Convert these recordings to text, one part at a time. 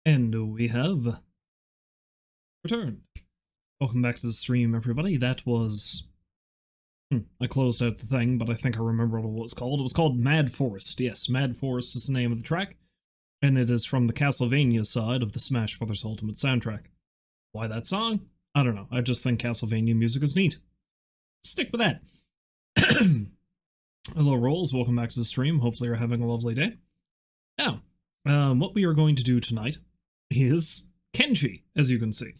And we have returned. Welcome back to the stream, everybody. That was... I closed out the thing, but I think I remember what it was called. It was called Mad Forest. Yes, Mad Forest is the name of the track, and it is from the Castlevania side of the Smash Bros. Ultimate soundtrack. Why that song? I don't know. I just think Castlevania music is neat. Stick with that. Hello, Rolls. Welcome back to the stream. Hopefully you're having a lovely day. Now, what we are going to do tonight is Kenshi, as you can see.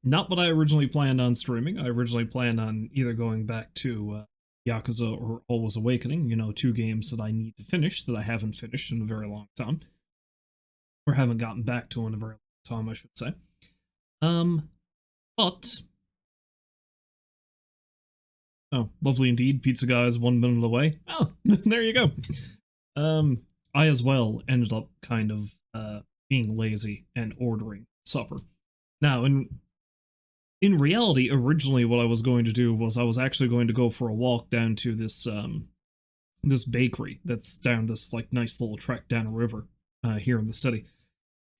Not what I originally planned on streaming. I originally planned on either going back to Yakuza or Always Awakening, you know, two games that I need to finish that I haven't finished in a very long time. Or haven't gotten back to in a very long time, I should say. But... Oh, lovely indeed. Pizza guy is 1 minute away. Oh, there you go. I as well ended up kind of being lazy and ordering supper. Now, in reality, originally what I was going to do was I was actually going to go for a walk down to this this bakery that's down this like nice little trek down a river here in the city.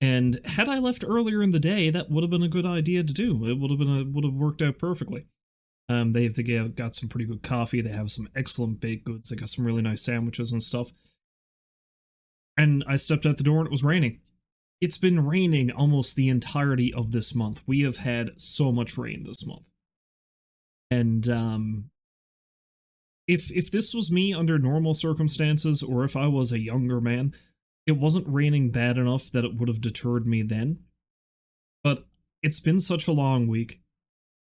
And had I left earlier in the day, that would have been a good idea to do. It would have worked out perfectly. They've got some pretty good coffee. They have some excellent baked goods. They got some really nice sandwiches and stuff. And I stepped out the door and it was raining. It's been raining almost the entirety of this month. We have had so much rain this month. And if this was me under normal circumstances, or if I was a younger man, it wasn't raining bad enough that it would have deterred me then. But it's been such a long week.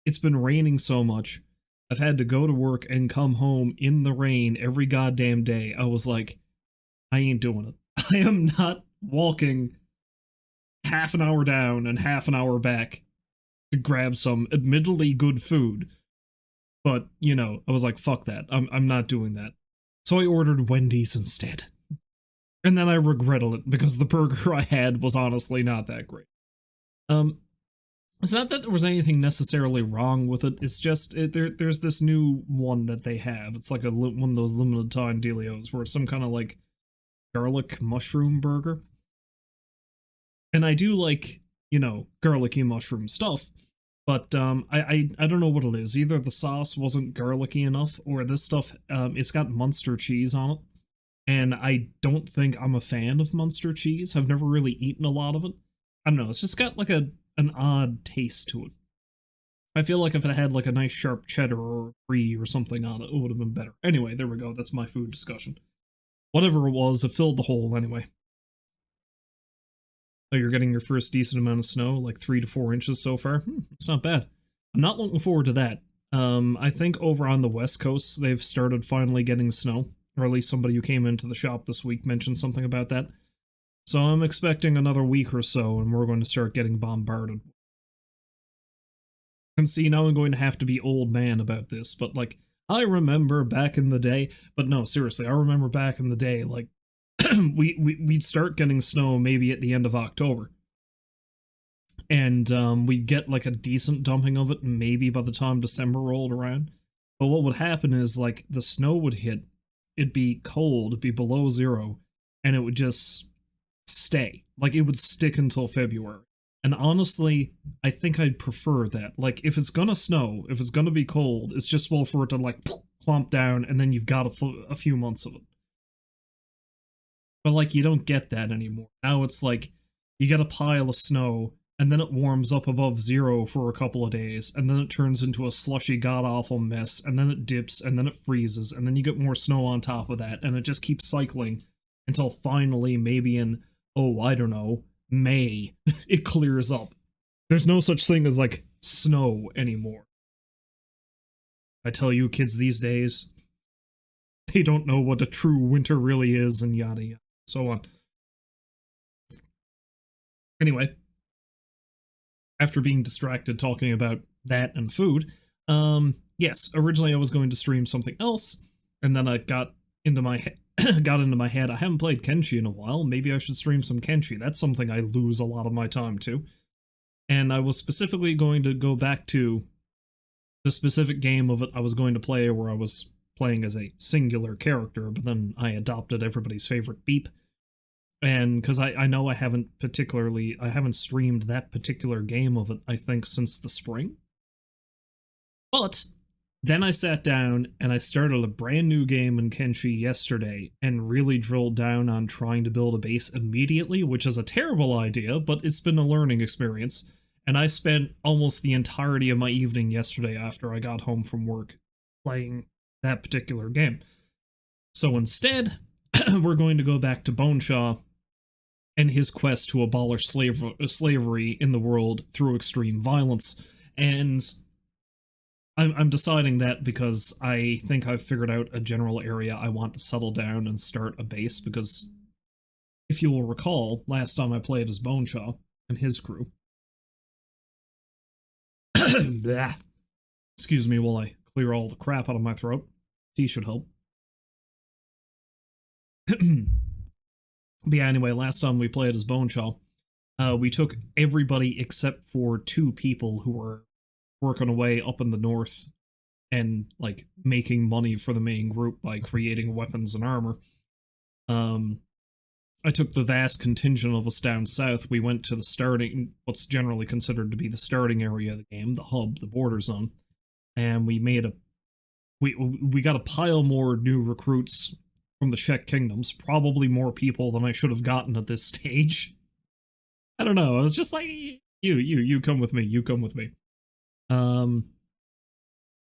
It's been raining so much. I've had to go to work and come home in the rain every goddamn day. I was like, I ain't doing it. I am not walking half an hour down and half an hour back to grab some admittedly good food. But, you know, I was like, fuck that. I'm not doing that. So I ordered Wendy's instead. And then I regretted it because the burger I had was honestly not that great. It's not that there was anything necessarily wrong with it. It's just there's this new one that they have. It's like one of those limited time dealios where it's some kind of like garlic mushroom burger. And I do like, you know, garlicky mushroom stuff, but I don't know what it is. Either the sauce wasn't garlicky enough, or this stuff it's got Munster cheese on it, and I don't think I'm a fan of Munster cheese. I've never really eaten a lot of it. I don't know. It's just got like an odd taste to it. I feel like if it had like a nice sharp cheddar or brie or something on it, it would have been better. Anyway, there we go. That's my food discussion. Whatever it was, it filled the hole anyway. Oh, you're getting your first decent amount of snow, like 3 to 4 inches so far? It's not bad. I'm not looking forward to that. I think over on the West Coast, they've started finally getting snow. Or at least somebody who came into the shop this week mentioned something about that. So I'm expecting another week or so, and we're going to start getting bombarded. And see, now I'm going to have to be old man about this, but like, I remember back in the day, but no, seriously, I remember back in the day, like, we'd start getting snow maybe at the end of October. And we'd get like a decent dumping of it maybe by the time December rolled around. But what would happen is like the snow would hit, it'd be cold, it'd be below zero, and it would just stay. Like it would stick until February. And honestly, I think I'd prefer that. Like if it's gonna snow, if it's gonna be cold, it's just well for it to like plump down and then you've got a few months of it. But like you don't get that anymore. Now it's like you get a pile of snow and then it warms up above zero for a couple of days and then it turns into a slushy god-awful mess and then it dips and then it freezes and then you get more snow on top of that and it just keeps cycling until finally maybe in, oh, I don't know, May, it clears up. There's no such thing as like snow anymore. I tell you kids these days, they don't know what a true winter really is and yada yada. So on. Anyway, after being distracted talking about that and food, yes, originally I was going to stream something else, and then I got into my head, I haven't played Kenshi in a while, maybe I should stream some Kenshi. That's something I lose a lot of my time to. And I was specifically going to go back to the specific game of it I was going to play where I was playing as a singular character, but then I adopted everybody's favorite Beep. And because I know I haven't streamed that particular game of it, I think, since the spring. But then I sat down and I started a brand new game in Kenshi yesterday and really drilled down on trying to build a base immediately, which is a terrible idea, but it's been a learning experience. And I spent almost the entirety of my evening yesterday after I got home from work playing that particular game. So instead, we're going to go back to BoneShaw and his quest to abolish slavery in the world through extreme violence. And I'm deciding that because I think I've figured out a general area I want to settle down and start a base, because if you will recall, last time I played as BoneShaw and his crew. Excuse me while I clear all the crap out of my throat. Tea should help. But yeah, anyway, last time we played as BoneShaw, we took everybody except for 2 people who were working away up in the north and, like, making money for the main group by creating weapons and armor. I took the vast contingent of us down south. We went to the starting, what's generally considered to be the starting area of the game, the hub, the border zone, and we made we got a pile more new recruits from the Czech kingdoms, probably more people than I should have gotten at this stage. I don't know, I was just like, you come with me, you come with me.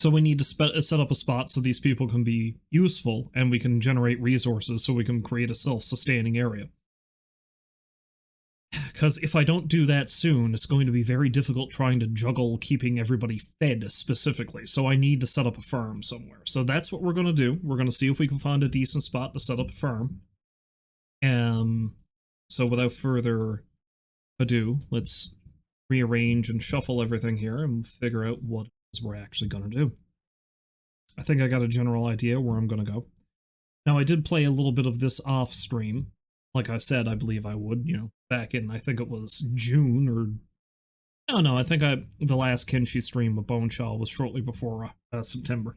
So we need to set up a spot so these people can be useful, and we can generate resources so we can create a self-sustaining area. Because if I don't do that soon, it's going to be very difficult trying to juggle keeping everybody fed specifically, so I need to set up a farm somewhere. So that's what we're going to do. We're going to see if we can find a decent spot to set up a farm. So without further ado, let's rearrange and shuffle everything here and figure out what we're actually going to do. I think I got a general idea where I'm going to go. Now, I did play a little bit of this off stream. Like I said, I believe I would, back in, I think it was June, or I don't know, I think the last Kenshi stream of BoneShaw was shortly before September.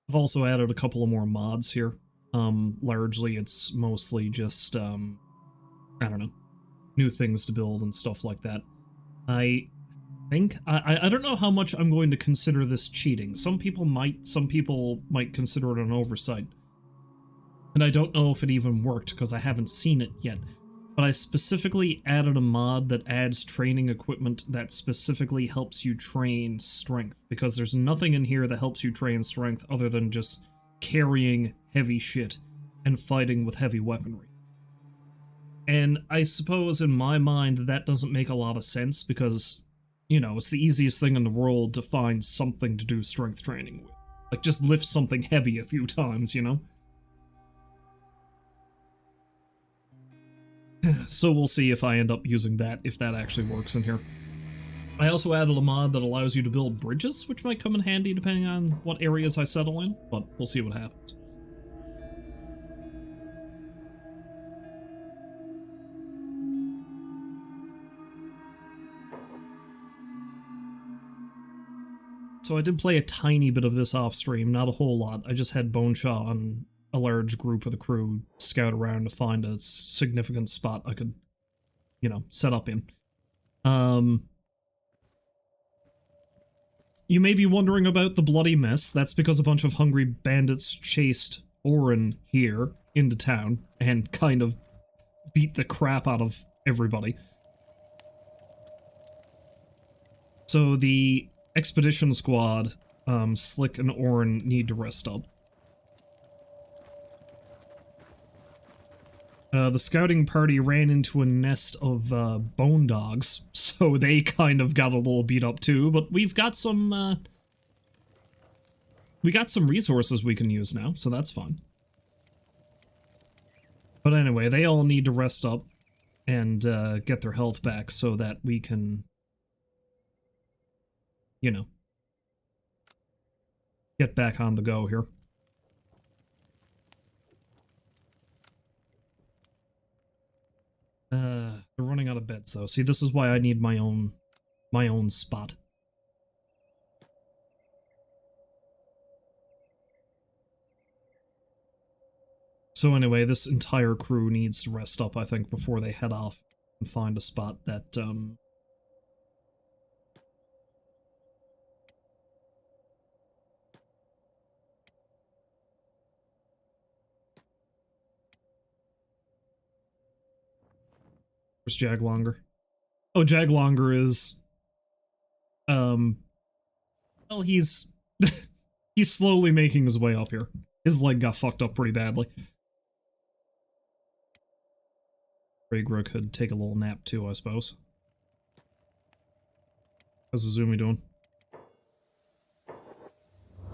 I've also added a couple of more mods here. Largely it's mostly just, I don't know, new things to build and stuff like that. I think, I don't know how much I'm going to consider this cheating. Some people might consider it an oversight. And I don't know if it even worked, because I haven't seen it yet. But I specifically added a mod that adds training equipment that specifically helps you train strength, because there's nothing in here that helps you train strength other than just carrying heavy shit and fighting with heavy weaponry. And I suppose in my mind that doesn't make a lot of sense, because, it's the easiest thing in the world to find something to do strength training with. Like, just lift something heavy a few times, So we'll see if I end up using that, if that actually works in here. I also added a mod that allows you to build bridges, which might come in handy depending on what areas I settle in, but we'll see what happens. So I did play a tiny bit of this off stream, not a whole lot. I just had BoneShaw and a large group of the crew scout around to find a significant spot I could, set up in. You may be wondering about the bloody mess. That's because a bunch of hungry bandits chased Orin here into town and kind of beat the crap out of everybody. So the expedition squad, Slick and Orin, need to rest up. The scouting party ran into a nest of bone dogs, so they kind of got a little beat up too, but we've got some resources we can use now, so that's fun. But anyway, they all need to rest up and get their health back so that we can, get back on the go here. They're running out of beds though. See, this is why I need my own spot. So anyway, this entire crew needs to rest up, I think, before they head off and find a spot that, where's Jaglonger? Oh, Jaglonger is, well, he's, he's slowly making his way up here. His leg got fucked up pretty badly. Ragra could take a little nap too, I suppose. How's Azumi doing?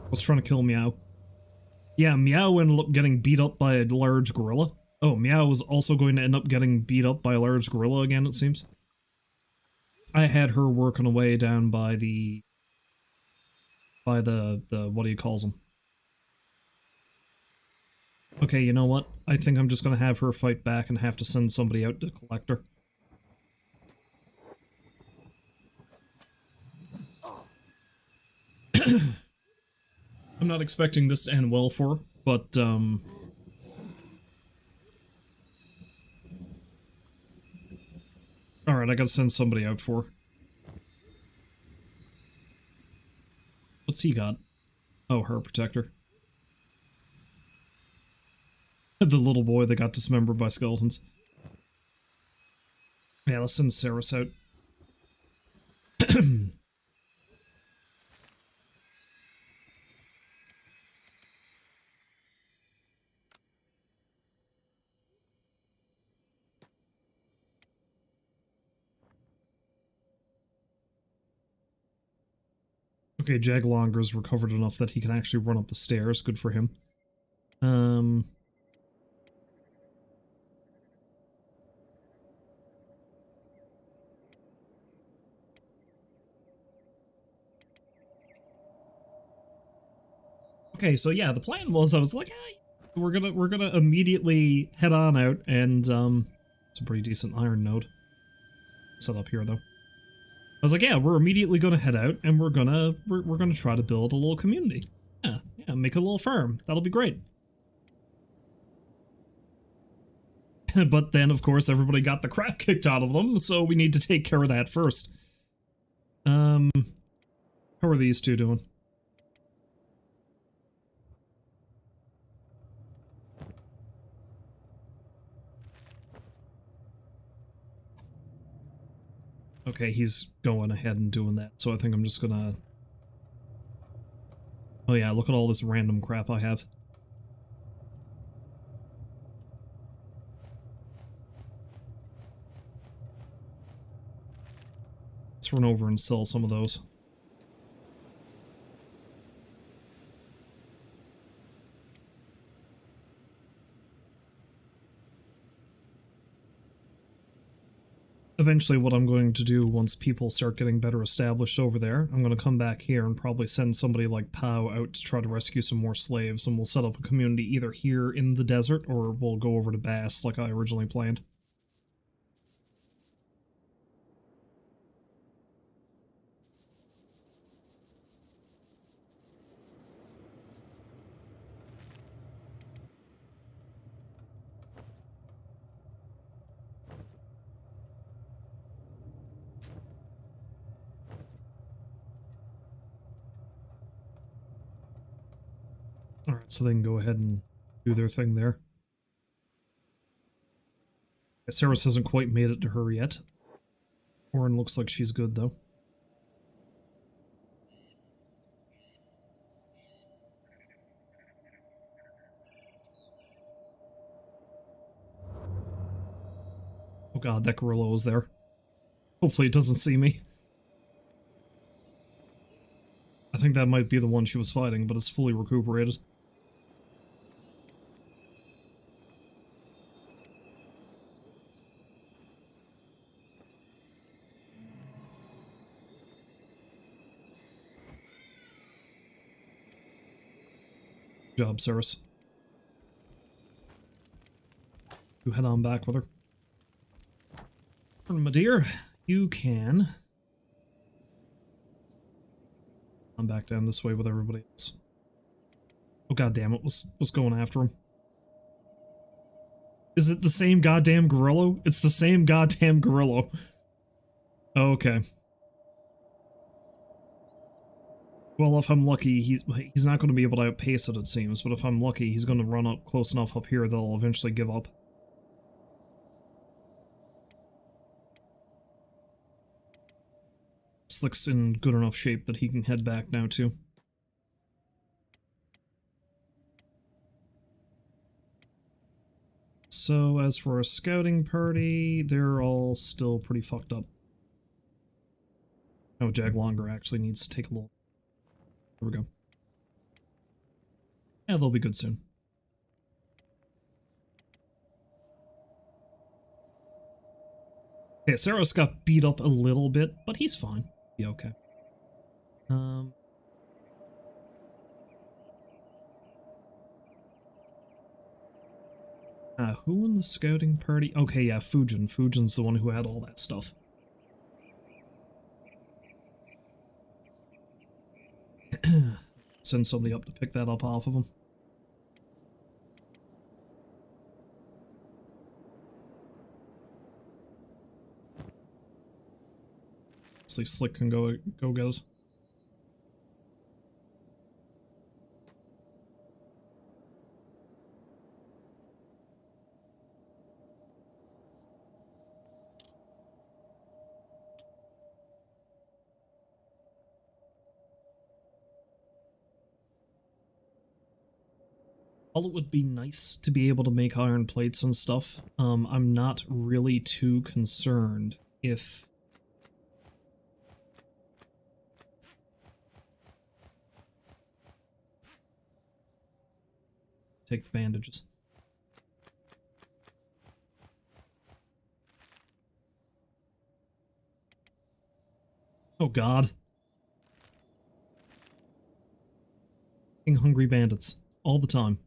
Was trying to kill Meow. Yeah, Meow ended up getting beat up by a large gorilla. Oh, Meow was also going to end up getting beat up by a large gorilla again, it seems. I had her working away down by the what do you call them? Okay, you know what? I think I'm just gonna have her fight back and have to send somebody out to collect her. I'm not expecting this to end well for her, but, alright, I gotta send somebody out for her. What's he got? Oh, her protector. The little boy that got dismembered by skeletons. Yeah, let's send Saris out. Okay, Jaglonger's recovered enough that he can actually run up the stairs. Good for him. Okay, so yeah, the plan was I was like, hey, we're gonna immediately head on out, and it's a pretty decent iron node set up here though. I was like, yeah, we're immediately gonna head out, and we're gonna try to build a little community. Yeah, make a little farm. That'll be great. But then, of course, everybody got the crap kicked out of them, so we need to take care of that first. How are these two doing? Okay, he's going ahead and doing that, so I think I'm just gonna... Oh yeah, look at all this random crap I have. Let's run over and sell some of those. Eventually what I'm going to do once people start getting better established over there, I'm going to come back here and probably send somebody like Pow out to try to rescue some more slaves, and we'll set up a community either here in the desert or we'll go over to Bass like I originally planned. Alright, so they can go ahead and do their thing there. Saris hasn't quite made it to her yet. Orin looks like she's good, though. Oh god, that gorilla was there. Hopefully it doesn't see me. I think that might be the one she was fighting, but it's fully recuperated. Good job, Saris. You head on back with her. morning, my dear. You can... I'm back down this way with everybody else. Oh god damn it, what's going after him? Is it the same goddamn gorilla? It's the same goddamn gorilla. Okay. Well, if I'm lucky, he's not going to be able to outpace it seems, but if I'm lucky, he's going to run up close enough up here that I'll eventually give up. Slick's in good enough shape that he can head back now, too. So, as for a scouting party, they're all still pretty fucked up. Oh, Jaglonger actually needs to take a little... There we go. Yeah, they'll be good soon. Okay, Saros got beat up a little bit, but he's fine. Be okay. Who in the scouting party? Okay, yeah, Fujin. Fujin's the one who had all that stuff. Send somebody up to pick that up off of him. Slick can go get it. While it would be nice to be able to make iron plates and stuff, I'm not really too concerned if... Take the bandages. Oh god. Hungry bandits. All the time.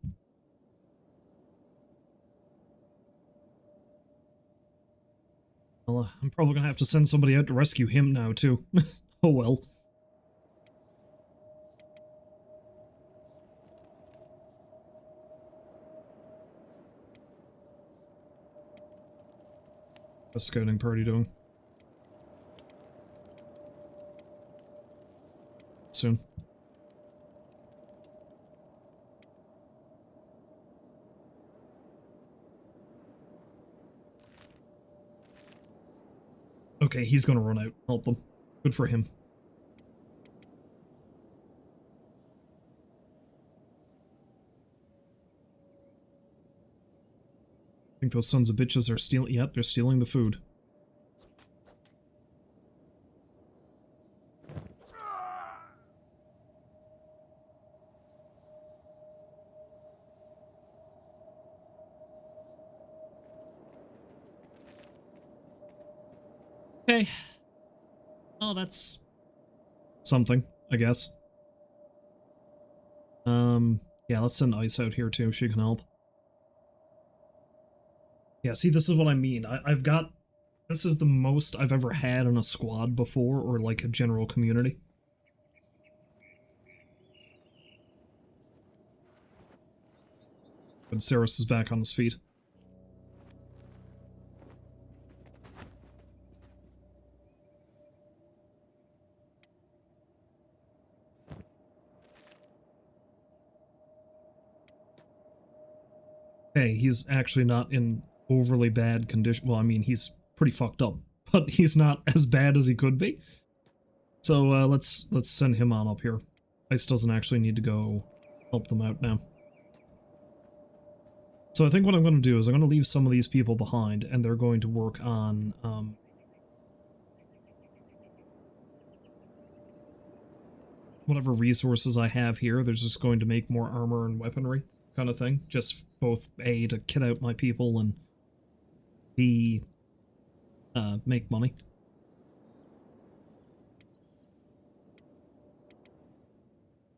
Well, I'm probably gonna have to send somebody out to rescue him now, too. Oh well. What's the scouting party doing? Soon. Okay, he's gonna run out. Help them. Good for him. I think those sons of bitches are stealing... Yep, they're stealing the food. Okay. Oh, that's... something, I guess. Yeah, let's send Ice out here too, she can help. Yeah, see, this is what I mean. I've got... This is the most I've ever had in a squad before, or like a general community. But Saros is back on his feet. Hey, he's actually not in overly bad condition. Well, I mean, he's pretty fucked up, but he's not as bad as he could be. So let's send him on up here. Ice doesn't actually need to go help them out now. So I think what I'm going to do is I'm going to leave some of these people behind, and they're going to work on whatever resources I have here. They're just going to make more armor and weaponry kind of thing. Just both A, to kit out my people, and B, make money.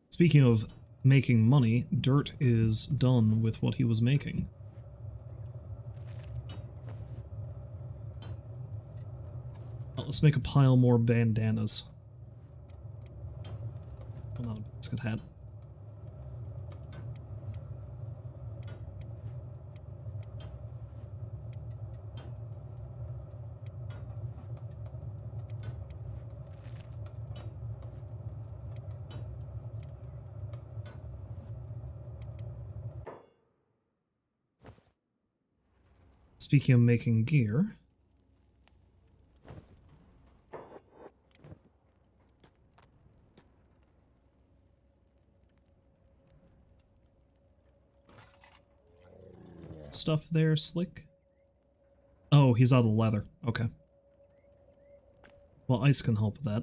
Speaking of making money, Dirt is done with what he was making. Let's make a pile more bandanas. Well, not a basket hat. Speaking of making gear, stuff there, Slick. Oh, he's out of leather. Okay. Well, ice can help with that.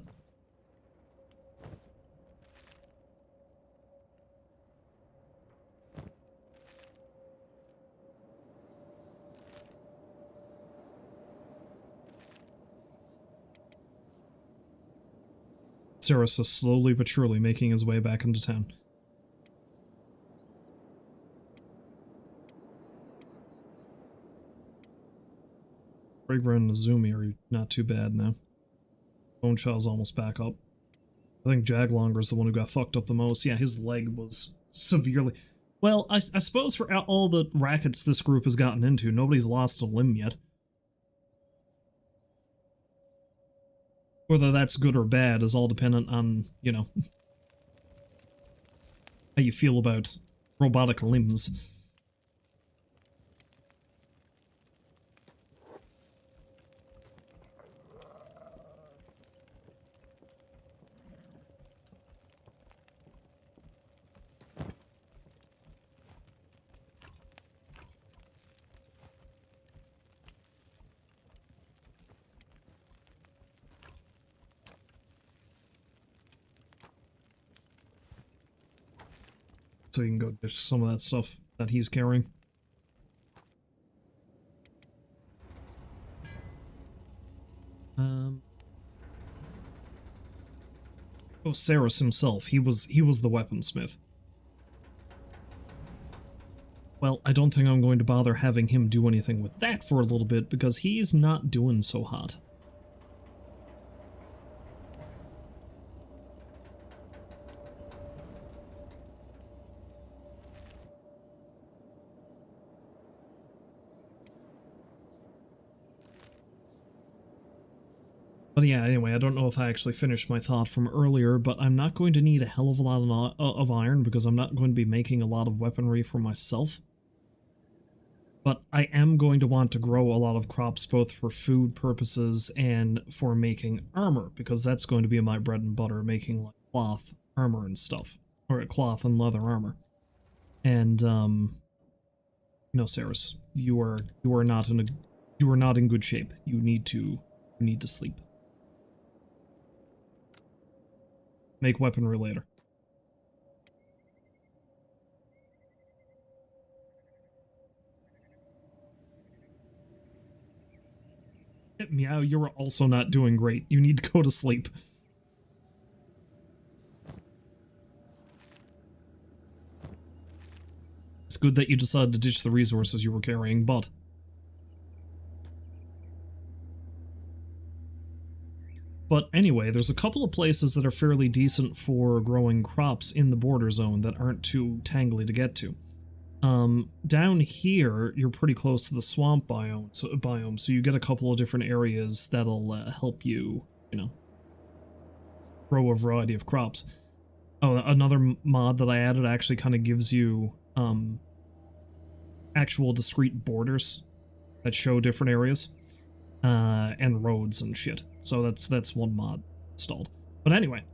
Saris is slowly but surely making his way back into town. Fragra and Azumi are not too bad now. BoneShaw's almost back up. I think Jaglonger's the one who got fucked up the most. Yeah, his leg was severely... Well, I suppose for all the rackets this group has gotten into, nobody's lost a limb yet. Whether that's good or bad is all dependent on, you know, how you feel about robotic limbs. So you can go get some of that stuff that he's carrying. Oh, Saris himself. He was the weaponsmith. Well, I don't think I'm going to bother having him do anything with that for a little bit, because he's not doing so hot. But yeah, anyway, I don't know if I actually finished my thought from earlier, but I'm not going to need a hell of a lot of iron, because I'm not going to be making a lot of weaponry for myself. But I am going to want to grow a lot of crops, both for food purposes and for making armor, because that's going to be my bread and butter, making like cloth, armor, and stuff. Or cloth and leather armor. And, no, Saris, you are not in good shape. You need to sleep. Make weaponry later. Meow, you're also not doing great. You need to go to sleep. It's good that you decided to ditch the resources you were carrying, but... But anyway, there's a couple of places that are fairly decent for growing crops in the border zone that aren't too tangly to get to. Down here, you're pretty close to the swamp biome, so you get a couple of different areas that'll help you, you know, grow a variety of crops. Oh, another mod that I added actually kind of gives you actual discrete borders that show different areas and roads and shit. So that's one mod installed. But anyway,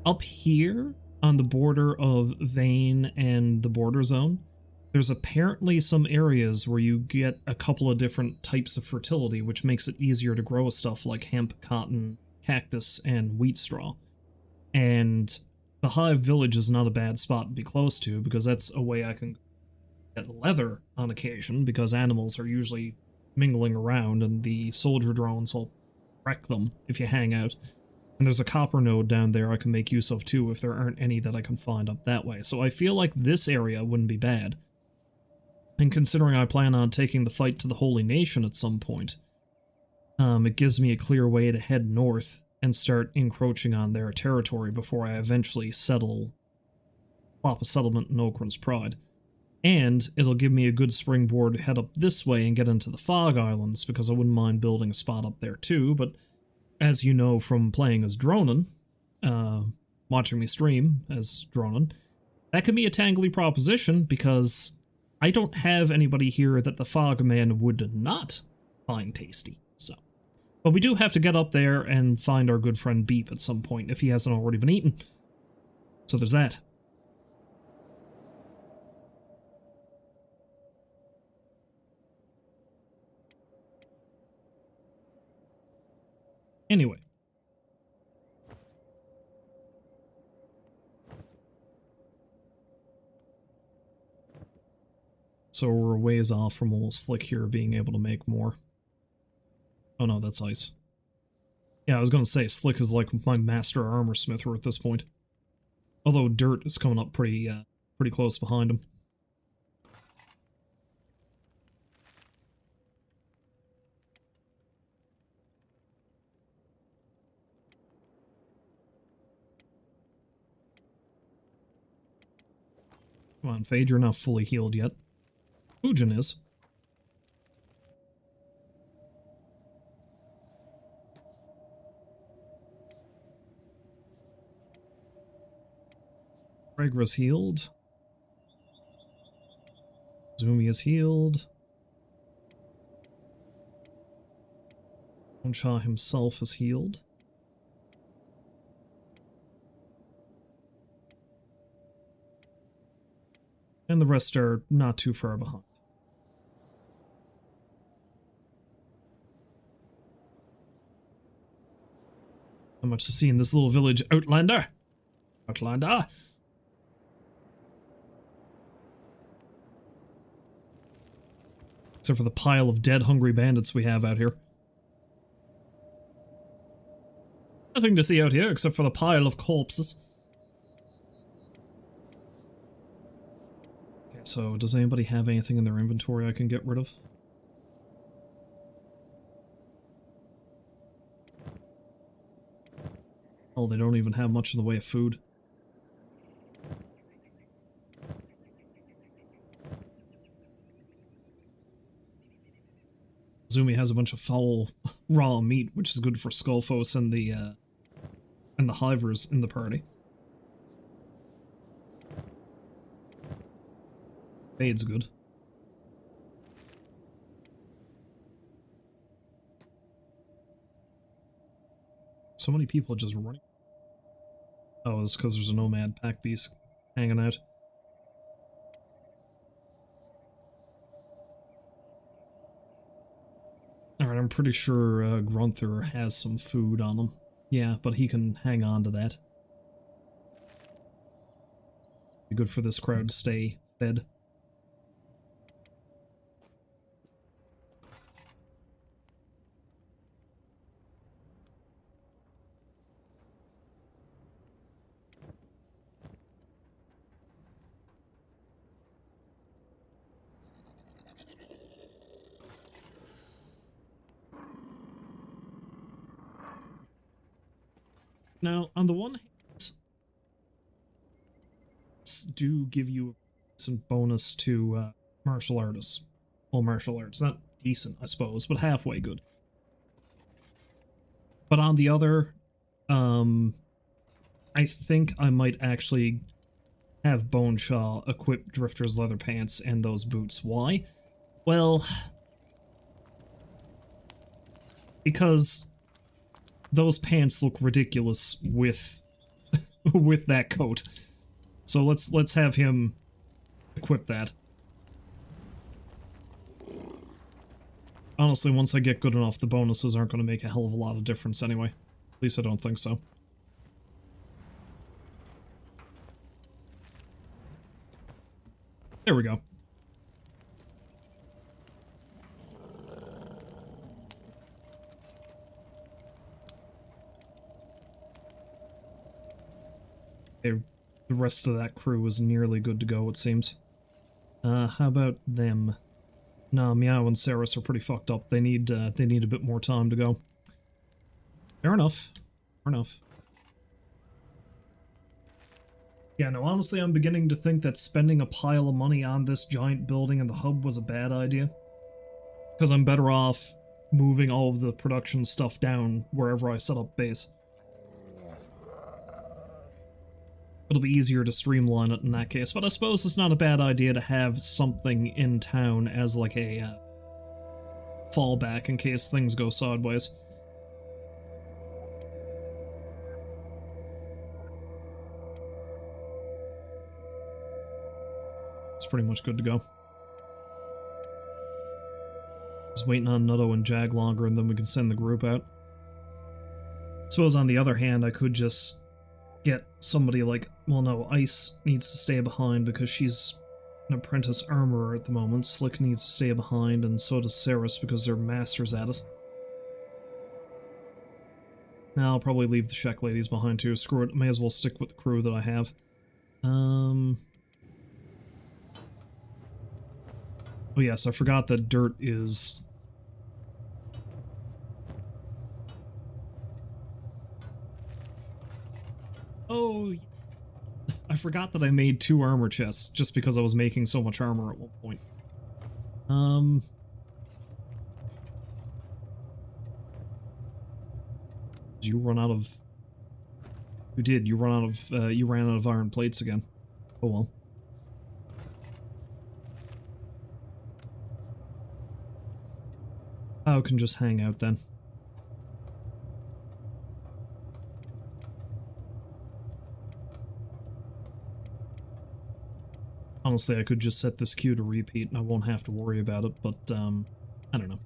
up here on the border of Vane and the border zone, there's apparently some areas where you get a couple of different types of fertility, which makes it easier to grow stuff like hemp, cotton, cactus, and wheat straw. And the Hive Village is not a bad spot to be close to, because that's a way I can get leather on occasion, because animals are usually mingling around, and the soldier drones will wreck them if you hang out. And there's a copper node down there I can make use of too if there aren't any that I can find up that way. So I feel like this area wouldn't be bad. And considering I plan on taking the fight to the Holy Nation at some point, it gives me a clear way to head north and start encroaching on their territory before I eventually plop a settlement in Okran's Pride. And it'll give me a good springboard to head up this way and get into the Fog Islands, because I wouldn't mind building a spot up there too, but as you know from playing as Dronin, watching me stream as Dronin, that can be a tangly proposition, because I don't have anybody here that the Fogman would not find tasty, so. But we do have to get up there and find our good friend Beep at some point, if he hasn't already been eaten. So there's that. Anyway. So we're a ways off from old Slick here being able to make more. Oh no, that's ice. Yeah, I was gonna say, Slick is like my master armor smither at this point. Although Dirt is coming up pretty close behind him. Come on, Fade, you're not fully healed yet. Fujin is. Regra's healed. Zumi is healed. BoneShaw himself is healed. And the rest are not too far behind. Not much to see in this little village, Outlander. Outlander. Except for the pile of dead, hungry bandits we have out here. Nothing to see out here except for the pile of corpses. Okay, so does anybody have anything in their inventory I can get rid of? Oh, they don't even have much in the way of food. Zumi has a bunch of foul raw meat, which is good for Skullfos and the hivers in the party. Fade's good. So many people just running. Oh, it's because there's a nomad pack beast hanging out. Alright, I'm pretty sure Grunther has some food on him. Yeah, but he can hang on to that. Be good for this crowd to stay fed. Now, on the one hand, do give you some bonus to martial artists. Well, martial arts, not decent, I suppose, but halfway good. But on the other, I think I might actually have BoneShaw equip Drifter's leather pants and those boots. Why? Well, because those pants look ridiculous with with that coat. So let's have him equip that. Honestly, once I get good enough, the bonuses aren't going to make a hell of a lot of difference anyway. At least I don't think so. There we go. Okay, the rest of that crew is nearly good to go, it seems. How about them? No, Meow and Saris are pretty fucked up. They need a bit more time to go. Fair enough. Fair enough. Yeah, no, honestly, I'm beginning to think that spending a pile of money on this giant building in the hub was a bad idea. Because I'm better off moving all of the production stuff down wherever I set up base. It'll be easier to streamline it in that case, but I suppose it's not a bad idea to have something in town as like a fallback in case things go sideways. It's pretty much good to go. Just waiting on Nutto and Jag longer and then we can send the group out. I suppose on the other hand, I could just get somebody like, well no, Ice needs to stay behind because she's an apprentice armorer at the moment. Slick needs to stay behind and so does Saris because they're masters at it. Now I'll probably leave the Shek ladies behind too. Screw it, may as well stick with the crew that I have. Oh yes, I forgot that dirt is... Oh, I forgot that I made 2 armor chests just because I was making so much armor at one point. Did you run out of... You did, you ran out of iron plates again. Oh well. I can just hang out then. Honestly, I could just set this queue to repeat and I won't have to worry about it, but, I don't know.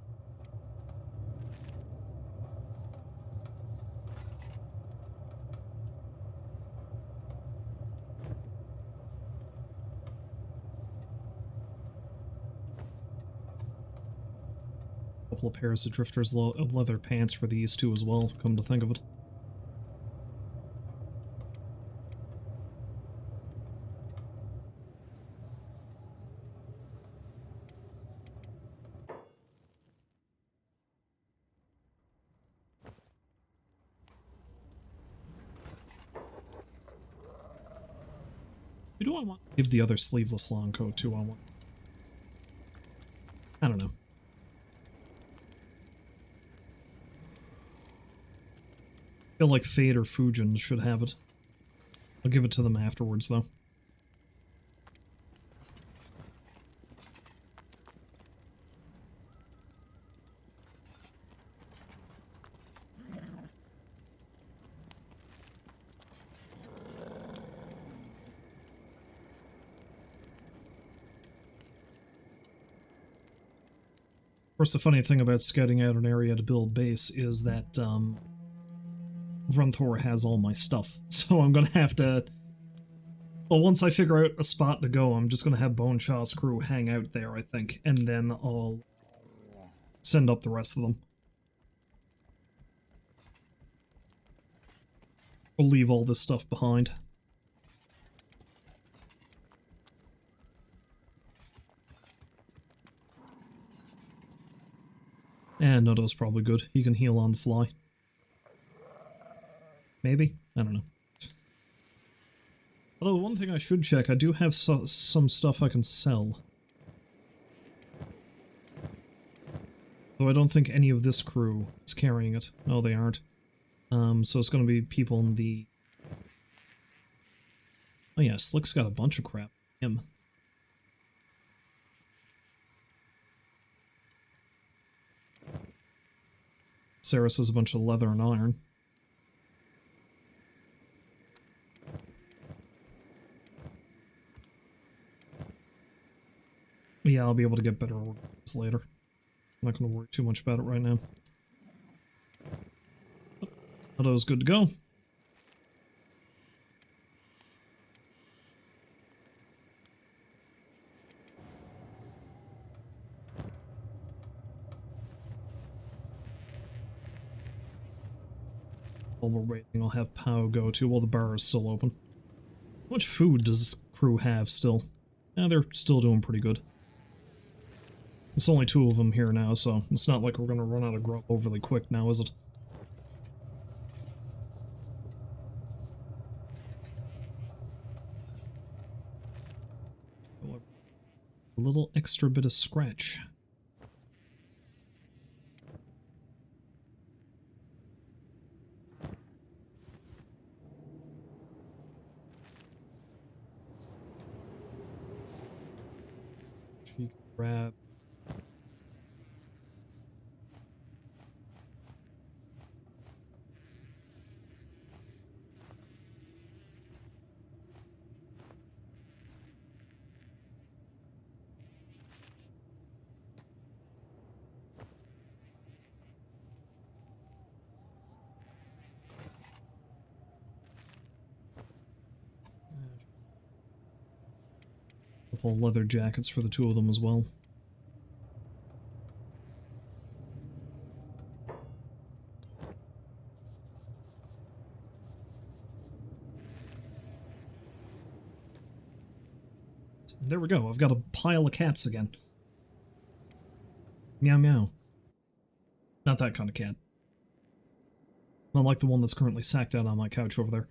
Couple of pairs of Drifter's leather pants for these two as well, come to think of it. Who do I want to give the other sleeveless long coat to? I don't know. I feel like Fade or Fujin should have it. I'll give it to them afterwards, though. Of course, the funny thing about scouting out an area to build base is that, Runthor has all my stuff, so I'm gonna have to... Well, once I figure out a spot to go, I'm just gonna have BoneShaw's crew hang out there, I think, and then I'll send up the rest of them. We'll leave all this stuff behind. And Nutto's probably good. He can heal on the fly. Maybe? I don't know. Although, one thing I should check, I do have some stuff I can sell. Though I don't think any of this crew is carrying it. No, they aren't. So it's gonna be people in the... Oh yeah, Slick's got a bunch of crap. Him. Saris has a bunch of leather and iron. Yeah, I'll be able to get better orders later. I'm not going to worry too much about it right now. Nutto's good to go. While we're waiting, I'll have Pow go to while the bar is still open. How much food does this crew have still? Yeah, they're still doing pretty good. There's only 2 of them here now, so it's not like we're gonna run out of grub overly quick now, is it? A little extra bit of scratch. Cheek grab. Couple leather jackets for the 2 of them as well. There we go, I've got a pile of cats again. Meow meow. Not that kind of cat. Not like the one that's currently sacked out on my couch over there.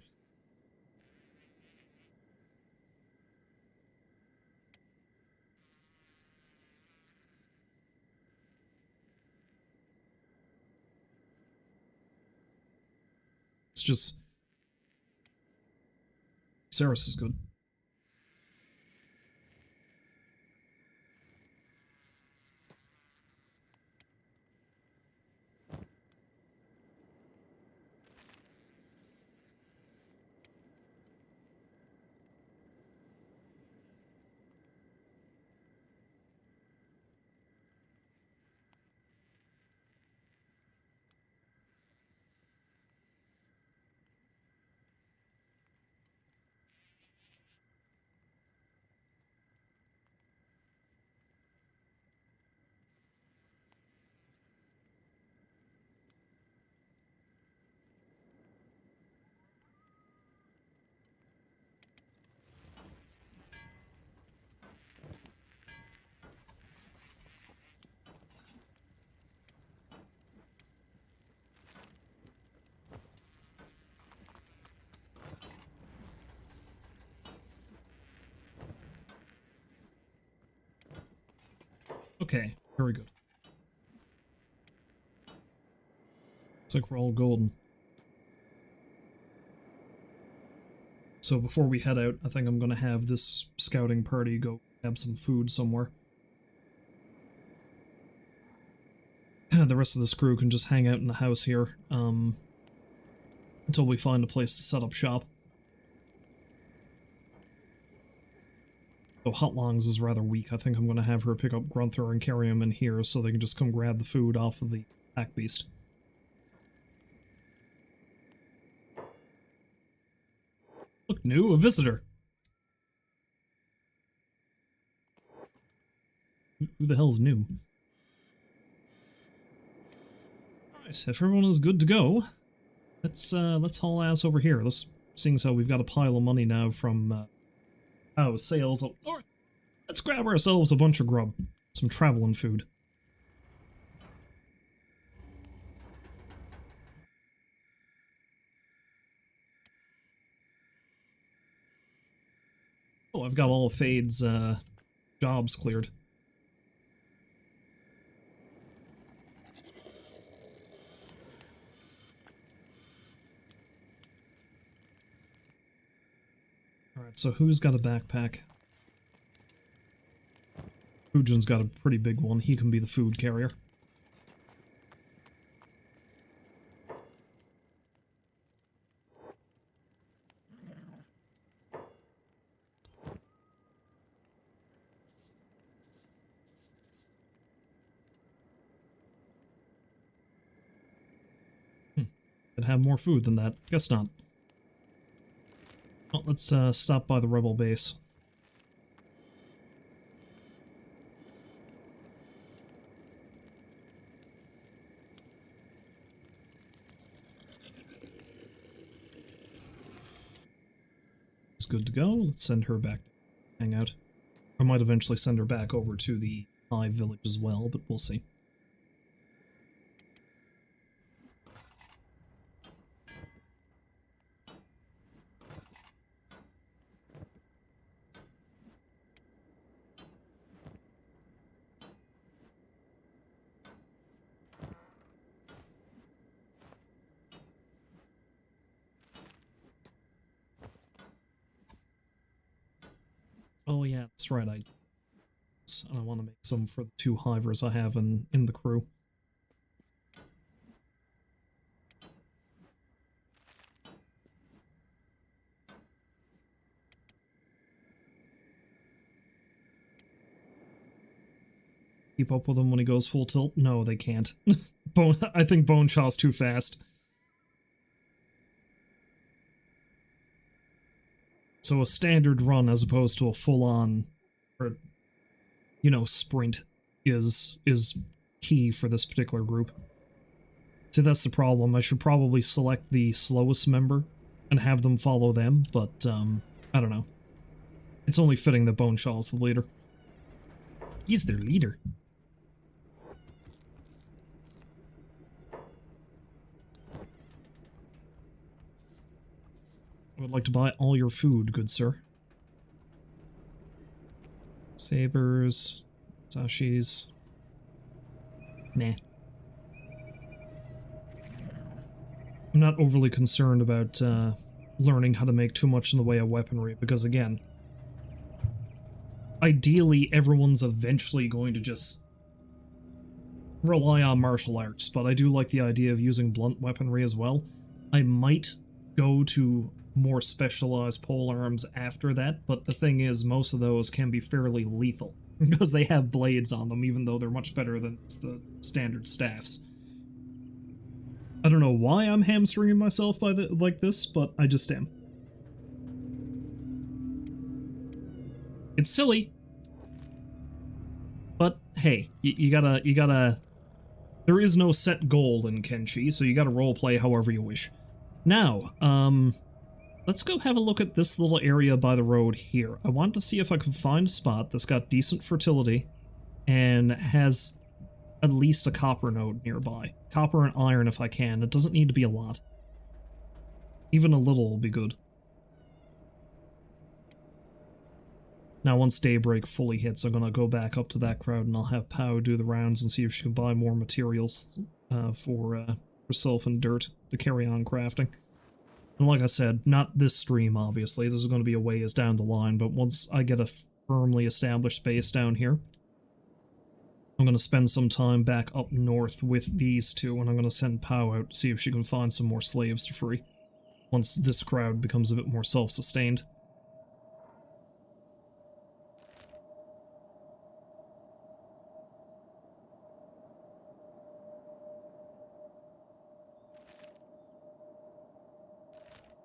It's just... Saris is good. Okay, very good. Looks like we're all golden. So before we head out, I think I'm gonna have this scouting party go grab some food somewhere. The rest of this crew can just hang out in the house here, until we find a place to set up shop. So Hotlongs is rather weak. I think I'm going to have her pick up Grunther and carry him in here so they can just come grab the food off of the pack beast. Look, new, a visitor. Who the hell's new? Alright, if everyone is good to go, let's haul ass over here. Seeing as how we've got a pile of money now from sales up north. Let's grab ourselves a bunch of grub. Some traveling food. Oh, I've got all of Fade's jobs cleared. Alright, so who's got a backpack? Fujin's got a pretty big one. He can be the food carrier. Could have more food than that. Guess not. Well, let's stop by the rebel base. It's good to go. Let's send her back. Hang out. I might eventually send her back over to the hive village as well, but we'll see. Oh yeah, that's right, I want to make some for the 2 hivers I have in the crew. Keep up with him when he goes full tilt? No, they can't. I think BoneShaw's too fast. So a standard run as opposed to a full-on, or, you know, sprint is key for this particular group. See, that's the problem. I should probably select the slowest member and have them follow them, but, I don't know. It's only fitting that BoneShaw's the leader. He's their leader. I would like to buy all your food, good sir. Sabers, sashis. Nah. I'm not overly concerned about learning how to make too much in the way of weaponry, because again, ideally everyone's eventually going to just rely on martial arts, but I do like the idea of using blunt weaponry as well. I might go to more specialized polearms after that, but the thing is, most of those can be fairly lethal, because they have blades on them, even though they're much better than the standard staffs. I don't know why I'm hamstringing myself by like this, but I just am. It's silly. But, hey, you gotta... There is no set goal in Kenshi, so you gotta roleplay however you wish. Now, let's go have a look at this little area by the road here. I want to see if I can find a spot that's got decent fertility and has at least a copper node nearby. Copper and iron if I can. It doesn't need to be a lot. Even a little will be good. Now, once daybreak fully hits, I'm gonna go back up to that crowd and I'll have Pao do the rounds and see if she can buy more materials for herself and dirt to carry on crafting. And like I said, not this stream, obviously. This is going to be a ways down the line, but once I get a firmly established base down here, I'm going to spend some time back up north with these two, and I'm going to send Pao out to see if she can find some more slaves to free, once this crowd becomes a bit more self-sustained.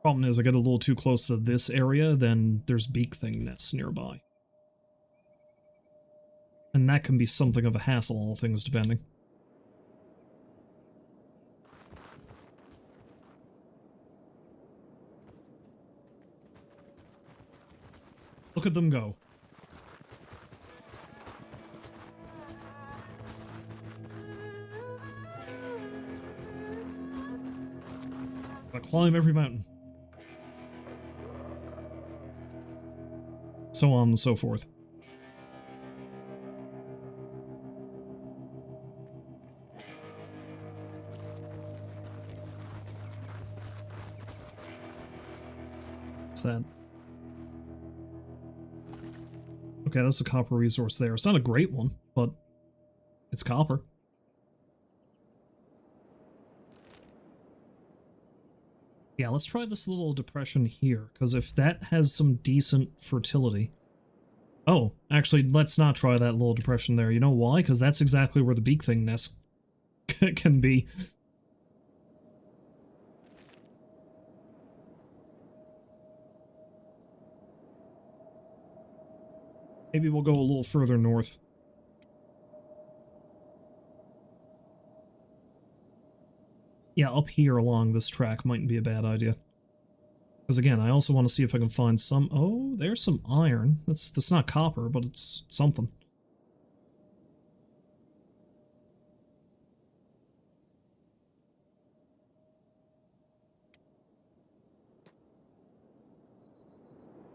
Problem is, I get a little too close to this area, then there's beak thing nests nearby. And that can be something of a hassle, all things depending. Look at them go. Gotta climb every mountain. So on and so forth. What's that? Okay, that's a copper resource there. It's not a great one, but it's copper. Yeah, let's try this little depression here, because if that has some decent fertility... Oh, actually, let's not try that little depression there. You know why? Because that's exactly where the beak thing nest can be. Maybe we'll go a little further north. Yeah, up here along this track mightn't be a bad idea. Because again, I also want to see if I can find some... Oh, there's some iron. That's not copper, but it's something.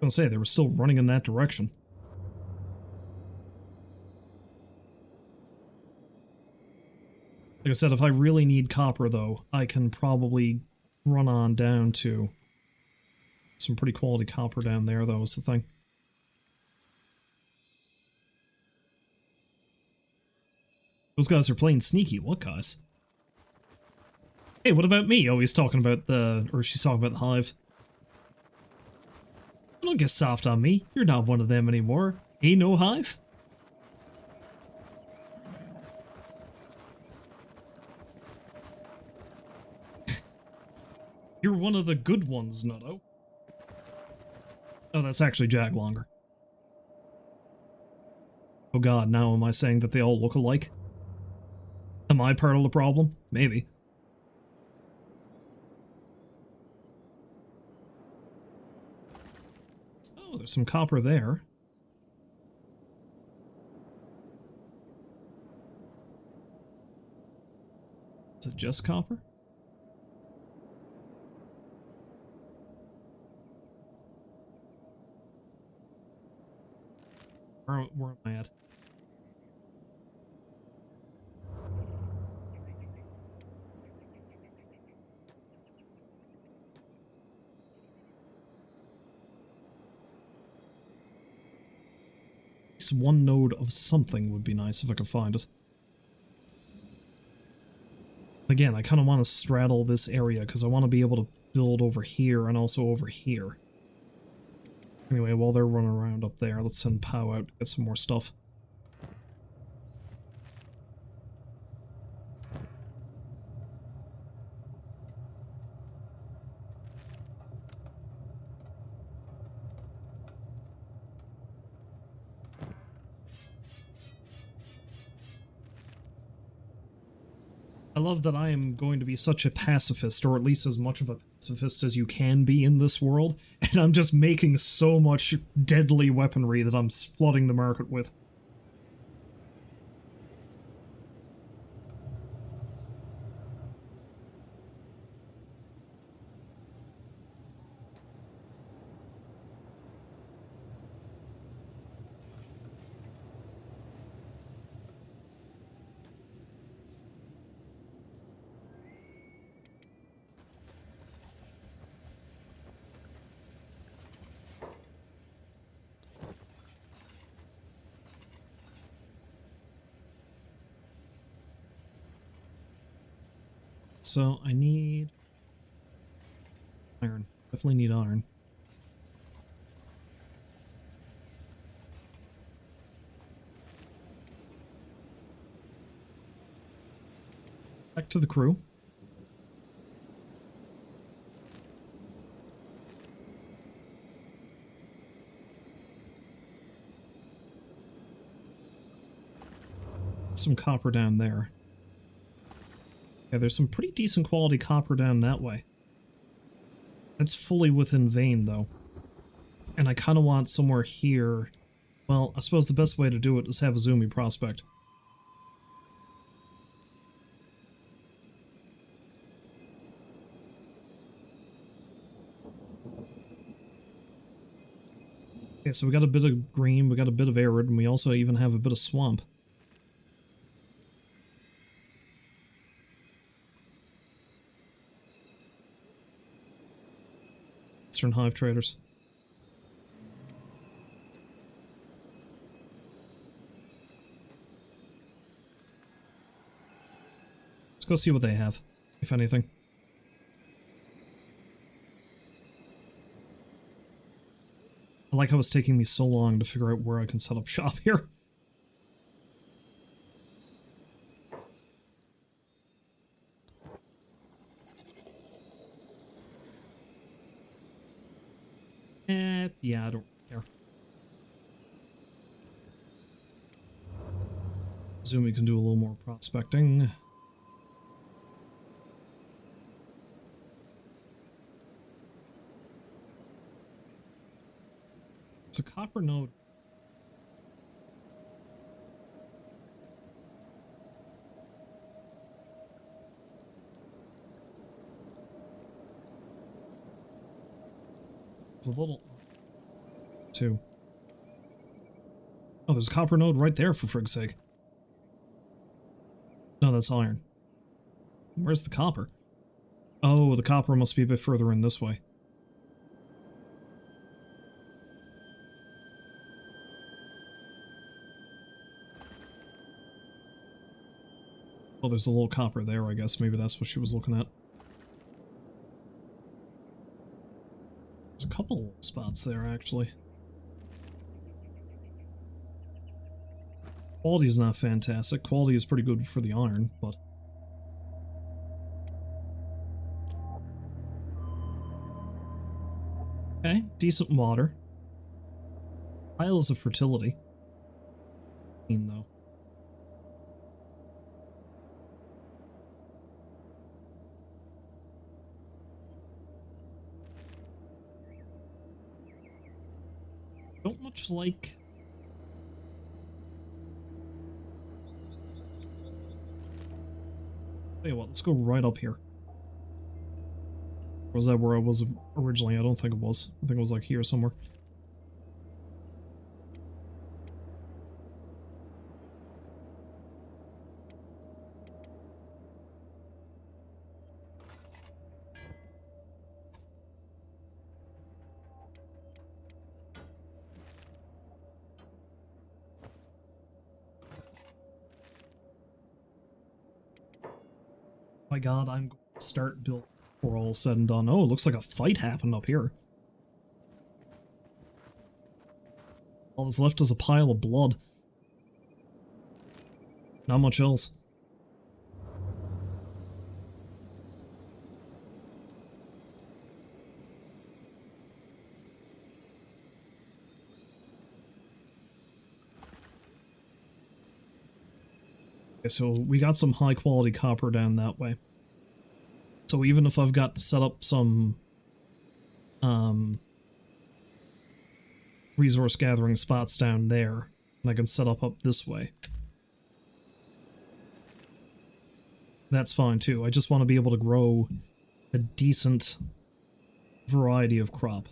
gonna say, they were still running in that direction. Like I said, if I really need copper, though, I can probably run on down to some pretty quality copper down there, though, is the thing. Those guys are playing sneaky. What guys? Hey, what about me? Oh, he's talking about the... or she's talking about the hive. Don't get soft on me. You're not one of them anymore. Ain't no hive? You're one of the good ones, Nutto. Oh, that's actually Jag Longer. Oh god, now am I saying that they all look alike? Am I part of the problem? Maybe. Oh, there's some copper there. Is it just copper? Where am I at? At least one node of something would be nice if I could find it. Again, I kind of want to straddle this area because I want to be able to build over here and also over here. Anyway, while they're running around up there, let's send Pow out to get some more stuff. I love that I am going to be such a pacifist, or at least as much of a pacifist as you can be in this world, and I'm just making so much deadly weaponry that I'm flooding the market with. So I need iron. Definitely need iron. Back to the crew. Some copper down there. Yeah, there's some pretty decent quality copper down that way. That's fully within vein, though. And I kind of want somewhere here. Well, I suppose the best way to do it is have a zoomy prospect. Okay, so we got a bit of green, we got a bit of arid, and we also even have a bit of swamp. Eastern Hive traders. Let's go see what they have, if anything. I like how it's taking me so long to figure out where I can set up shop here. Yeah, I don't care. Zoomy can do a little more prospecting. It's a copper node. It's a little... too. Oh, there's a copper node right there, for frig's sake. No, that's iron. Where's the copper? Oh, the copper must be a bit further in this way. Oh, there's a little copper there, I guess. Maybe that's what she was looking at. There's a couple spots there, actually. Quality's not fantastic. Quality is pretty good for the iron, but... Okay, decent water. Piles of fertility. Though. Don't much like... Tell you what, let's go right up here. Was that where I was originally? I don't think it was. I think it was like here somewhere. My god, I'm going to start building before all said and done. Oh, it looks like a fight happened up here. All that's left is a pile of blood. Not much else. Okay, so we got some high quality copper down that way. So even if I've got to set up some resource gathering spots down there, and I can set up this way, that's fine too. I just want to be able to grow a decent variety of crop.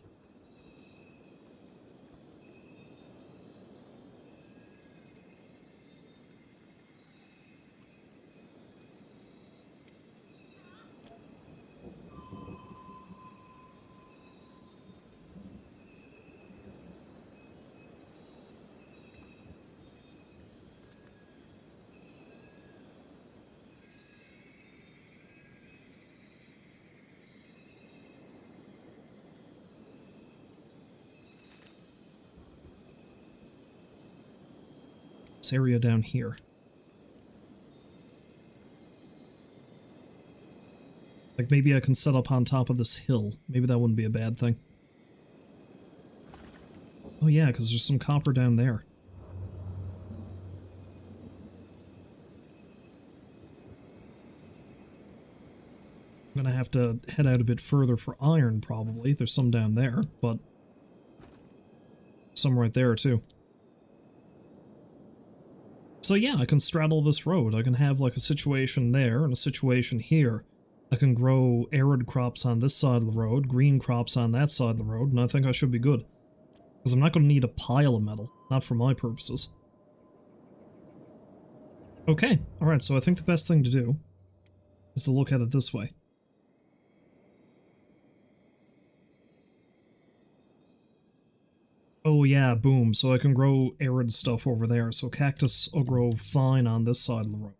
This area down here. Like maybe I can set up on top of this hill. Maybe that wouldn't be a bad thing. Oh yeah, because there's some copper down there. I'm gonna have to head out a bit further for iron, probably. There's some down there, but some right there, too. So yeah, I can straddle this road. I can have like a situation there and a situation here. I can grow arid crops on this side of the road, green crops on that side of the road, and I think I should be good. Because I'm not going to need a pile of metal, not for my purposes. Okay, alright, so I think the best thing to do is to look at it this way. Oh yeah, boom, so I can grow arid stuff over there, so cactus will grow fine on this side of the road.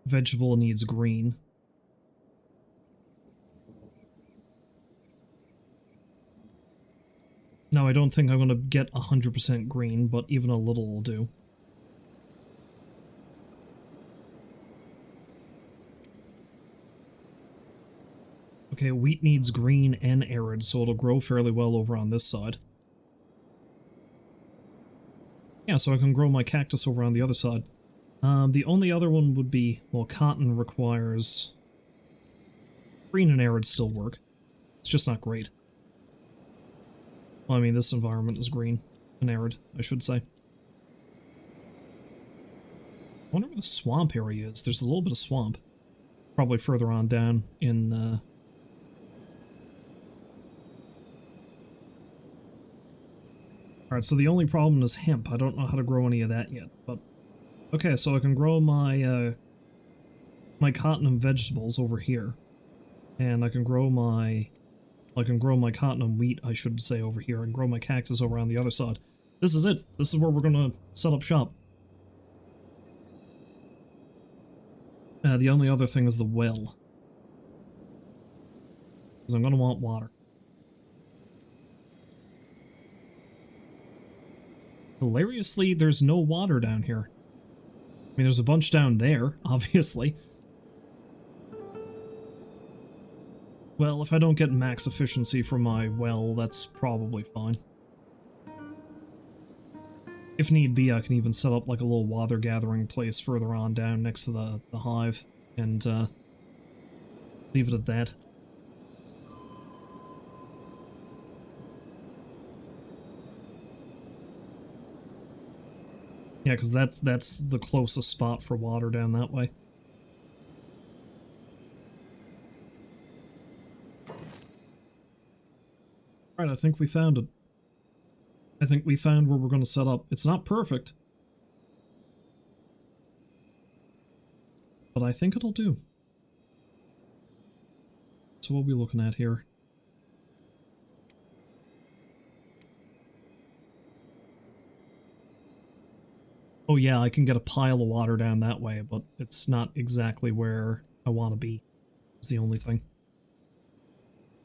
Vegetable needs green. Now, I don't think I'm going to get 100% green, but even a little will do. Okay, wheat needs green and arid, so it'll grow fairly well over on this side. Yeah, so I can grow my cactus over on the other side. The only other one would be, well, cotton requires... Green and arid still work. It's just not great. Well, I mean, this environment is green and arid, I should say. I wonder where the swamp area is. There's a little bit of swamp. Probably further on down in, Alright, so the only problem is hemp. I don't know how to grow any of that yet, but... Okay, so I can grow my, my cotton and vegetables over here. And I can grow my cotton and wheat, I should say, over here, and grow my cactus over on the other side. This is it. This is where we're gonna set up shop. The only other thing is the well. Because I'm gonna want water. Hilariously, there's no water down here. I mean, there's a bunch down there, obviously. Well, if I don't get max efficiency from my well, that's probably fine. If need be, I can even set up like a little water gathering place further on down next to the hive, and leave it at that. Yeah, because that's the closest spot for water down that way. Right, I think we found it. I think we found where we're going to set up. It's not perfect, but I think it'll do. So what are we looking at here? Oh yeah, I can get a pile of water down that way, but it's not exactly where I want to be. It's the only thing.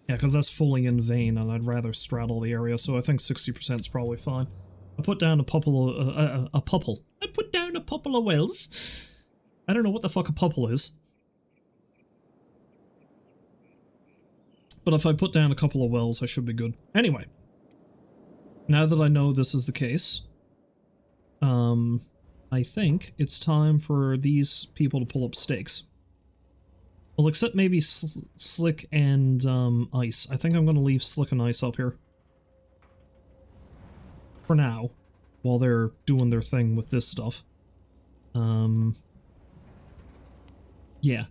Yeah, because that's fully in vein, and I'd rather straddle the area, so I think 60% is probably fine. I put down a couple of... I put down a couple of wells. I don't know what the fuck a pupple is. But if I put down a couple of wells, I should be good. Anyway. Now that I know this is the case, I think it's time for these people to pull up stakes. Well, except maybe Slick and Ice. I think I'm going to leave Slick and Ice up here. For now. While they're doing their thing with this stuff. Yeah.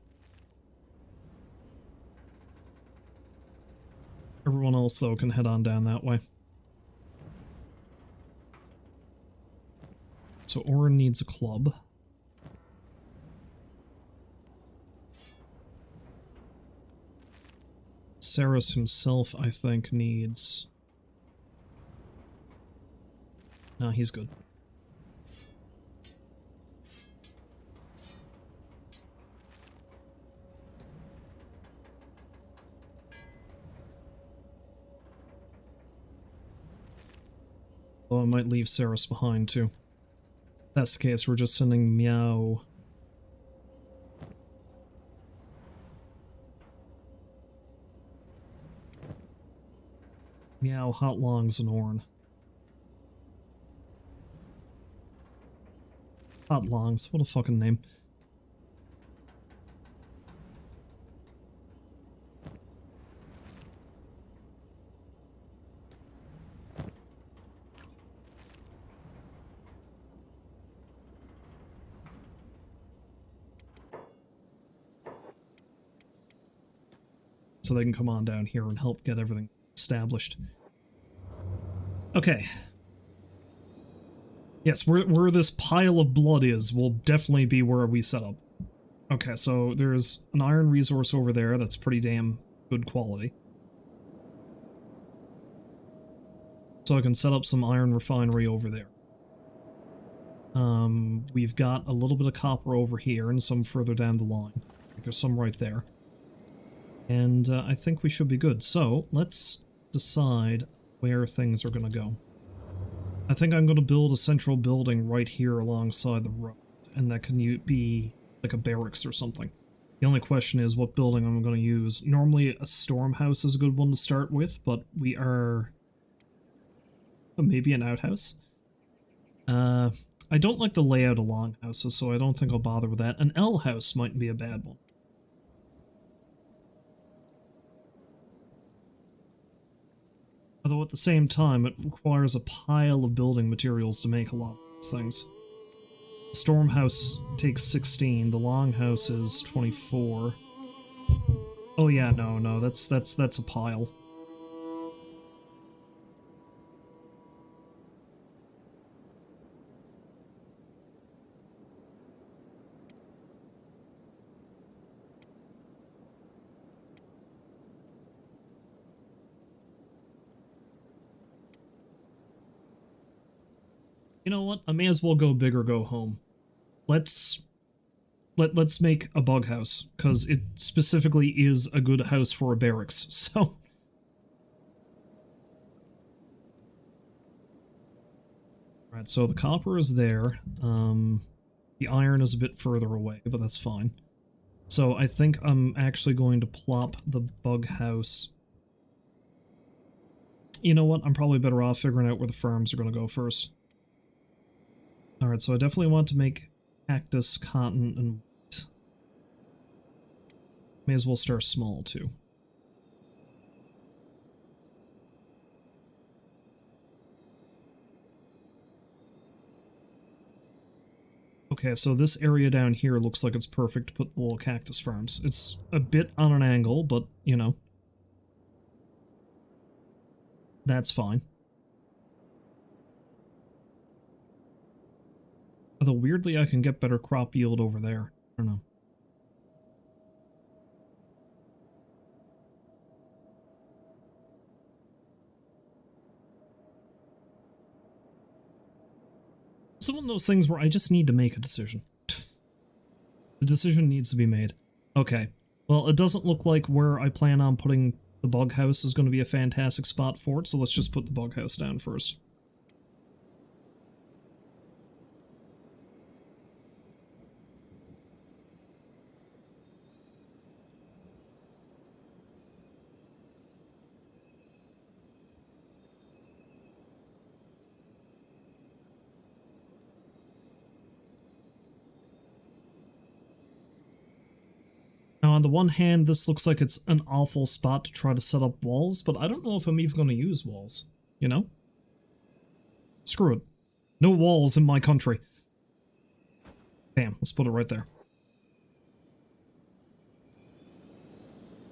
Everyone else, though, can head on down that way. So Orin needs a club. Saris himself, I think, needs... Nah, he's good. Oh, I might leave Saris behind, too. If that's the case, we're just sending Meow... Meow, Hot Longs, and Orn. Hot Longs, what a fucking name. So they can come on down here and help get everything established. Okay. Yes, where this pile of blood is will definitely be where we set up. Okay, so there's an iron resource over there that's pretty damn good quality. So I can set up some iron refinery over there. We've got a little bit of copper over here and some further down the line. There's some right there. And I think we should be good. So let's decide where things are going to go. I think I'm going to build a central building right here alongside the road, and that can be like a barracks or something. The only question is what building I'm going to use. Normally a storm house is a good one to start with, but we are... maybe an outhouse? I don't like the layout of longhouses, so I don't think I'll bother with that. An L house might be a bad one. Although at the same time, it requires a pile of building materials to make a lot of these things. The storm house takes 16, the longhouse is 24. Oh yeah, no, that's a pile. You know what? I may as well go big or go home. Let's make a bug house, because it specifically is a good house for a barracks, so... Alright, so the copper is there. The iron is a bit further away, but that's fine. So I think I'm actually going to plop the bug house... You know what? I'm probably better off figuring out where the farms are going to go first. Alright, so I definitely want to make cactus, cotton, and wheat. May as well start small, too. Okay, so this area down here looks like it's perfect to put the little cactus farms. It's a bit on an angle, but, you know. That's fine. Although, weirdly, I can get better crop yield over there. I don't know. It's one of those things where I just need to make a decision. The decision needs to be made. Okay. Well, it doesn't look like where I plan on putting the bug house is going to be a fantastic spot for it, so let's just put the bug house down first. Now, on the one hand, this looks like it's an awful spot to try to set up walls, but I don't know if I'm even going to use walls, you know? Screw it. No walls in my country. Bam, let's put it right there.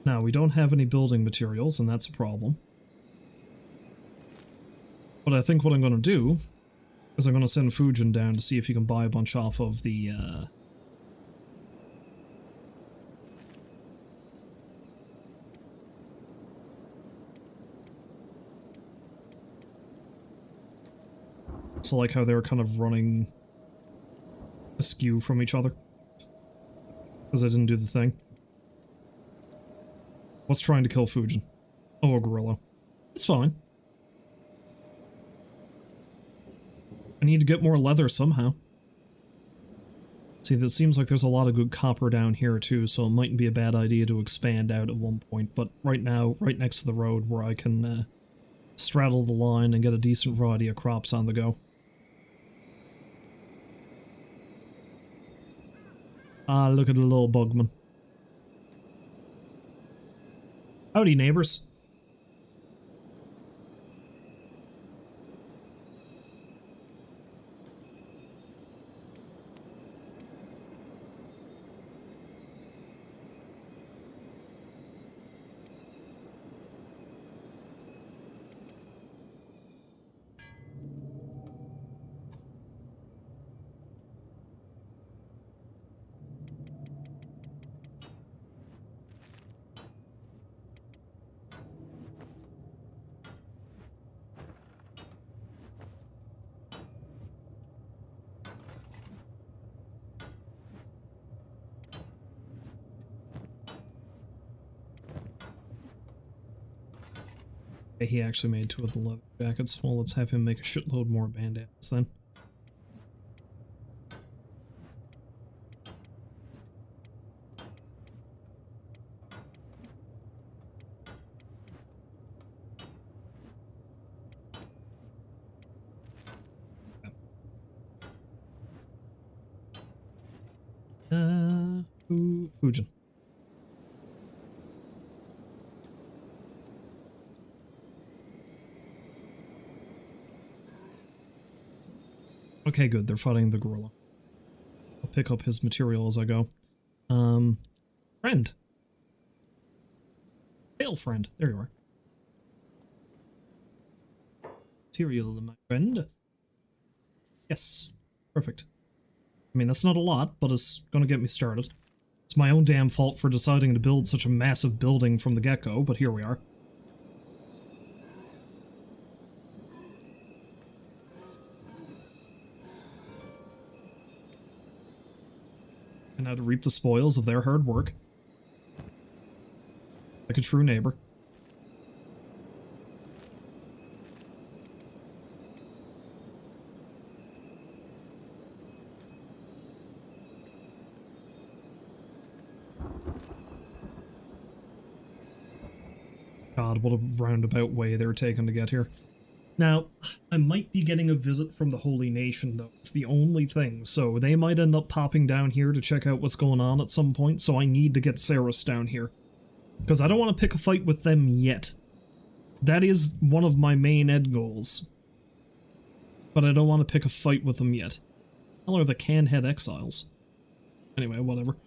Now, we don't have any building materials, and that's a problem. But I think what I'm going to do is I'm going to send Fujin down to see if he can buy a bunch off of the, So like how they were kind of running askew from each other. Because I didn't do the thing. What's trying to kill Fujin? Oh, a gorilla. It's fine. I need to get more leather somehow. See, it seems like there's a lot of good copper down here too, so it mightn't be a bad idea to expand out at one point, but right now, right next to the road where I can straddle the line and get a decent variety of crops on the go. Ah, look at the little bugman. Howdy, neighbors. He actually made 2 of the leather jackets. Well, let's have him make a shitload more bandits then. Fujin. Okay, good. They're fighting the gorilla. I'll pick up his material as I go. Friend. Hail, friend. There you are. Material, my friend. Yes. Perfect. I mean, that's not a lot, but it's gonna get me started. It's my own damn fault for deciding to build such a massive building from the get-go, but here we are. to reap the spoils of their hard work. Like a true neighbor. God, what a roundabout way they were taking to get here. Now, I might be getting a visit from the Holy Nation, though. It's the only thing, so they might end up popping down here to check out what's going on at some point, so I need to get Saris down here. Because I don't want to pick a fight with them yet. That is one of my main end goals. But I don't want to pick a fight with them yet. Hell are the Canhead Exiles? Anyway, whatever.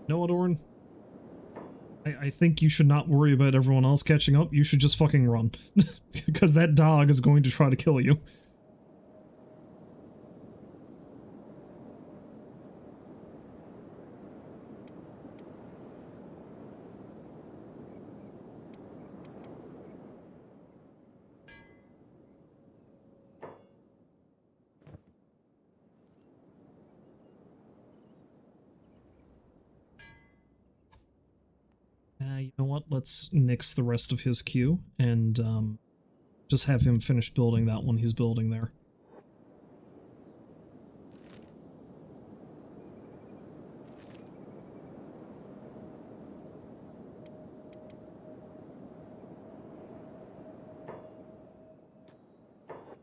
No, Adorn? I think you should not worry about everyone else catching up. You should just fucking run. Because that dog is going to try to kill you. You know what? Let's nix the rest of his queue and just have him finish building that one he's building there.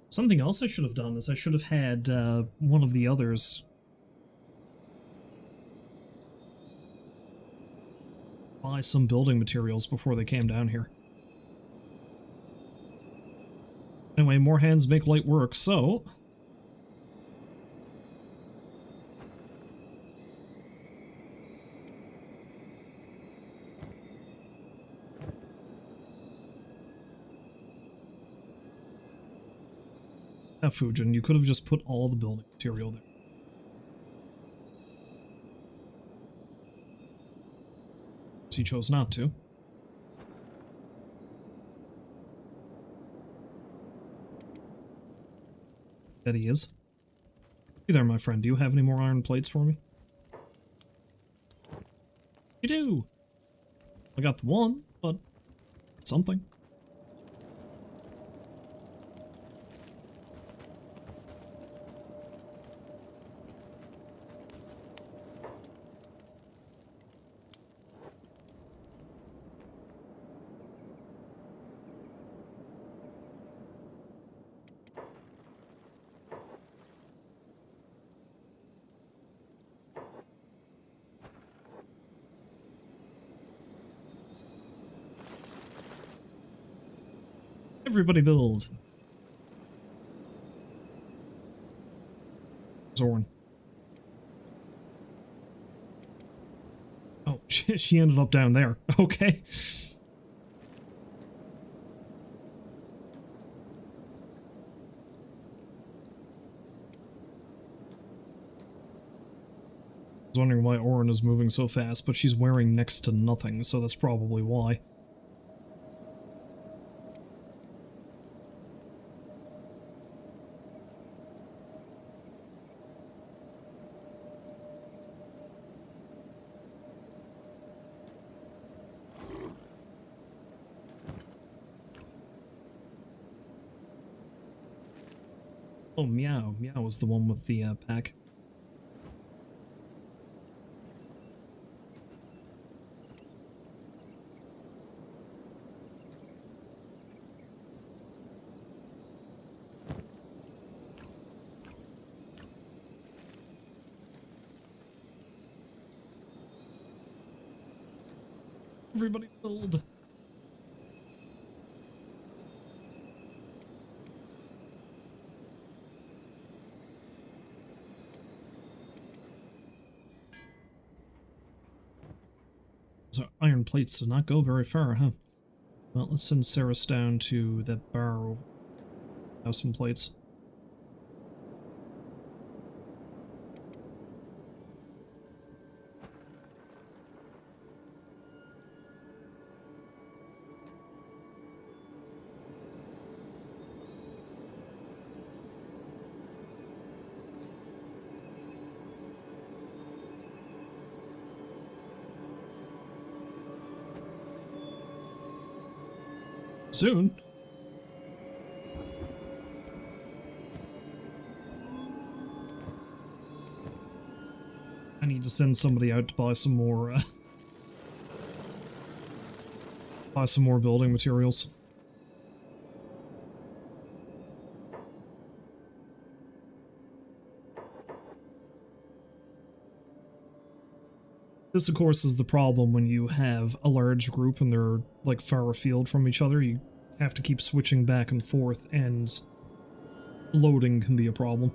Something else I should have done is I should have had one of the others buy some building materials before they came down here. Anyway, more hands make light work, so... Fujin, you could have just put all the building material there. He chose not to. That he is. Hey there, my friend. Do you have any more iron plates for me? You do! I got the one, but something. Everybody build. Zorn. Oh, she ended up down there. Okay. I was wondering why Orin is moving so fast, but she's wearing next to nothing, so that's probably why. Oh, Meow. Meow was the one with the pack. Everybody build. So iron plates did not go very far, huh? Well, let's send Ceres down to that bar over. Have some plates. Soon. I need to send somebody out to buy some more, buy some more building materials. This, of course, is the problem when you have a large group and they're, like, far afield from each other. You have to keep switching back and forth, and loading can be a problem.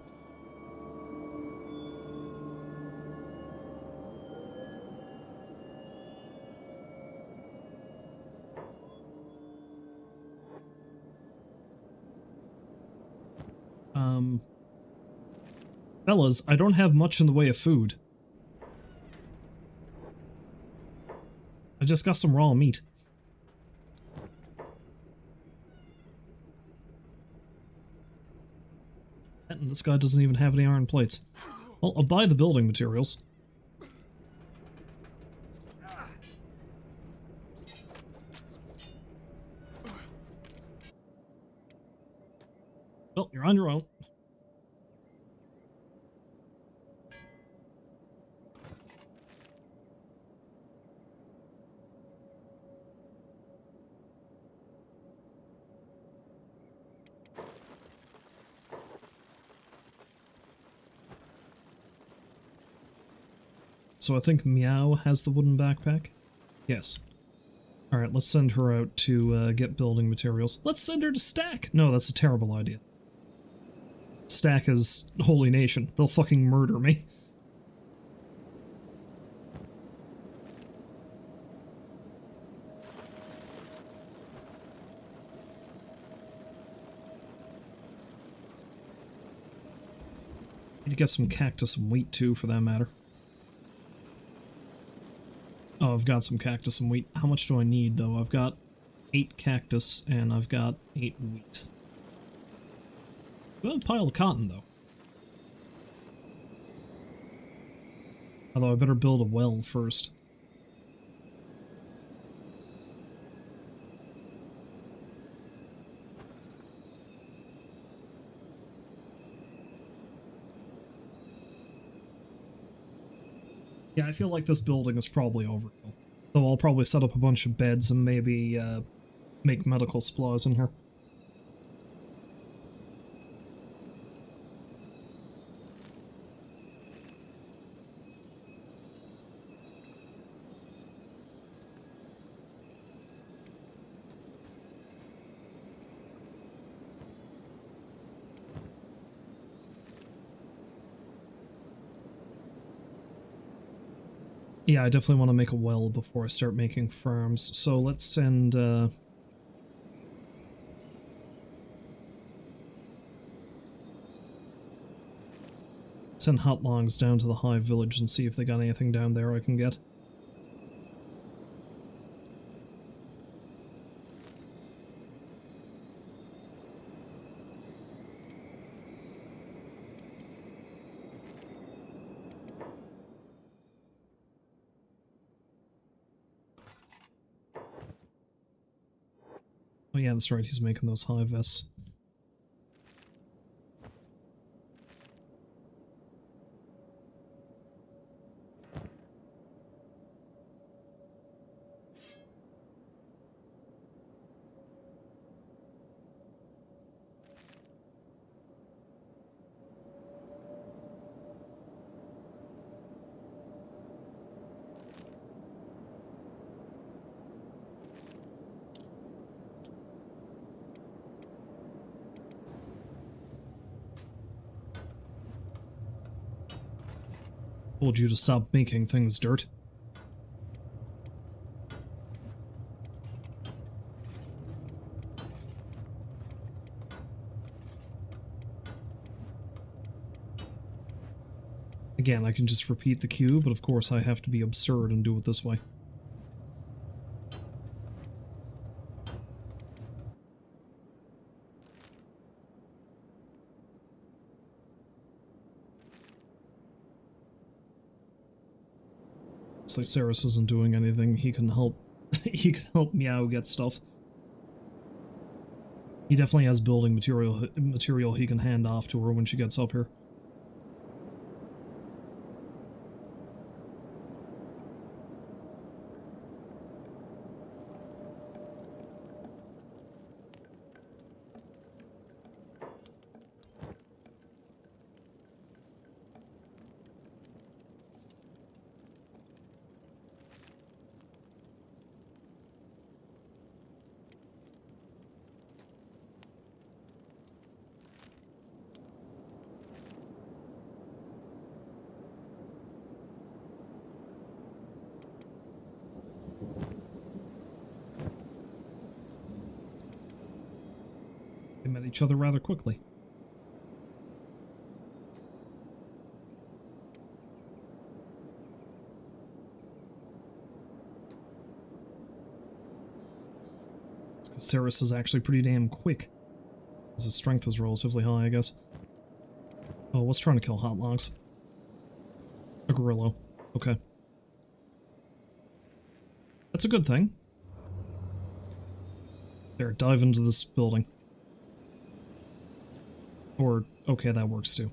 Fellas, I don't have much in the way of food. I just got some raw meat. And this guy doesn't even have any iron plates. Well, I'll buy the building materials. Well, you're on your own. So I think Meow has the wooden backpack? Yes. Alright, let's send her out to get building materials. Let's send her to Stack! No, that's a terrible idea. Stack is Holy Nation. They'll fucking murder me. Need to get some cactus and wheat too, for that matter. Oh, I've got some cactus and wheat. How much do I need, though? I've got 8 cactus, and I've got 8 wheat. Got a pile of cotton, though. Although I better build a well first. Yeah, I feel like this building is probably overkill. Though I'll probably set up a bunch of beds and maybe make medical supplies in here. Yeah, I definitely want to make a well before I start making farms, so let's send, send Hotlongs down to the Hive Village and see if they got anything down there I can get. Oh yeah, that's right, he's making those hive vests. Told you to stop making things dirt. Again, I can just repeat the cue, but of course I have to be absurd and do it this way. It's like Saris isn't doing anything. He can help. He can help Meow get stuff. He definitely has building material he can hand off to her when she gets up here. They met each other rather quickly. It's because Saris is actually pretty damn quick. His strength is relatively high, I guess. Oh, what's trying to kill hot logs? A gorilla. Okay. That's a good thing. There, dive into this building. Or, okay, that works too.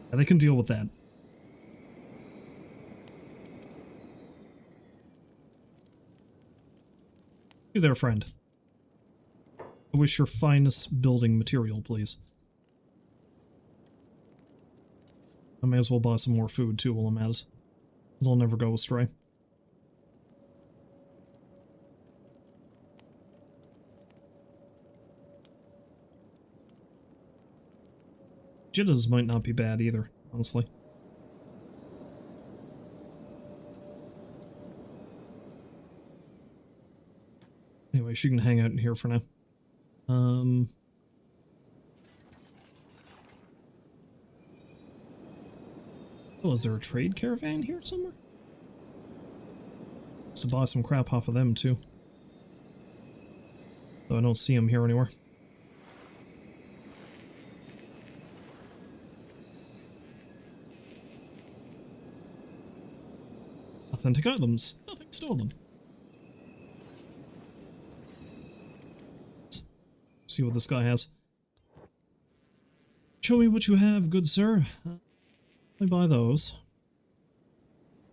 Yeah, they can deal with that. You there, friend. I wish your finest building material, please. I may as well buy some more food, too, while I'm at it. It'll never go astray. Jittas might not be bad either, honestly. Anyway, she can hang out in here for now. Oh, is there a trade caravan here somewhere? Just to buy some crap off of them, too. Though I don't see them here anywhere. Authentic items. Nothing stolen. Let's see what this guy has. Show me what you have, good sir. Let me buy those.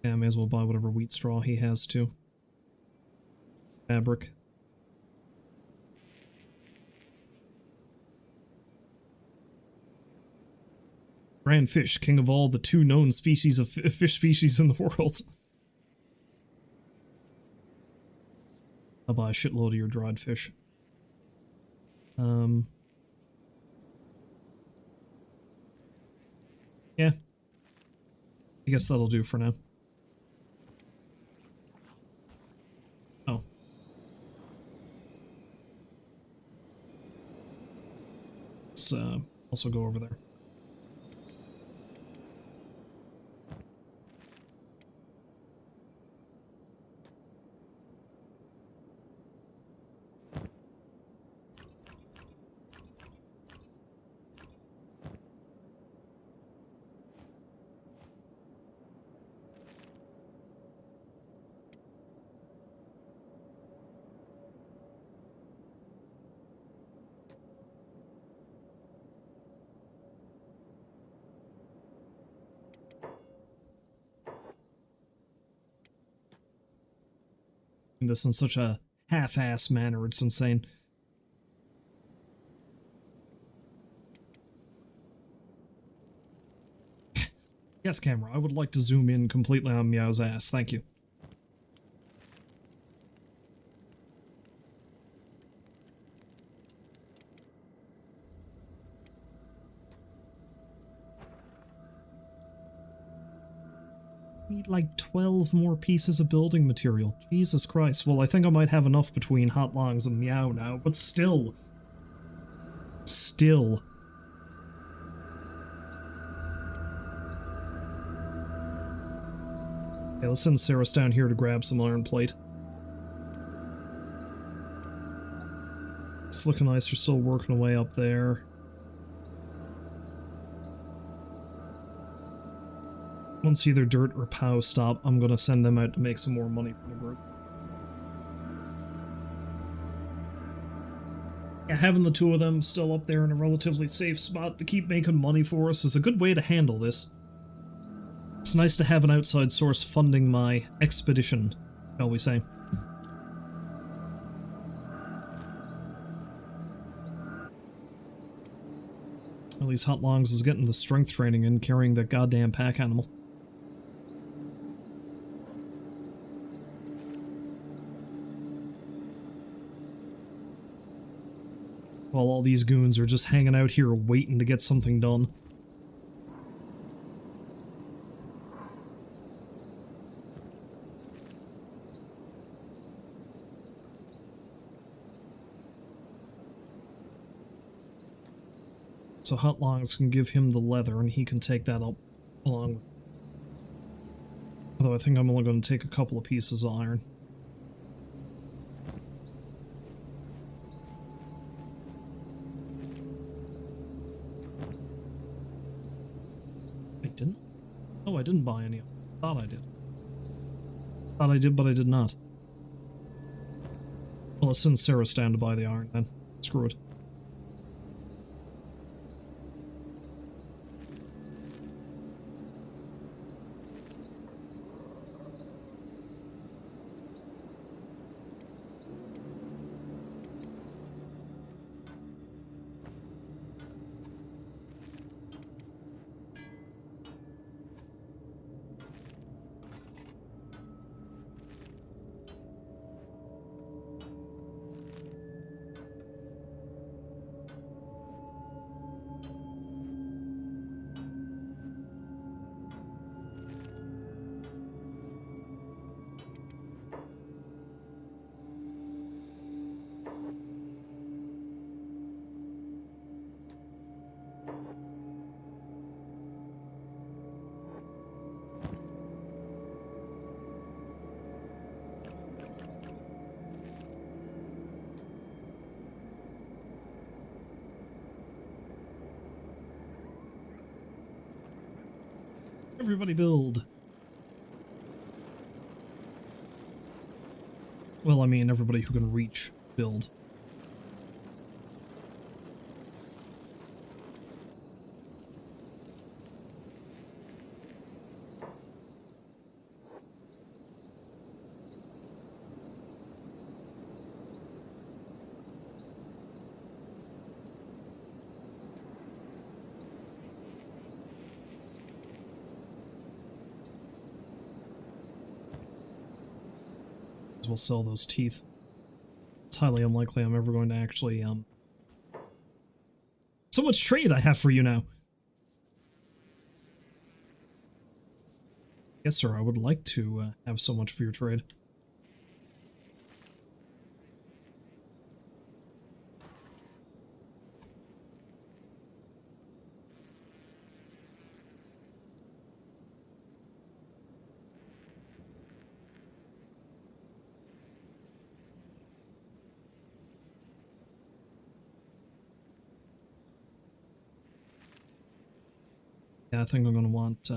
Yeah, I may as well buy whatever wheat straw he has, too. Fabric. Grand fish, king of all the 2 known species of fish species in the world. I'll buy a shitload of your dried fish. Yeah. I guess that'll do for now. Oh. Let's also go over there. This in such a half-ass manner, it's insane. Yes, camera, I would like to zoom in completely on Meow's ass, thank you. Need like 12 more pieces of building material. Jesus Christ. Well, I think I might have enough between hot longs and meow now, but still. Still. Okay, let's send Saris down here to grab some iron plate. Slick and Ice are still working away up there. Once either Dirt or Pow stop, I'm gonna send them out to make some more money for the group. Yeah, having the two of them still up there in a relatively safe spot to keep making money for us is a good way to handle this. It's nice to have an outside source funding my expedition, shall we say. At least Hot Longs is getting the strength training and carrying that goddamn pack animal. While all these goons are just hanging out here waiting to get something done. So Hot Longs can give him the leather and he can take that up along with. Although I think I'm only going to take a couple of pieces of iron. I didn't? Oh, I didn't buy any. Thought I did. Thought I did, but I did not. Well, let's send Saris down to buy the iron then. Screw it. Everybody build. Well, I mean, everybody who can reach, build. We'll sell those teeth. It's highly unlikely I'm ever going to actually, So much trade I have for you now! Yes, sir, I would like to have so much for your trade. Yeah, I think I'm gonna want,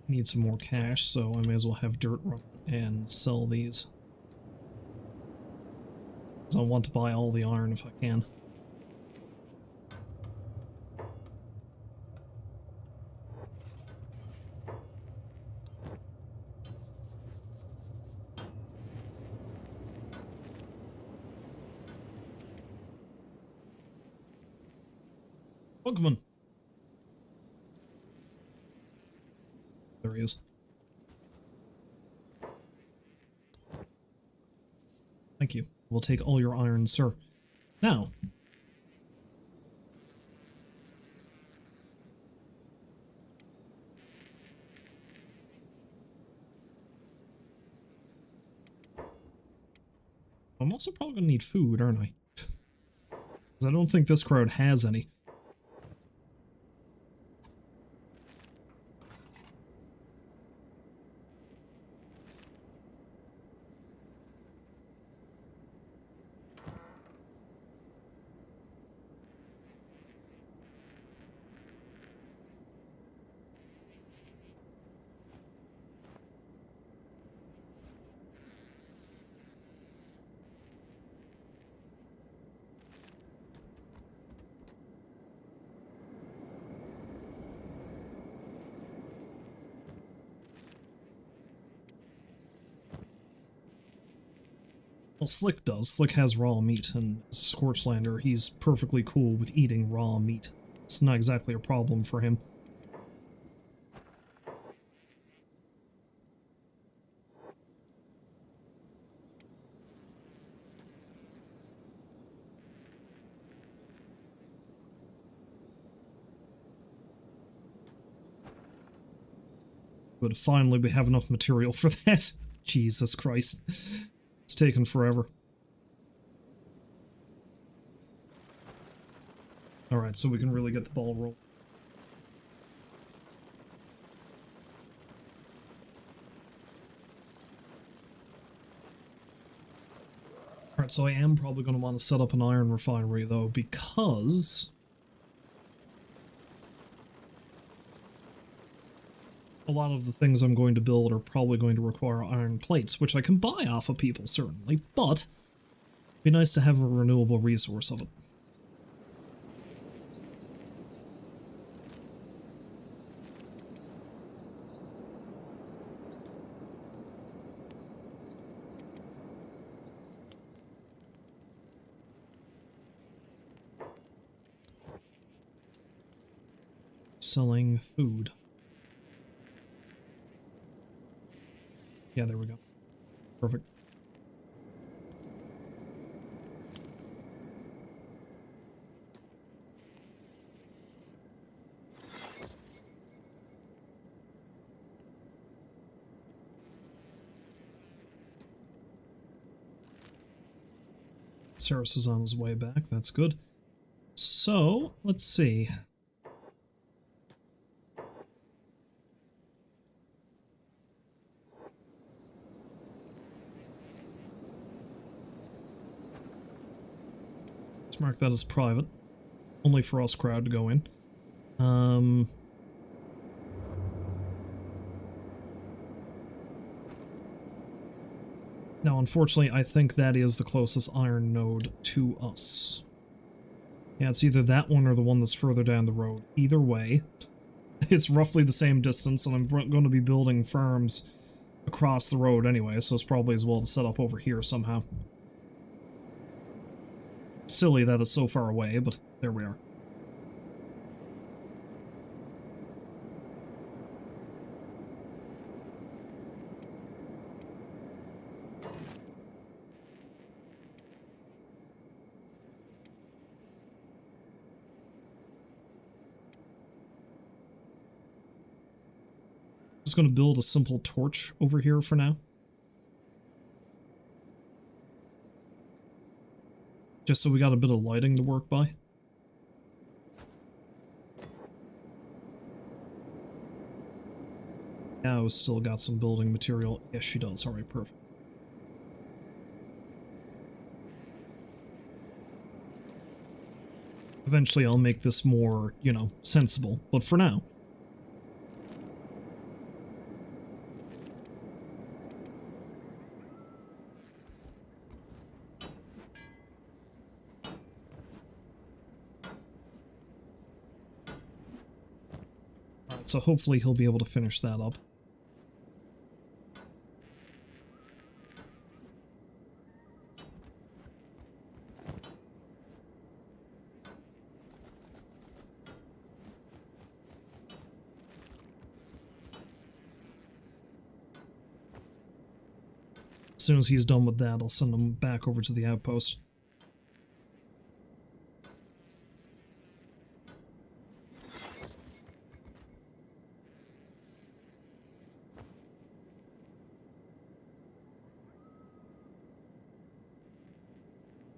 need some more cash, so I may as well have Dirt run and sell these. Because I want to buy all the iron if I can. Pokemon! There he is. Thank you. We'll take all your iron, sir. Now, I'm also probably gonna need food, aren't I? Because I don't think this crowd has any. Well, Slick does. Slick has raw meat, and as a Scorchlander, he's perfectly cool with eating raw meat. It's not exactly a problem for him. But finally we have enough material for that. Jesus Christ. It's taken forever. Alright, so we can really get the ball rolling. Alright, so I am probably going to want to set up an iron refinery, though, because a lot of the things I'm going to build are probably going to require iron plates, which I can buy off of people, certainly, but it'd be nice to have a renewable resource of it. Selling food. Yeah, there we go. Perfect. Saris is on his way back, that's good. So, let's see. Let's mark that as private. Only for us crowd to go in. Now, unfortunately, I think that is the closest iron node to us. Yeah, it's either that one or the one that's further down the road. Either way, it's roughly the same distance, and I'm going to be building farms across the road anyway, so it's probably as well to set up over here somehow. Silly that it's so far away, but there we are. Just going to build a simple torch over here for now. Just so we got a bit of lighting to work by. Now still got some building material. Yes, she does. Alright, perfect. Eventually I'll make this more, you know, sensible, but for now. Alright, so hopefully he'll be able to finish that up. As soon as he's done with that, I'll send him back over to the outpost.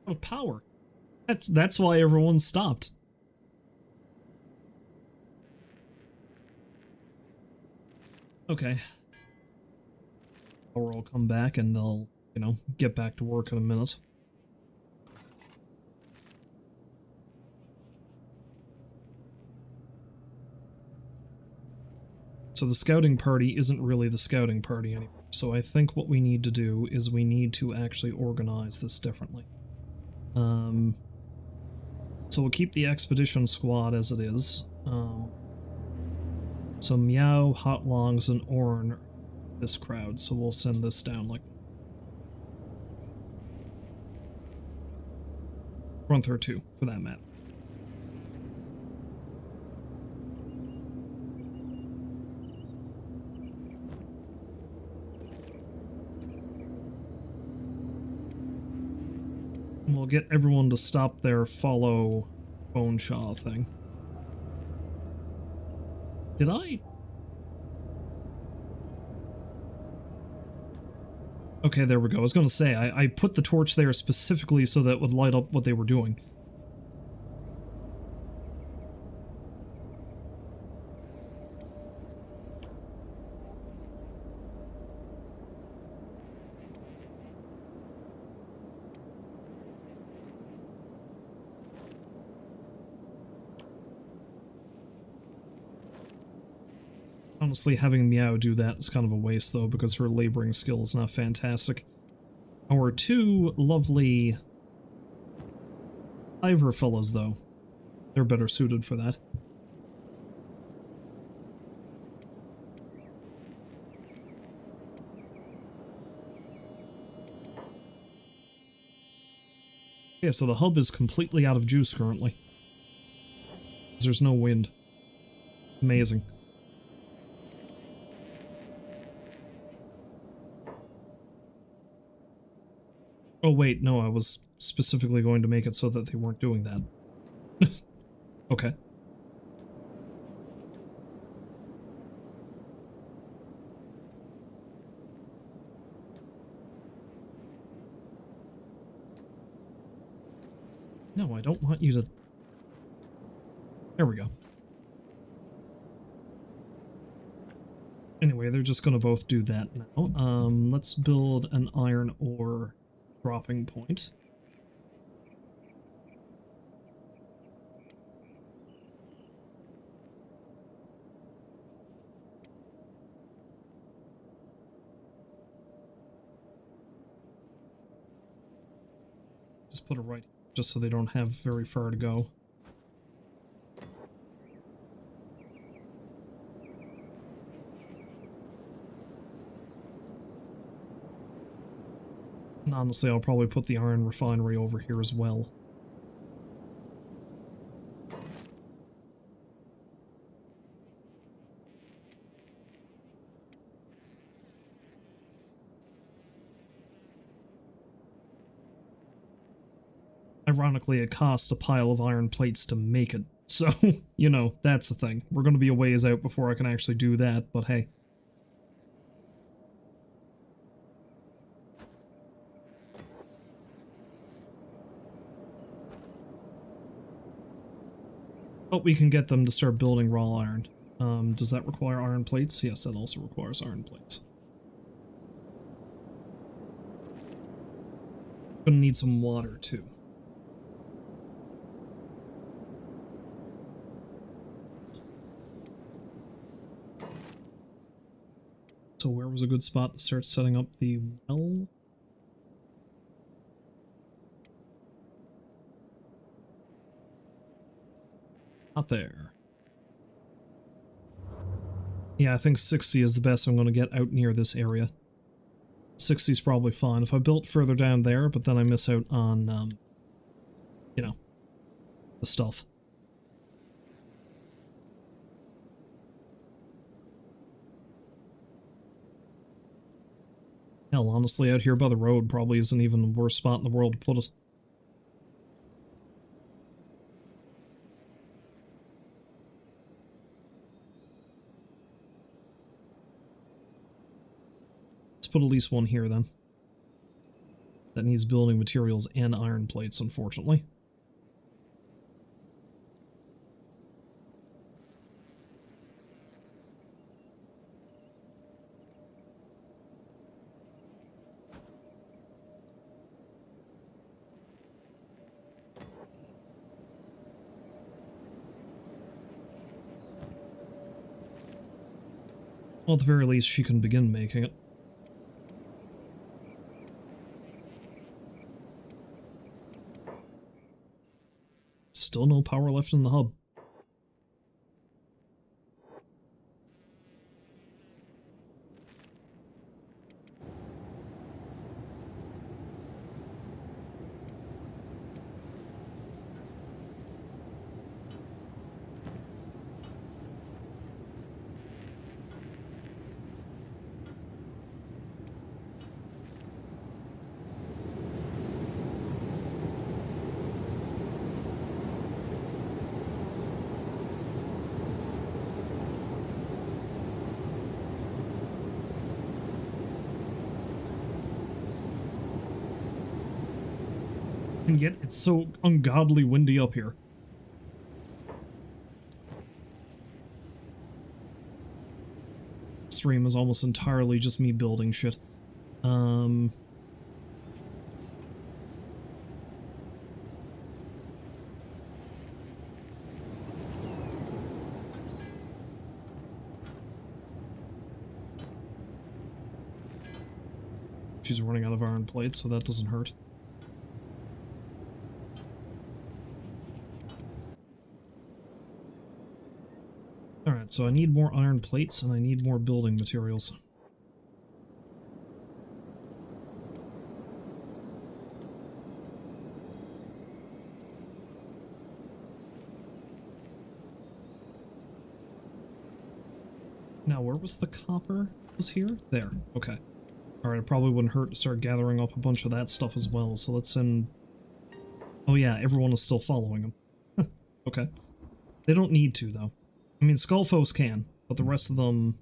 Of power. That's why everyone stopped. Okay. Or I'll come back and they'll, you know, get back to work in a minute. So the scouting party isn't really the scouting party anymore. So I think what we need to do is we need to actually organize this differently. So we'll keep the expedition squad as it is. So Meow, Hot Longs, and Orn are this crowd, so we'll send this down like Grunther too, for that matter. And we'll get everyone to stop their follow BoneShaw thing. Did I? Okay, there we go. I was going to say, I put the torch there specifically so that it would light up what they were doing. Honestly, having Meow do that is kind of a waste, though, because her laboring skill is not fantastic. Our two lovely Ivor fellas, though, they're better suited for that. Yeah, so the hub is completely out of juice currently. There's no wind. Amazing. Oh wait, no, I was specifically going to make it so that they weren't doing that. Okay. No, I don't want you to... There we go. Anyway, they're just gonna both do that now. Let's build an iron ore dropping point. Just put it right here, just so they don't have very far to go. And honestly, I'll probably put the iron refinery over here as well. Ironically, it costs a pile of iron plates to make it. So, you know, that's the thing. We're going to be a ways out before I can actually do that, but hey. But we can get them to start building raw iron. Does that require iron plates? Yes, that also requires iron plates. Gonna need some water, too. So where was a good spot to start setting up the well? Not there. Yeah, I think 60 is the best I'm going to get out near this area. 60 is probably fine. If I built further down there, but then I miss out on, you know, the stuff. Hell, honestly, out here by the road probably isn't even the worst spot in the world to put it. Let's put at least one here, then. that needs building materials and iron plates, unfortunately. Well, at the very least, she can begin making it. Still no power left in the hub. And yet, it's so ungodly windy up here. Stream is almost entirely just me building shit. She's running out of iron plates, so that doesn't hurt. Alright, so I need more iron plates and I need more building materials. Now, where was the copper? Was here? There. Okay. Alright, it probably wouldn't hurt to start gathering up a bunch of that stuff as well, so let's send... Oh yeah, everyone is still following them. Okay. They don't need to, though. I mean, Skullfoes can, but the rest of them...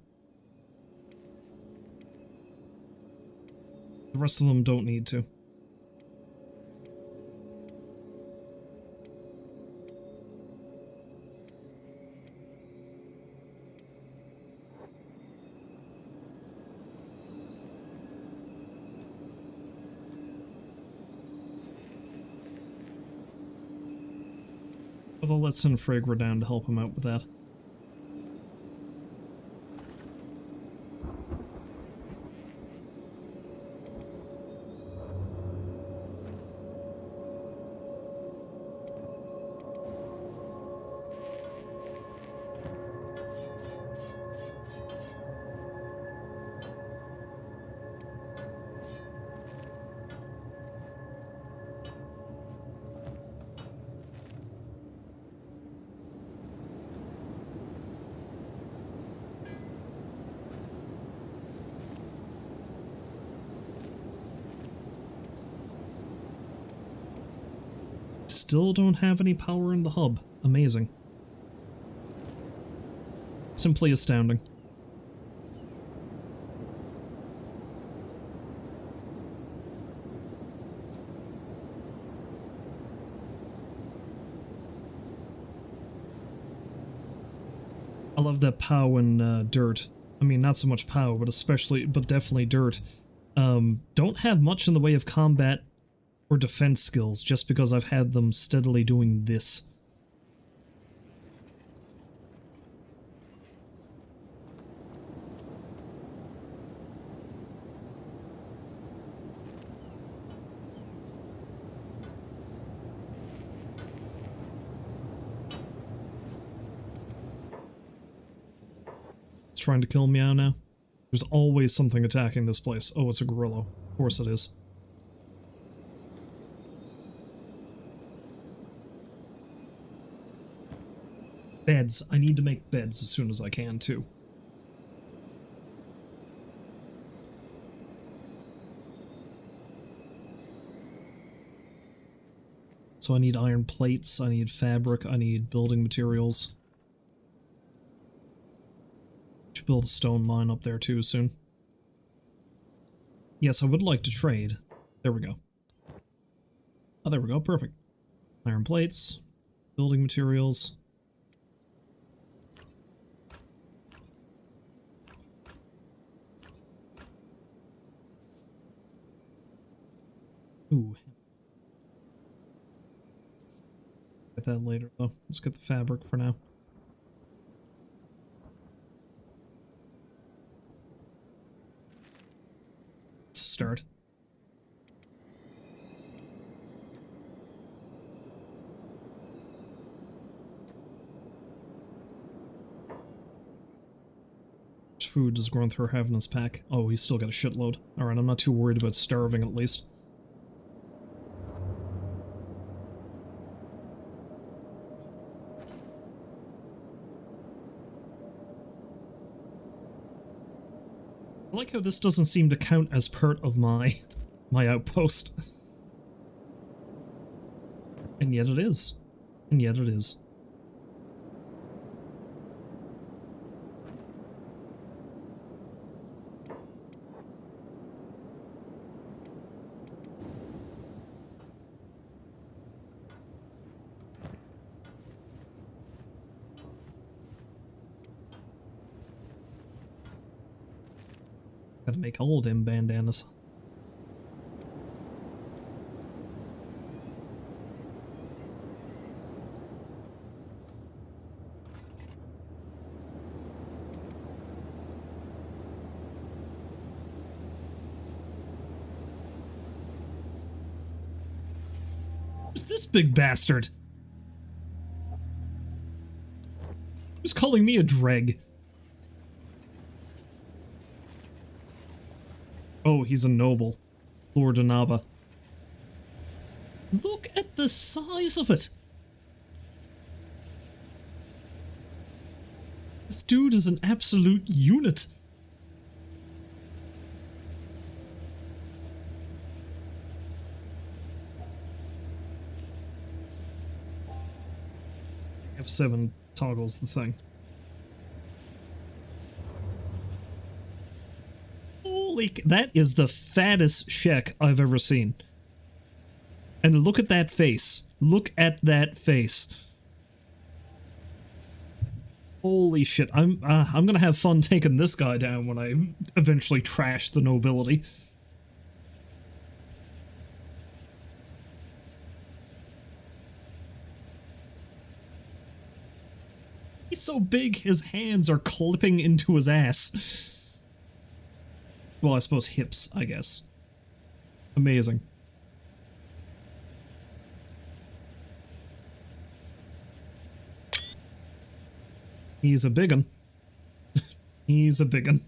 The rest of them don't need to. Although let's send Fragra down to help him out with that. Still don't have any power in the hub. Amazing. Simply astounding. I love that POW and dirt. I mean, not so much POW, but definitely dirt. Don't have much in the way of combat or defense skills, just because I've had them steadily doing this. It's trying to kill Meow now. There's always something attacking this place. Oh, it's a gorilla. Of course it is. Beds. I need to make beds as soon as I can, too. So I need iron plates, I need fabric, I need building materials. Should build a stone mine up there, too, soon. Yes, I would like to trade. There we go. Oh, there we go. Perfect. Iron plates. Building materials. Ooh. Get that later, though. Let's get the fabric for now. Let's start. Food does Grunthor have in his pack? Oh, he's still got a shitload. Alright, I'm not too worried about starving at least. I like how this doesn't seem to count as part of my outpost. And yet it is. And yet it is. Gotta make all them bandanas. Who's this big bastard? Who's calling me a dreg? Oh, he's a noble. Lord Anaba. Look at the size of it! This dude is an absolute unit. F7 toggles the thing. Holy, that is the fattest Shek I've ever seen. And look at that face. Look at that face. Holy shit, I'm gonna have fun taking this guy down when I eventually trash the nobility. He's so big, his hands are clipping into his ass. Well, I suppose hips, I guess. Amazing. He's a biggin. He's a biggin.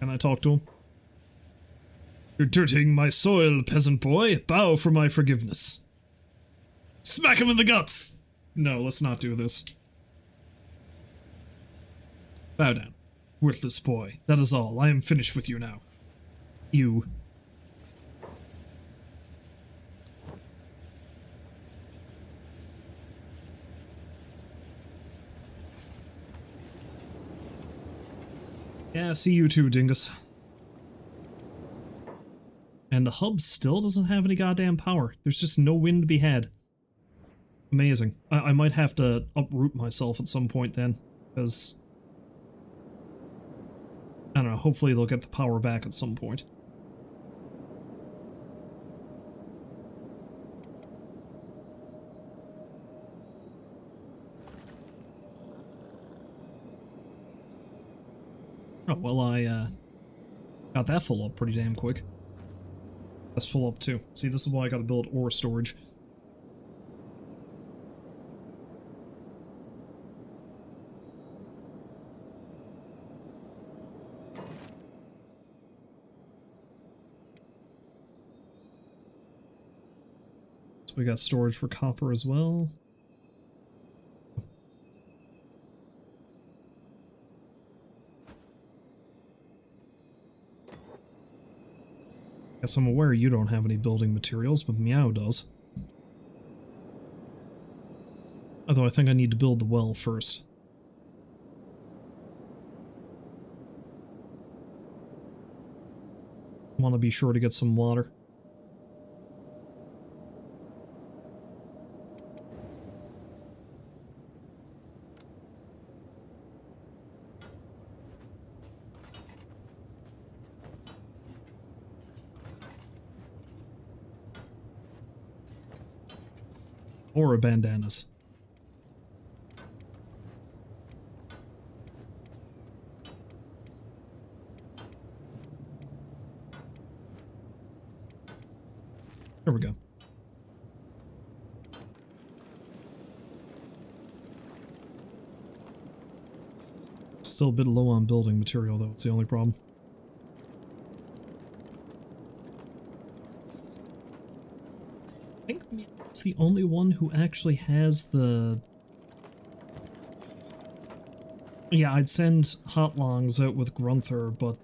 Can I talk to him? You're dirtying my soil, peasant boy. Bow for my forgiveness. Smack him in the guts! No, let's not do this. Bow down. Worthless boy. That is all. I am finished with you now. You. Yeah, see you too, dingus. And the hub still doesn't have any goddamn power. There's just no wind to be had. Amazing. I might have to uproot myself at some point then, because I don't know, hopefully they'll get the power back at some point. Oh, well, I got that full up pretty damn quick. That's full up too. See, this is why I gotta build ore storage. So we got storage for copper as well. Guess I'm aware you don't have any building materials, but Meow does. Although I think I need to build the well first. Want to be sure to get some water. Or bandanas. There we go. Still a bit low on building material, though. It's the only problem. I think it's the only one who actually has the... Yeah, I'd send Hotlongs out with Grunther, but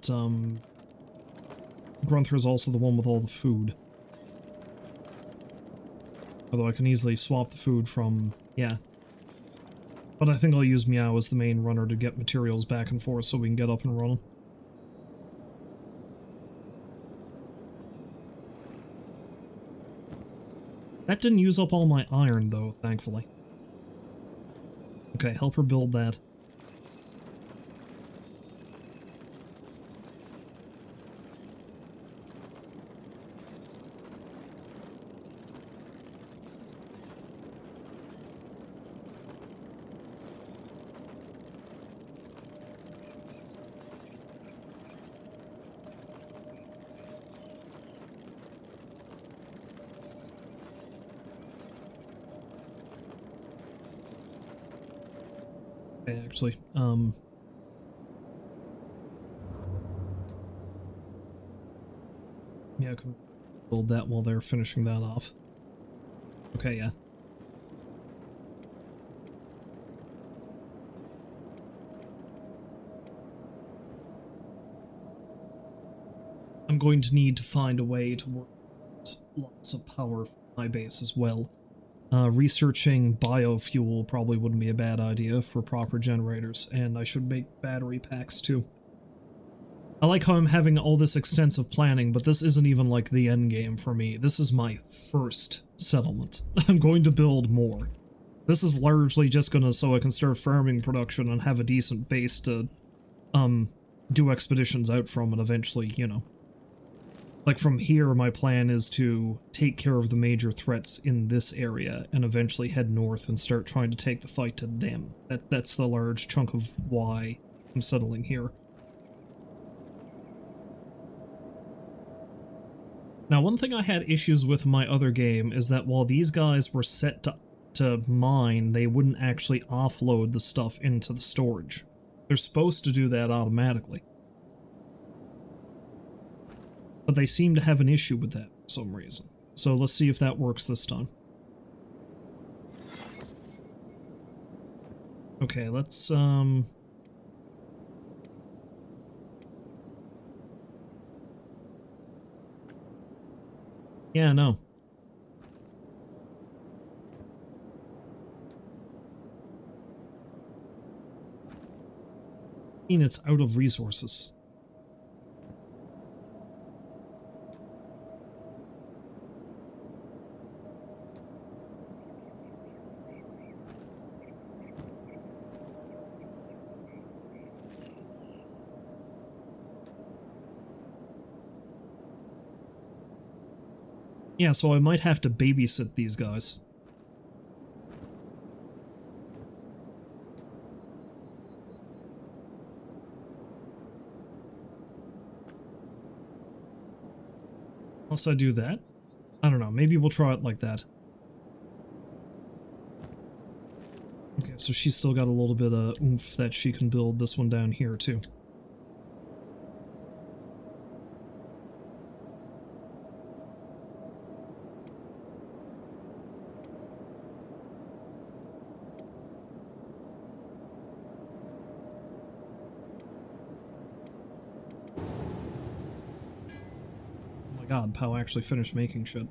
Grunther's also the one with all the food. Although I can easily swap the food from... yeah. But I think I'll use Meow as the main runner to get materials back and forth so we can get up and running. That didn't use up all my iron, though, thankfully. Okay, help her build that. Actually, yeah, I can build that while they're finishing that off. Okay, yeah. I'm going to need to find a way to work lots of power for my base as well. Researching biofuel probably wouldn't be a bad idea for proper generators, and I should make battery packs too. I like how I'm having all this extensive planning, but this isn't even like the end game for me. This is my first settlement. I'm going to build more. This is largely just gonna so I can start farming production and have a decent base to do expeditions out from, and eventually, you know. Like, from here, my plan is to take care of the major threats in this area and eventually head north and start trying to take the fight to them. That's the large chunk of why I'm settling here. Now, one thing I had issues with in my other game is that while these guys were set to mine, they wouldn't actually offload the stuff into the storage. They're supposed to do that automatically. But they seem to have an issue with that for some reason. So let's see if that works this time. Okay, let's, yeah, no. I mean, it's out of resources. Yeah, so I might have to babysit these guys. Unless I do that. I don't know, maybe we'll try it like that. Okay, so she's still got a little bit of oomph that she can build this one down here, too. God, Pow actually finished making shit.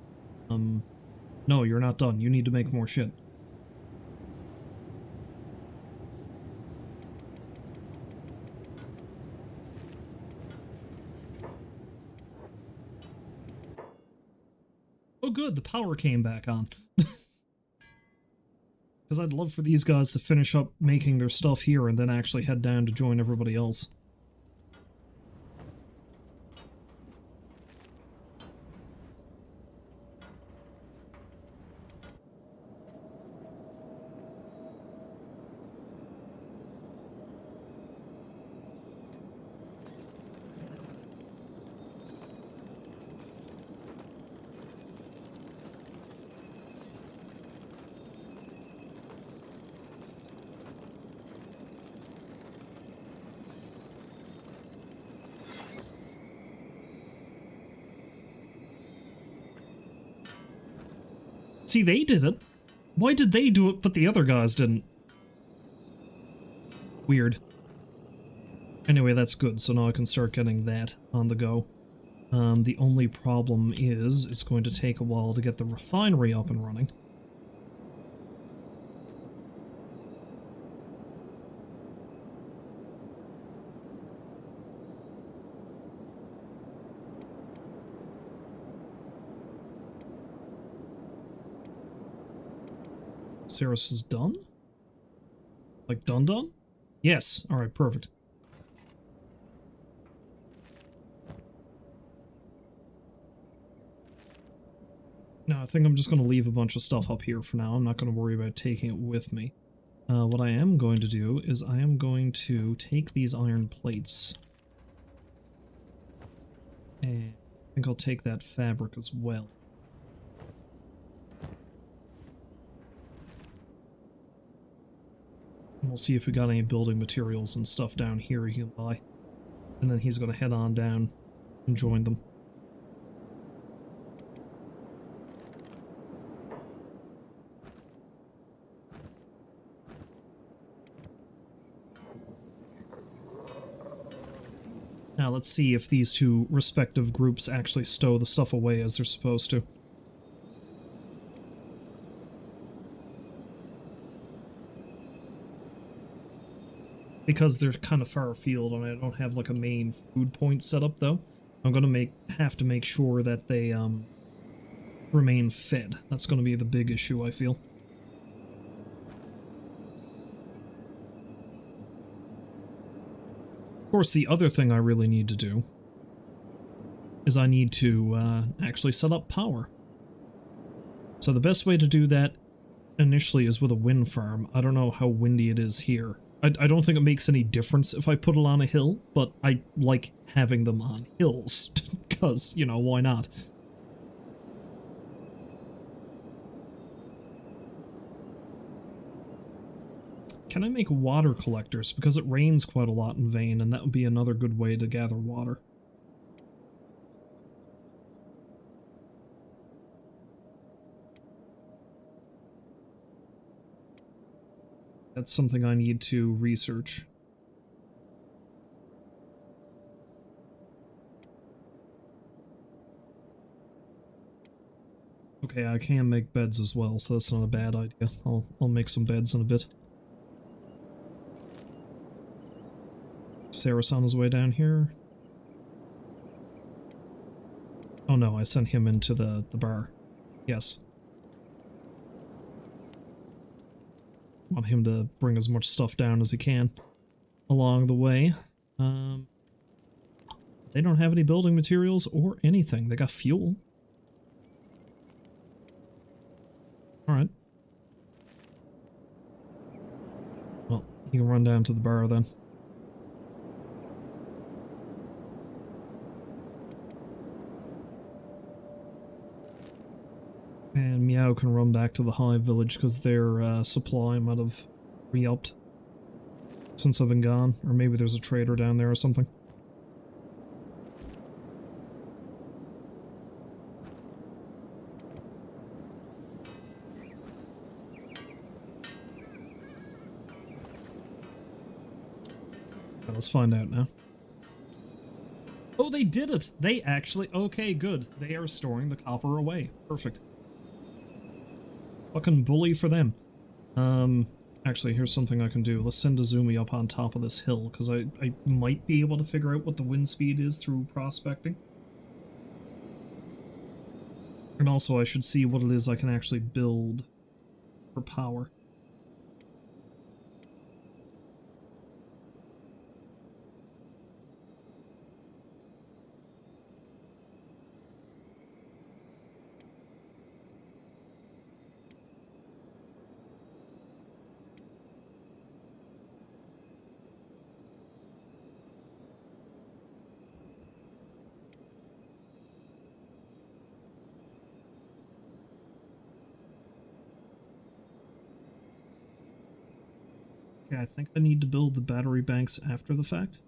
No, you're not done. You need to make more shit. good, the power came back on. Because I'd love for these guys to finish up making their stuff here and then actually head down to join everybody else. See, they did it. Why did they do it, but the other guys didn't? Weird. Anyway, that's good, so now I can start getting that on the go. The only problem is, it's going to take a while to get the refinery up and running. Ceres is done? Like done? Yes. Alright, perfect. No, I think I'm just going to leave a bunch of stuff up here for now. I'm not going to worry about taking it with me. What I am going to do is I am going to take these iron plates. And I think I'll take that fabric as well. And we'll see if we got any building materials and stuff down here he can buy. And then he's going to head on down and join them. Now let's see if these two respective groups actually stow the stuff away as they're supposed to. Because they're kind of far afield and I don't have like a main food point set up though, I'm gonna have to make sure that they remain fed. That's gonna be the big issue, I feel. Of course, the other thing I really need to do is I need to actually set up power. So the best way to do that initially is with a wind farm. I don't know how windy it is here. I don't think it makes any difference if I put it on a hill, but I like having them on hills, because, you know, why not? Can I make water collectors? Because it rains quite a lot in Vane, and that would be another good way to gather water. That's something I need to research. Okay, I can make beds as well, so that's not a bad idea. I'll make some beds in a bit. Sarah's on his way down here. Oh no, I sent him into the bar. Yes. Want him to bring as much stuff down as he can along the way. They don't have any building materials or anything. They got fuel. Alright. Well, you can run down to the bar then. And Meow can run back to the Hive Village because their supply might have re-upped since I've been gone. Or maybe there's a trader down there or something. Well, let's find out now. Oh, they did it! They actually... Okay, good. They are storing the copper away. Perfect. Fucking bully for them. Actually, here's something I can do. Let's send Azumi up on top of this hill, because I might be able to figure out what the wind speed is through prospecting. And also I should see what it is I can actually build for power. Okay, I think I need to build the battery banks after the fact.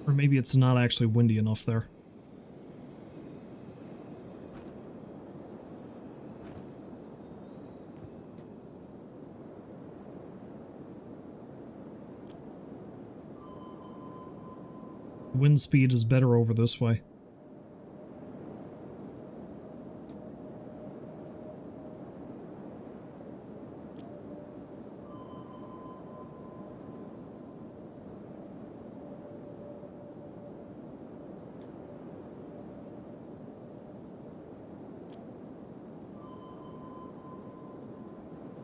Or maybe it's not actually windy enough there. Wind speed is better over this way.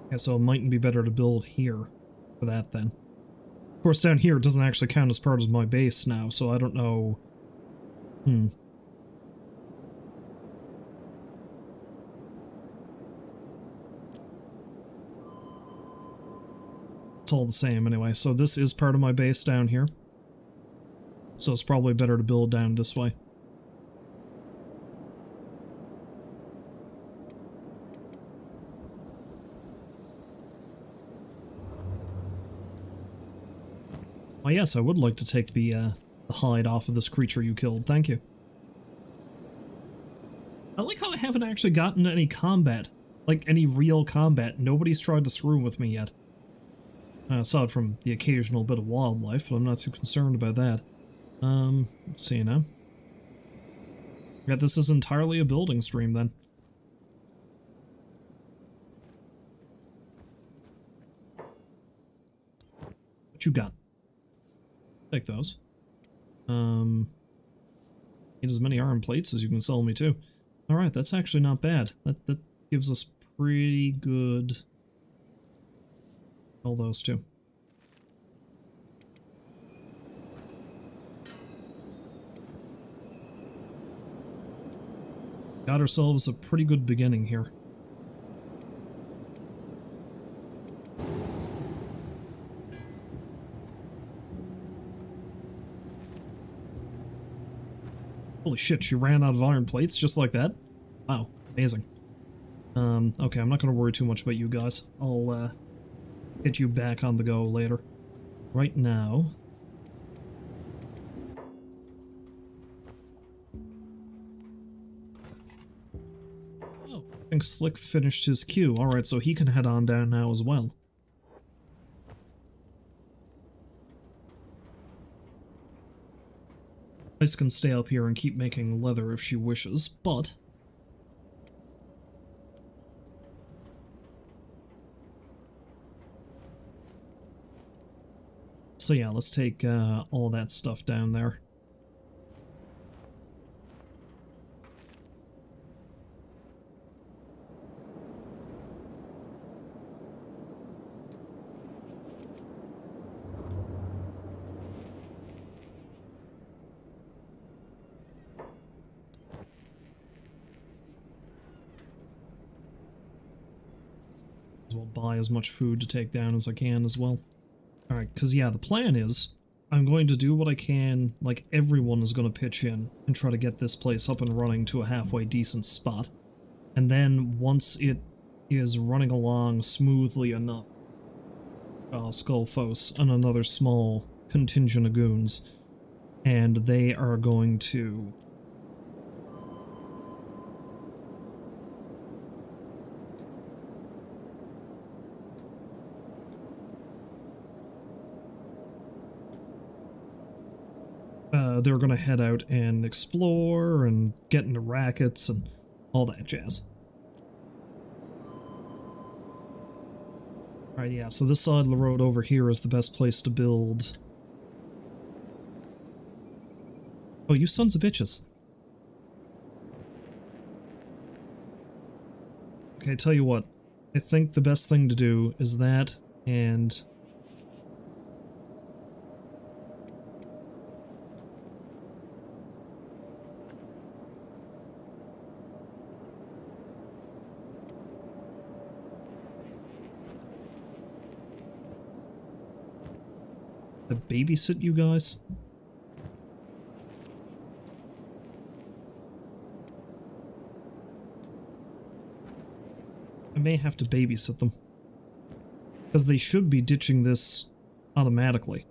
Okay, so it mightn't be better to build here for that then. Of course, down here it doesn't actually count as part of my base now, so I don't know. It's all the same anyway. So this is part of my base down here. So it's probably better to build down this way. Oh yes, I would like to take the hide off of this creature you killed. Thank you. I like how I haven't actually gotten any combat. Like, any real combat. Nobody's tried to screw with me yet. Aside from the occasional bit of wildlife, but I'm not too concerned about that. Let's see now. Yeah, this is entirely a building stream then. What you got? Take those. Need as many iron plates as you can sell me too. Alright, that's actually not bad. That gives us pretty good... all those too. Got ourselves a pretty good beginning here. Holy shit, she ran out of iron plates just like that? Wow, amazing. Okay, I'm not gonna worry too much about you guys. I'll, get you back on the go later. Right now... oh, I think Slick finished his queue. Alright, so he can head on down now as well. Ice can stay up here and keep making leather if she wishes, but... so yeah, let's take all that stuff down there. As well buy as much food to take down as I can as well. Alright, because yeah, the plan is I'm going to do what I can, like everyone is going to pitch in and try to get this place up and running to a halfway decent spot. And then once it is running along smoothly enough, Skullfos and another small contingent of goons, and they are going to... they're gonna head out and explore and get into rackets and all that jazz. Alright, yeah, so this side of the road over here is the best place to build. Oh, you sons of bitches. Okay, tell you what. I think the best thing to do is that and... to babysit you guys? I may have to babysit them. Because they should be ditching this automatically.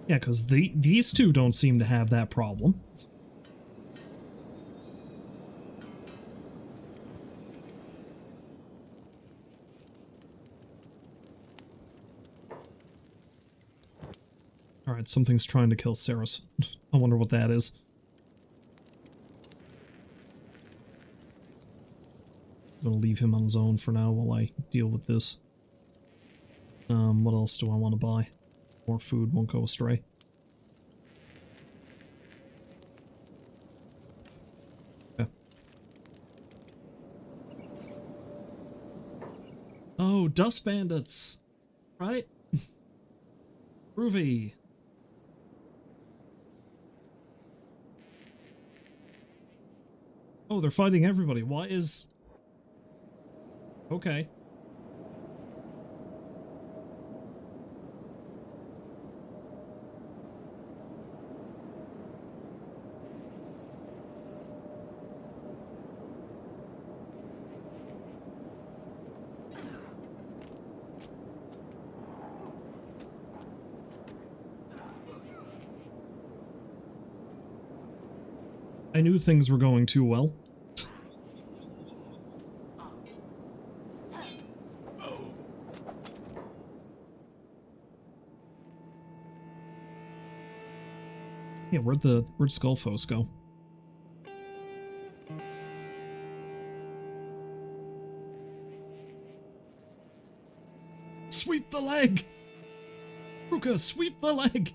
Yeah, because these two don't seem to have that problem. Alright, something's trying to kill Saris. I wonder what that is. I'm gonna leave him on his own for now while I deal with this. What else do I want to buy? More food won't go astray. Okay. Oh, dust bandits! Right? Groovy! Oh, they're fighting everybody. Why is... Okay. I knew things were going too well. Yeah, where'd Skullfoes go? Sweep the leg! Ruka, sweep the leg!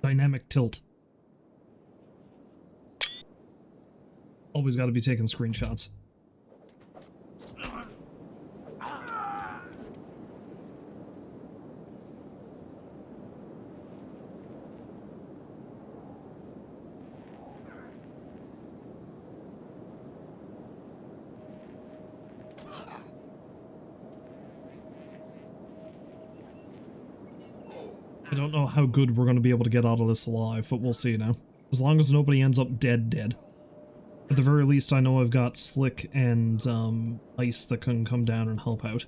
Dynamic tilt. Always got to be taking screenshots. I don't know how good we're going to be able to get out of this alive, but we'll see now. As long as nobody ends up dead. At the very least, I know I've got Slick and Ice that can come down and help out.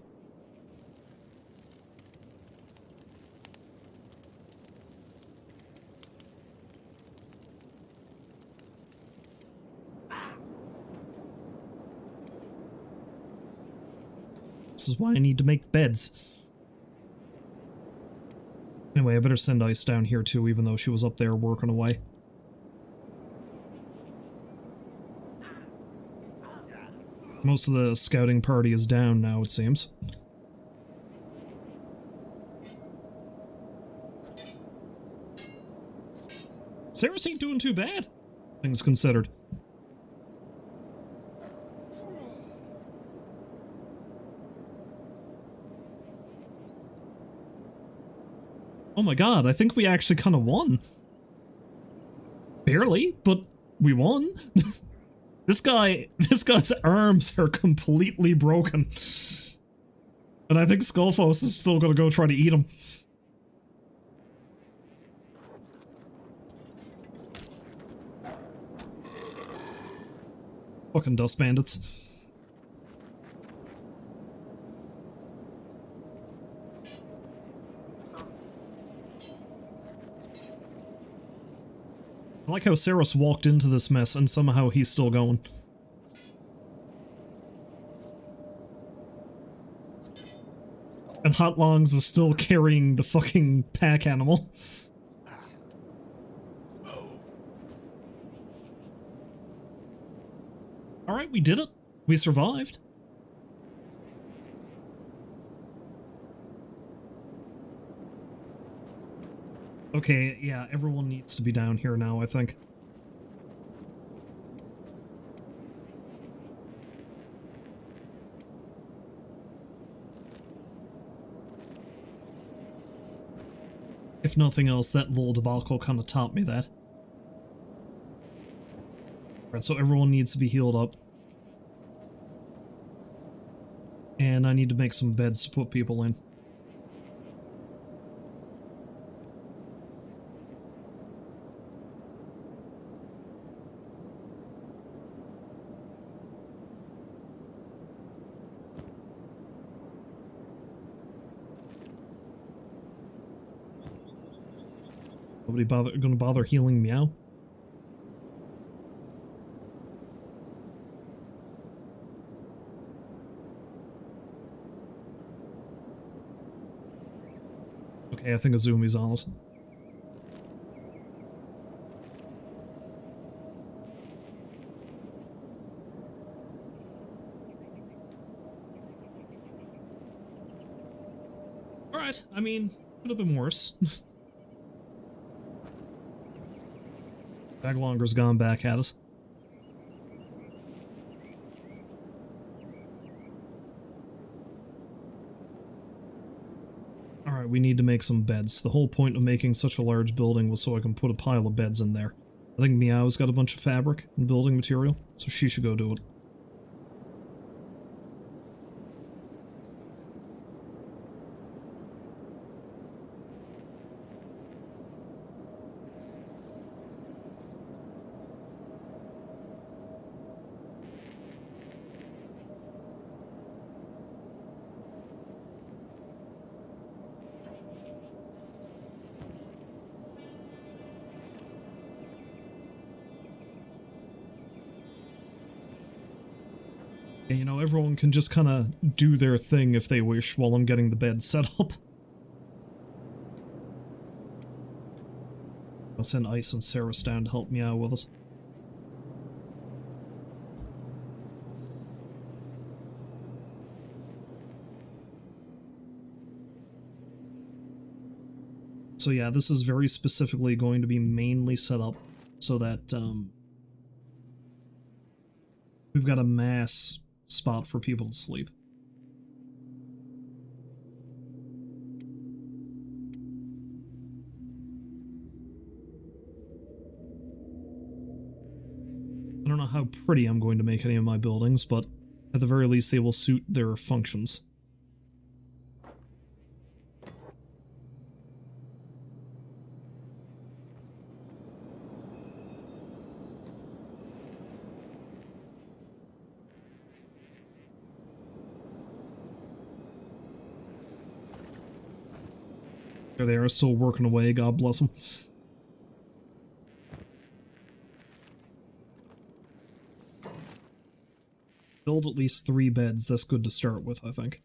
This is why I need to make beds. Anyway, I better send Ice down here too, even though she was up there working away. Most of the scouting party is down now, it seems. Saris ain't doing too bad, things considered. Oh my god, I think we actually kind of won. Barely, but we won. This guy's arms are completely broken. And I think Skullfoes is still gonna go try to eat him. Fucking dust bandits. I like how Saros walked into this mess and somehow he's still going. And Hot Longs is still carrying the fucking pack animal. Alright, we did it. We survived. Okay, yeah, everyone needs to be down here now, I think. If nothing else, that little debacle kind of taught me that. Alright, so everyone needs to be healed up. And I need to make some beds to put people in. Nobody gonna bother healing Meow? Okay, I think Azumi's on it. Alright, I mean, could have been worse. Baglonger's gone back at us. Alright, we need to make some beds. The whole point of making such a large building was so I can put a pile of beds in there. I think Meow's got a bunch of fabric and building material, so she should go do it. And, you know, everyone can just kind of do their thing if they wish while I'm getting the bed set up. I'll send Ice and Saros down to help me out with it. So yeah, this is very specifically going to be mainly set up so that we've got a mass spot for people to sleep. I don't know how pretty I'm going to make any of my buildings, but at the very least they will suit their functions. There they are, still working away, God bless them. Build at least 3 beds, that's good to start with, I think.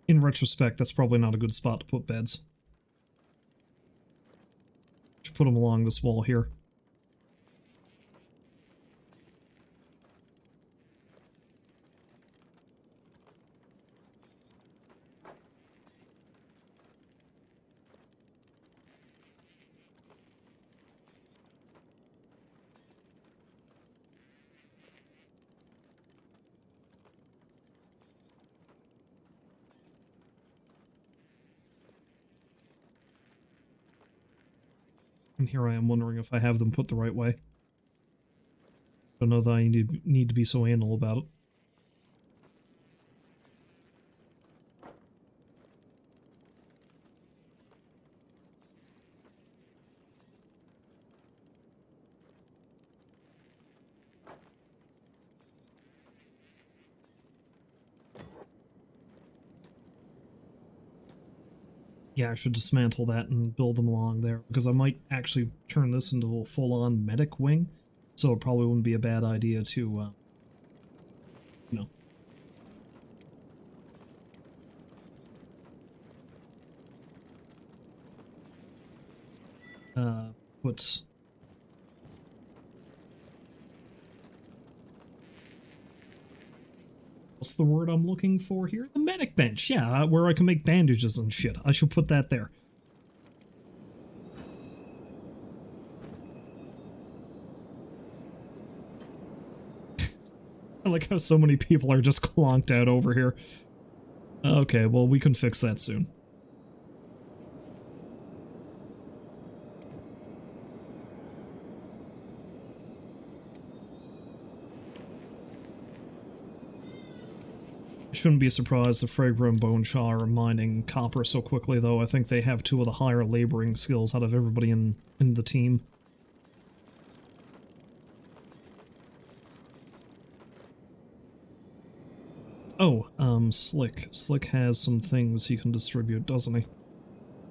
In retrospect, that's probably not a good spot to put beds. Should put them along this wall here. And here I am wondering if I have them put the right way. Don't know that I need to be so anal about it. Yeah, I should dismantle that and build them along there, because I might actually turn this into a full-on medic wing, so it probably wouldn't be a bad idea to, you know. What's... What's the word I'm looking for here? The medic bench, yeah, where I can make bandages and shit. I should put that there. I like how so many people are just clonked out over here. Okay, well, we can fix that soon. I shouldn't be surprised if Fragra and BoneShaw are mining copper so quickly, though. I think they have two of the higher laboring skills out of everybody in the team. Oh, Slick. Slick has some things he can distribute, doesn't he?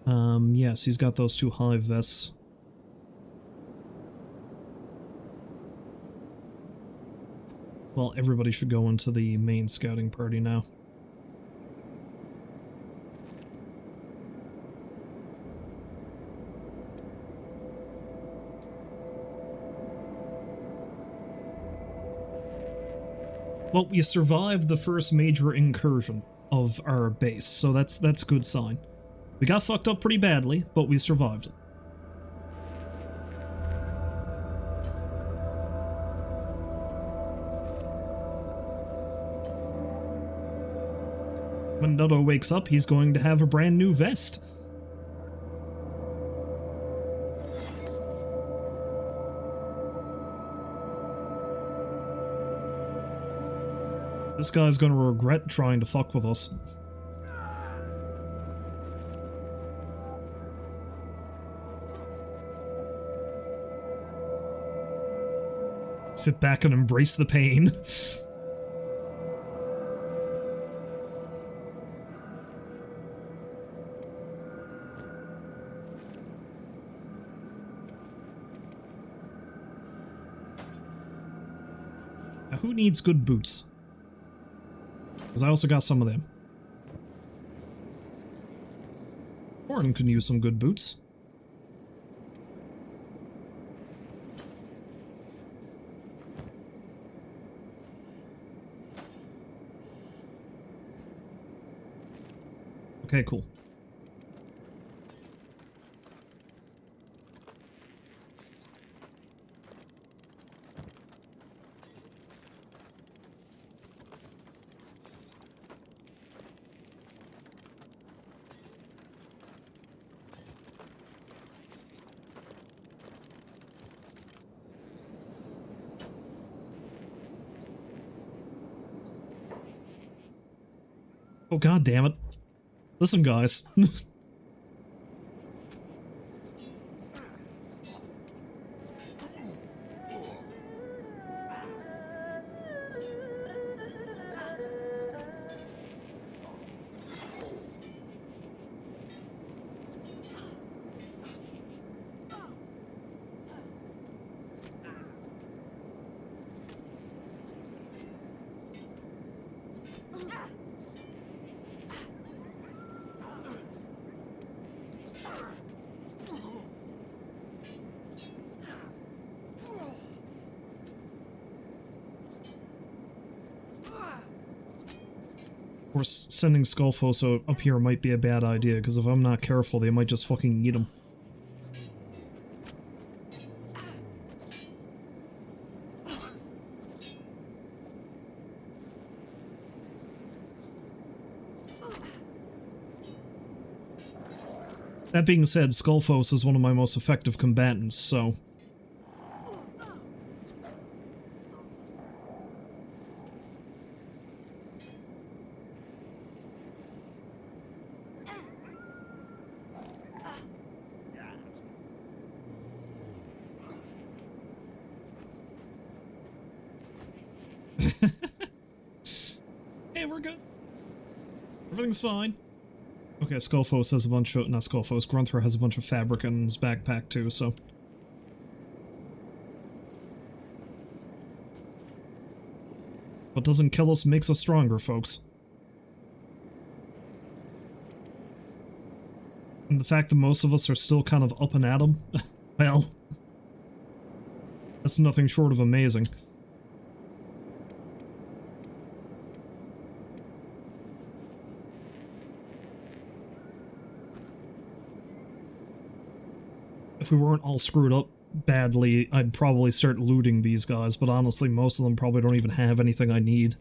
Yes, he's got those two hive vests. Well, everybody should go into the main scouting party now. Well, we survived the first major incursion of our base, so that's a good sign. We got fucked up pretty badly, but we survived it. When Nutto wakes up, he's going to have a brand new vest. This guy's gonna regret trying to fuck with us. Sit back and embrace the pain. Now, who needs good boots? Because I also got some of them. Warren can use some good boots. Okay, cool. Oh, god damn it. Listen, guys. Of course, sending Skullfoes up here might be a bad idea, because if I'm not careful, they might just fucking eat him. That being said, Skullfoes is one of my most effective combatants, so... Hey, we're good. Everything's fine. Okay, Skullfos has a bunch of... Not Skullfos, Grunther has a bunch of fabric in his backpack too, so... What doesn't kill us makes us stronger, folks. And the fact that most of us are still kind of up and at 'em, well... That's nothing short of amazing. If we weren't all screwed up badly, I'd probably start looting these guys, but honestly, most of them probably don't even have anything I need.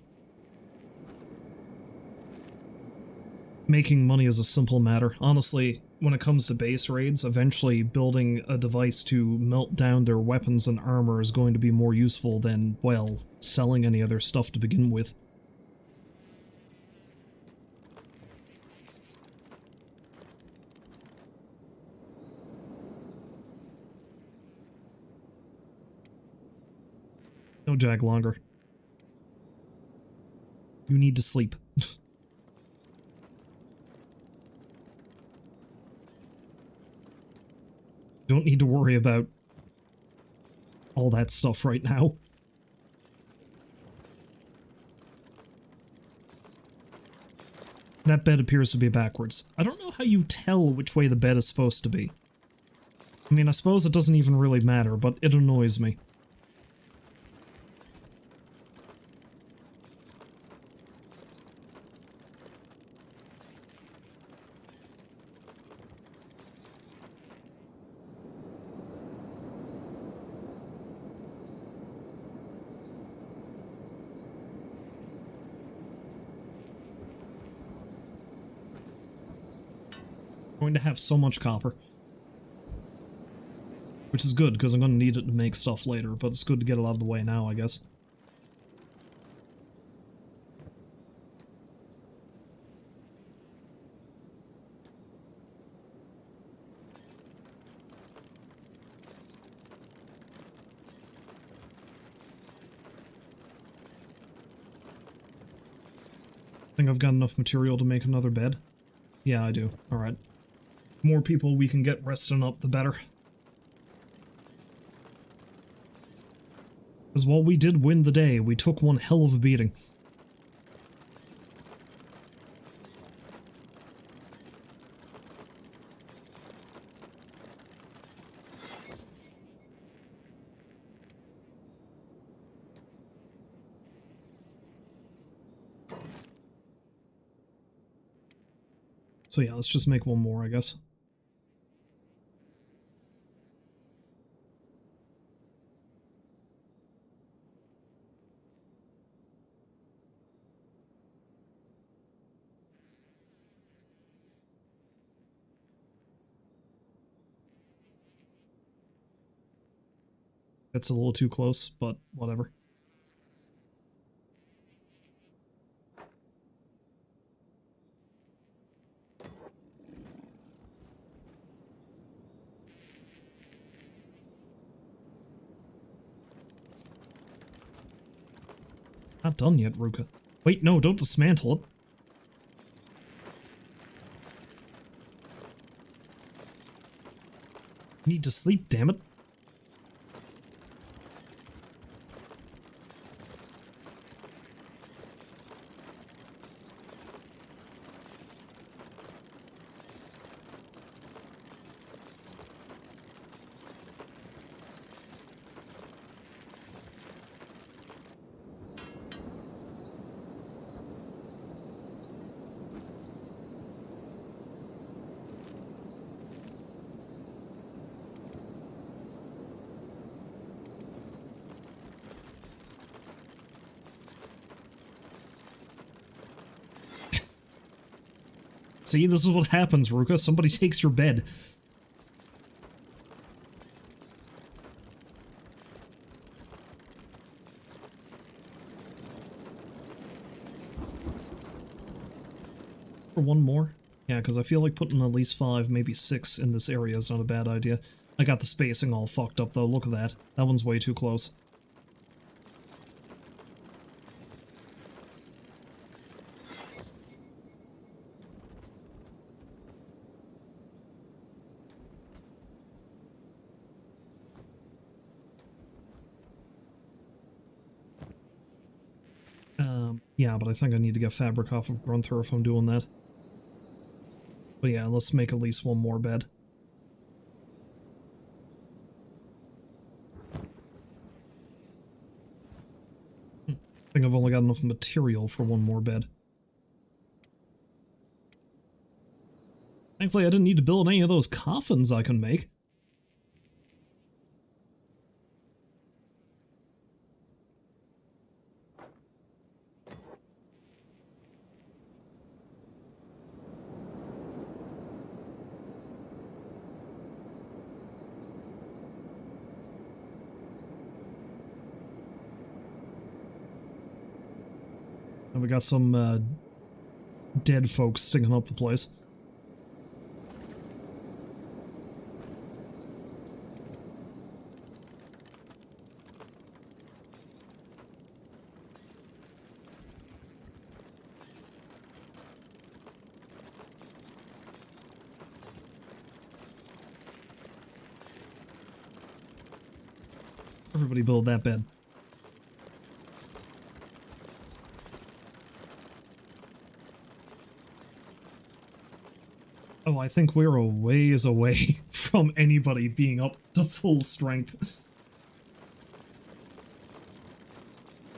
Making money is a simple matter. Honestly, when it comes to base raids, eventually building a device to melt down their weapons and armor is going to be more useful than, well, selling any other stuff to begin with. No jag longer. You need to sleep. Don't need to worry about all that stuff right now. That bed appears to be backwards. I don't know how you tell which way the bed is supposed to be. I mean, I suppose it doesn't even really matter, but it annoys me. Going to have so much copper. Which is good, because I'm going to need it to make stuff later, but it's good to get it out of the way now, I guess. I think I've got enough material to make another bed. Yeah, I do. Alright. The more people we can get resting up, the better. Because while we did win the day, we took one hell of a beating. So yeah, let's just make one more, I guess. That's a little too close, but whatever. Not done yet, Ruka. Wait, no, don't dismantle it. Need to sleep, damn it. See, this is what happens, Ruka. Somebody takes your bed. For one more? Yeah, because I feel like putting at least 5, maybe 6 in this area is not a bad idea. I got the spacing all fucked up, though. Look at that. That one's way too close. Yeah, but I think I need to get fabric off of Grunther if I'm doing that. But yeah, let's make at least one more bed. I think I've only got enough material for one more bed. Thankfully, I didn't need to build any of those coffins I can make. And we got some dead folks sticking up the place. Everybody build that bed. Oh, I think we're a ways away from anybody being up to full strength.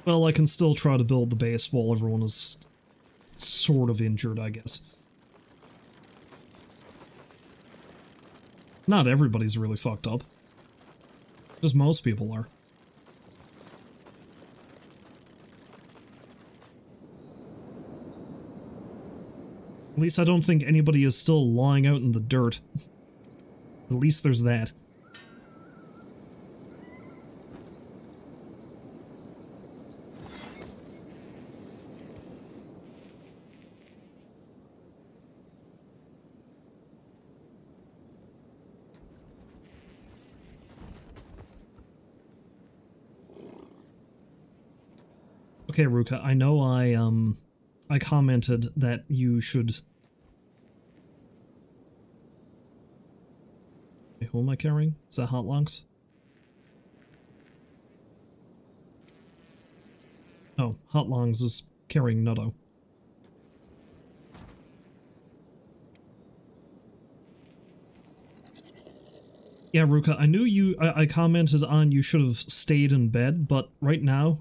Well, I can still try to build the base while everyone is sort of injured, I guess. Not everybody's really fucked up. Just most people are. At least I don't think anybody is still lying out in the dirt. At least there's that. Okay, Ruka, I know I commented that you should... Wait, who am I carrying? Is that Hot Lungs? Oh, Hot Lungs is carrying Nutto. Yeah, Ruka, I knew you... I commented on you should have stayed in bed, but right now...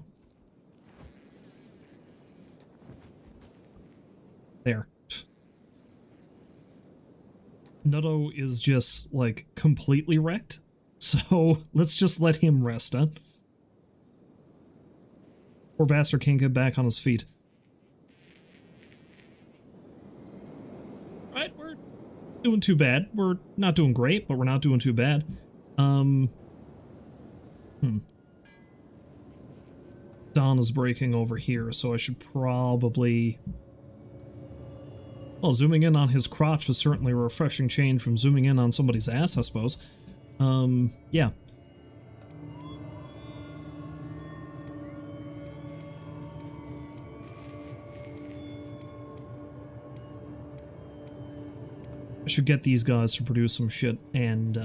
There. Nutto is just, like, completely wrecked. So, let's just let him rest, huh? Poor bastard can't get back on his feet. Alright, we're doing too bad. We're not doing great, but we're not doing too bad. Dawn is breaking over here, so I should probably... Well, zooming in on his crotch was certainly a refreshing change from zooming in on somebody's ass, I suppose. Yeah. I should get these guys to produce some shit and,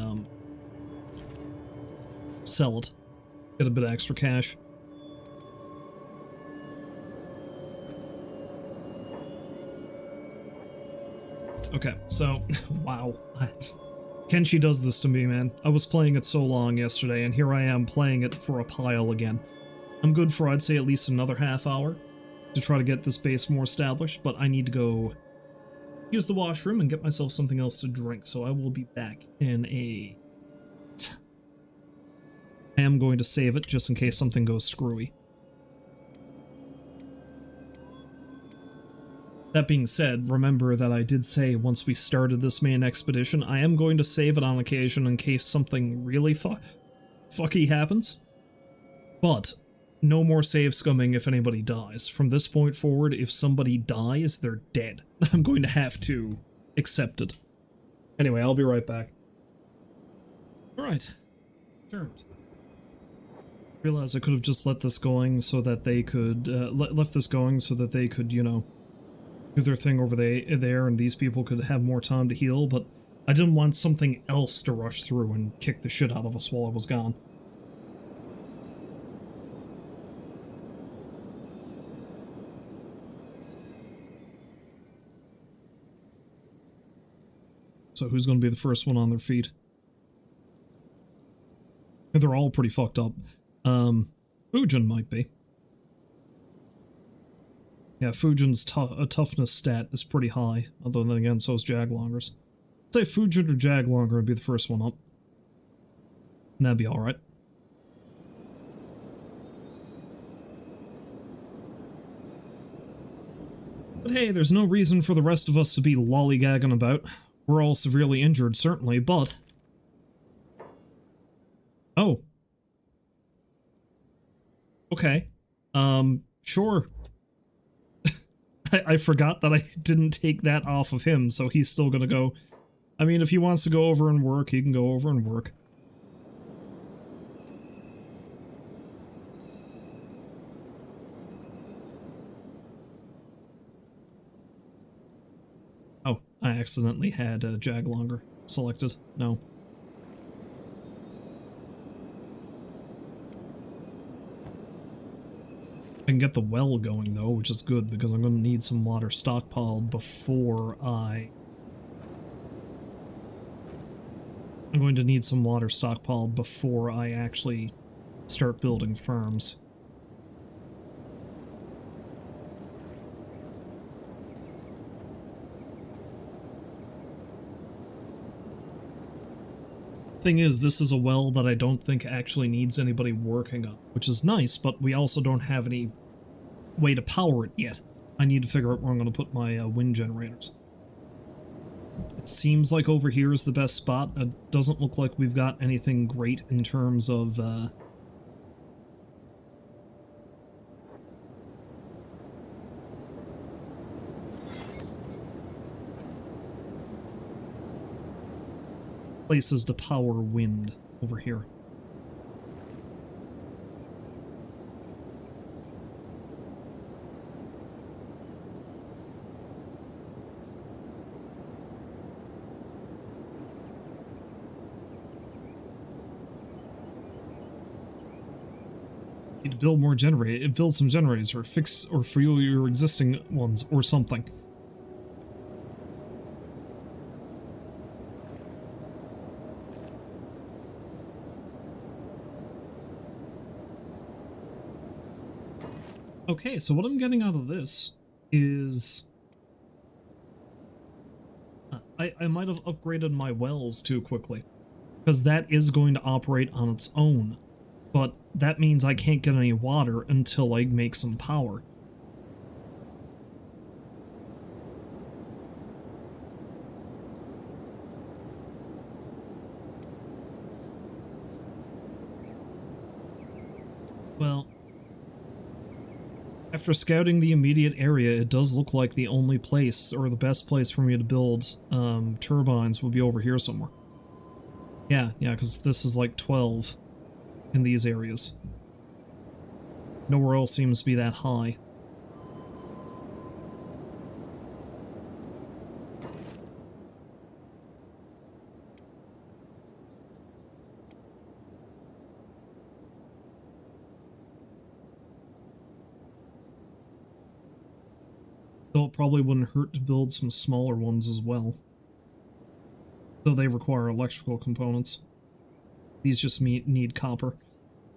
sell it. Get a bit of extra cash. Okay, so, wow. Kenshi does this to me, man. I was playing it so long yesterday, and here I am playing it for a pile again. I'm good for, I'd say, at least another half hour to try to get this base more established, but I need to go use the washroom and get myself something else to drink, so I will be back in a... I am going to save it, just in case something goes screwy. That being said, remember that I did say once we started this main expedition, I am going to save it on occasion in case something really fucky happens. But, no more save scumming if anybody dies. From this point forward, if somebody dies, they're dead. I'm going to have to accept it. Anyway, I'll be right back. Alright. Turned. Realize I could have just let this going so that they could, left this going so that they could, you know, do their thing over there and these people could have more time to heal, but I didn't want something else to rush through and kick the shit out of us while I was gone. So who's going to be the first one on their feet? They're all pretty fucked up. Fujin might be. Yeah, Fujin's toughness stat is pretty high, although then again, so is Jaglonger's. I'd say Fujin or Jaglonger would be the first one up. And that'd be alright. But hey, there's no reason for the rest of us to be lollygagging about. We're all severely injured, certainly, but... Oh. Okay. Sure. I forgot that I didn't take that off of him, so he's still gonna go. I mean, if he wants to go over and work, he can go over and work. Oh, I accidentally had Jaglonger selected. No. I can get the well going though, which is good because I'm going to need some water stockpiled before I'm going to need some water stockpiled before I actually start building farms. Thing is, this is a well that I don't think actually needs anybody working on, which is nice, but we also don't have any way to power it yet. I need to figure out where I'm going to put my wind generators. It seems like over here is the best spot. It doesn't look like we've got anything great in terms of places to power wind over here. Need to build more build some generators, or fix or fuel your existing ones, or something. Okay, so what I'm getting out of this is... I might have upgraded my wells too quickly, because that is going to operate on its own, but that means I can't get any water until I make some power. Well... After scouting the immediate area, it does look like the only place, or the best place for me to build turbines would be over here somewhere. Yeah, because this is like 12 in these areas. Nowhere else seems to be that high. Though it probably wouldn't hurt to build some smaller ones as well. Though they require electrical components. These just need copper.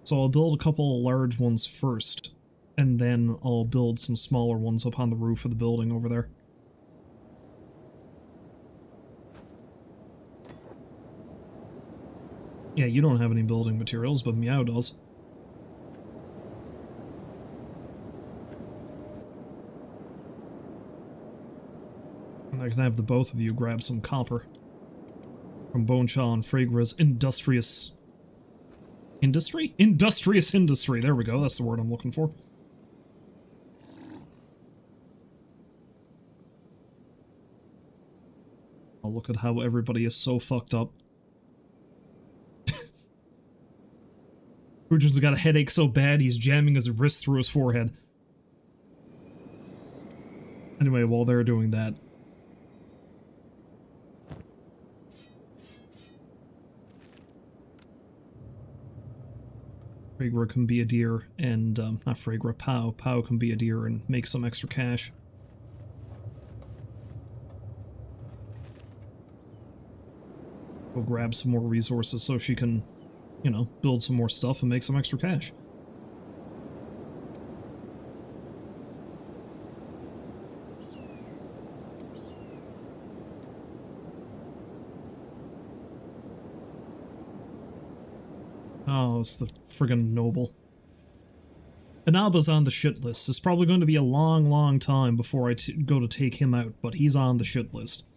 So I'll build a couple of large ones first, and then I'll build some smaller ones up on the roof of the building over there. Yeah, you don't have any building materials, but Meow does. And I can have the both of you grab some copper from BoneShaw and Fragra's industrious... Industry? Industrious industry, there we go, that's the word I'm looking for. Oh, look at how everybody is so fucked up. Rudger's got a headache so bad he's jamming his wrist through his forehead. Anyway, while they're doing that... Fragra can be a deer, and, not Fragra, Pow. Pow can be a deer and make some extra cash. Go grab some more resources so she can, you know, build some more stuff and make some extra cash. Oh, it's the friggin' noble. Inaba's on the shit list. It's probably going to be a long, long time before I go to take him out, but he's on the shit list.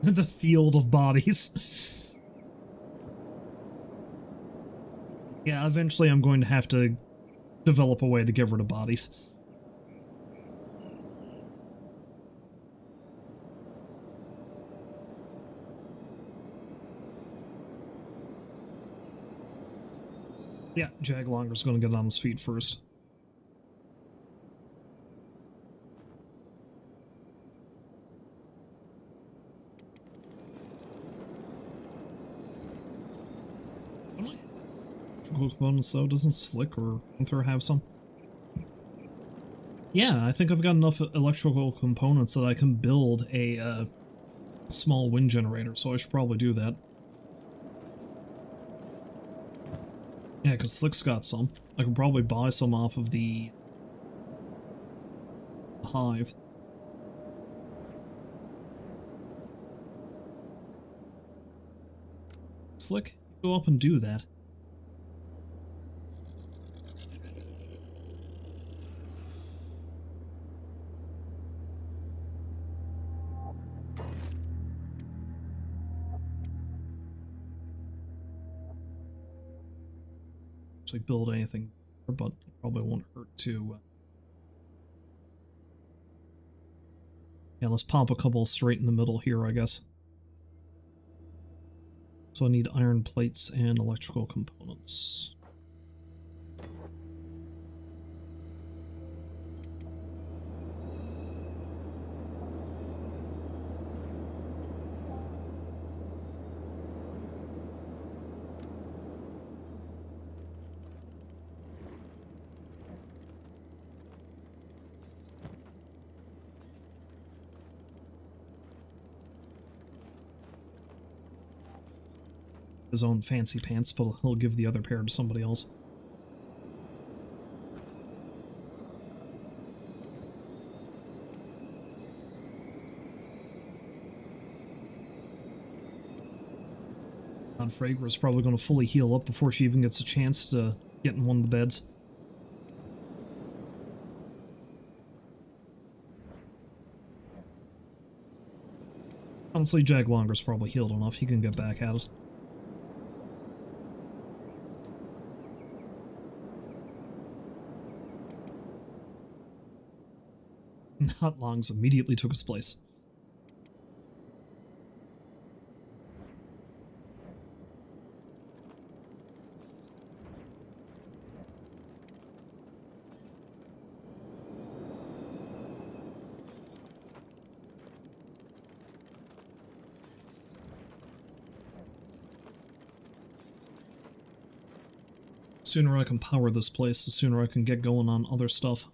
The field of bodies. Yeah, eventually I'm going to have to develop a way to get rid of bodies. Yeah, Jaglonger's going to get on his feet first. Components though, doesn't Slick or Gunther have some? Yeah, I think I've got enough electrical components that I can build a small wind generator, so I should probably do that. Yeah, because Slick's got some. I can probably buy some off of the hive. Slick, go up and do that. Actually build anything, but probably won't hurt to. Yeah, let's pop a couple straight in the middle here, I guess. So I need iron plates and electrical components. His own fancy pants, but he'll give the other pair to somebody else. Fragra's probably going to fully heal up before she even gets a chance to get in one of the beds. Honestly, Jaglonger's probably healed enough. He can get back at it. Hotlongs immediately took his place. The sooner I can power this place, the sooner I can get going on other stuff.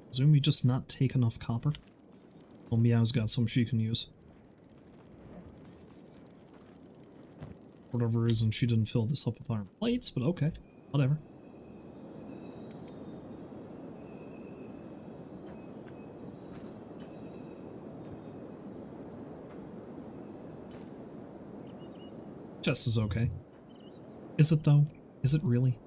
Presume we just not take enough copper? Well, Meow's got some she can use. For whatever reason, she didn't fill this up with iron plates, but okay. Whatever. Chest is okay. Is it though? Is it really?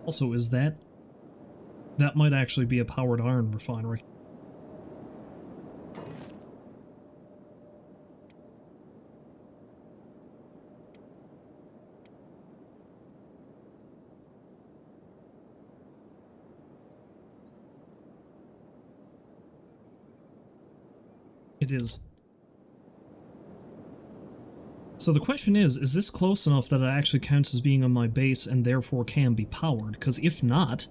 Also, is that... That might actually be a powered iron refinery. It is. So the question is this close enough that it actually counts as being on my base and therefore can be powered? Because if not,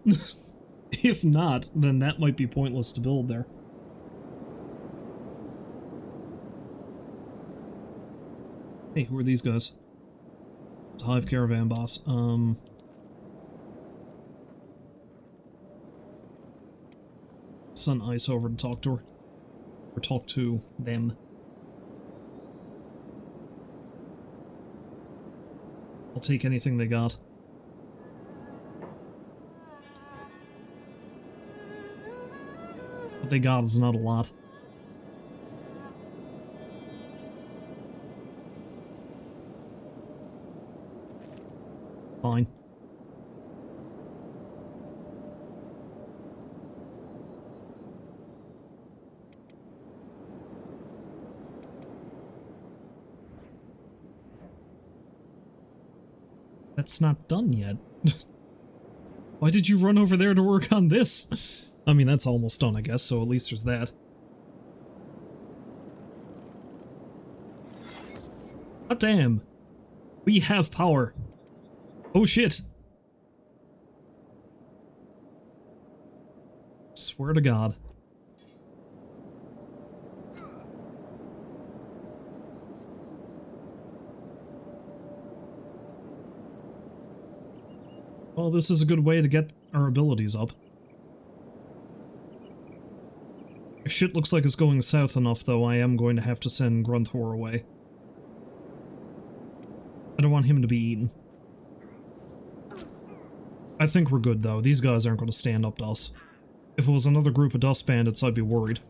if not, then that might be pointless to build there. Hey, who are these guys? It's a Hive Caravan boss. Send Ice over to talk to her. Or talk to them. I'll take anything they got. What they got is not a lot. Fine. That's not done yet. Why did you run over there to work on this? I mean, that's almost done, I guess, so at least there's that. God damn. We have power. Oh shit. Swear to God. Well, this is a good way to get our abilities up. If shit looks like it's going south enough, though, I am going to have to send Grunthor away. I don't want him to be eaten. I think we're good, though. These guys aren't going to stand up to us. If it was another group of dust bandits, I'd be worried.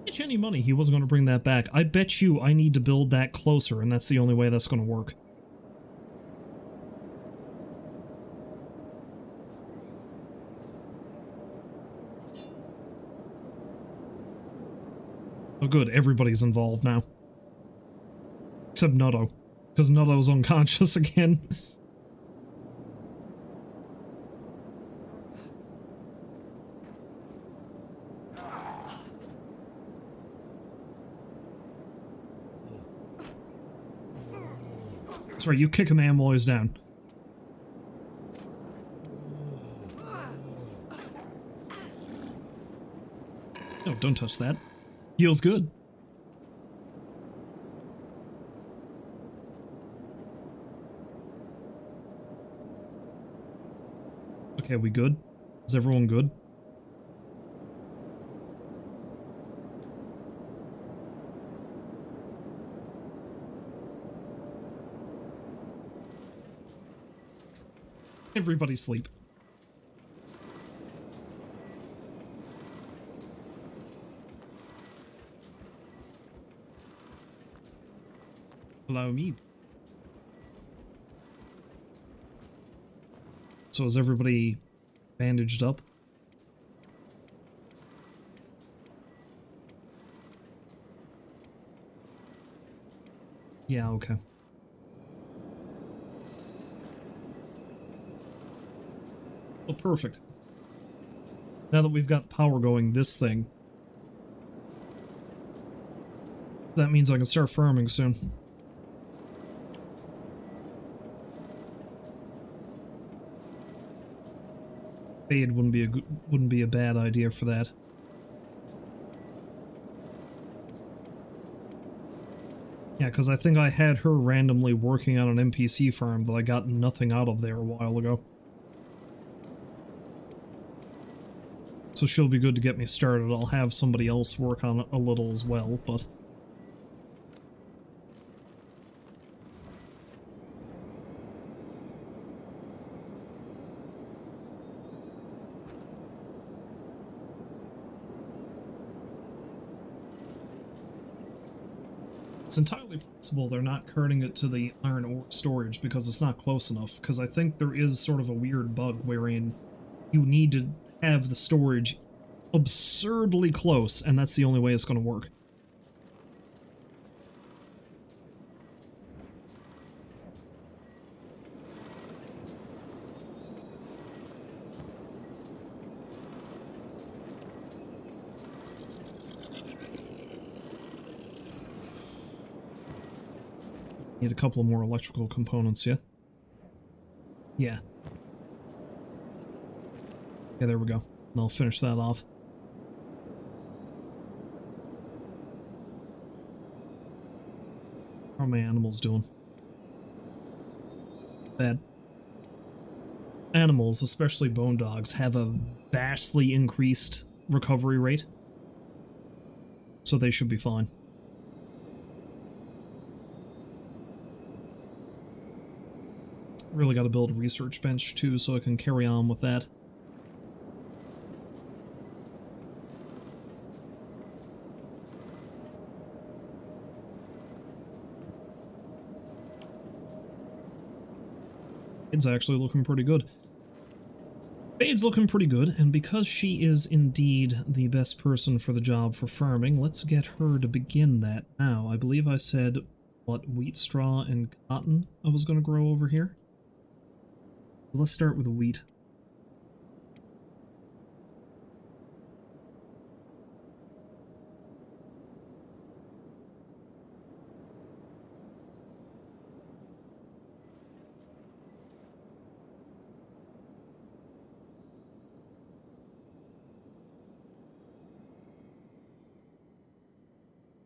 Bet you any money he wasn't going to bring that back. I bet you I need to build that closer, and that's the only way that's going to work. Oh good, everybody's involved now. Except Nutto. Because Nutto's unconscious again. That's right, you kick a man while he's down. No, don't touch that. Feels good. Okay, we good? Is everyone good? Everybody sleep. Allow me. So is everybody bandaged up? Yeah, okay. Well, perfect. Now that we've got power going, this thing. That means I can start farming soon. Fade wouldn't be a bad idea for that. Yeah, because I think I had her randomly working on an NPC farm that I got nothing out of there a while ago. So she'll be good to get me started. I'll have somebody else work on it a little as well, but... It's entirely possible they're not carting it to the iron ore storage because it's not close enough, because I think there is sort of a weird bug wherein you need to have the storage absurdly close, and that's the only way it's going to work. Need a couple of more electrical components, yeah? Yeah. Yeah, there we go. And I'll finish that off. How are my animals doing? Bad. Animals, especially bone dogs, have a vastly increased recovery rate. So they should be fine. Really got to build a research bench too so I can carry on with that. It's actually looking pretty good. Fade's looking pretty good, and because she is indeed the best person for the job for farming, let's get her to begin that now. I believe I said, what, wheat straw and cotton I was going to grow over here? Let's start with wheat.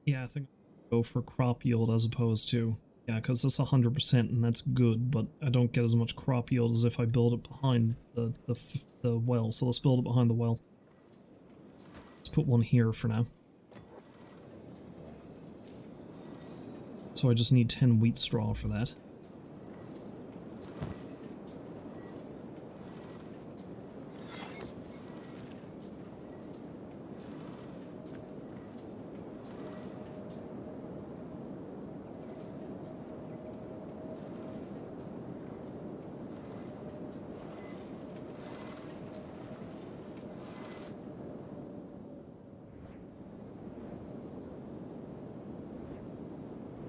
Yeah, I think I'll go for crop yield as opposed to... Yeah, because it's 100% and that's good, but I don't get as much crop yield as if I build it behind the well, so let's build it behind the well. Let's put one here for now. So I just need 10 wheat straw for that.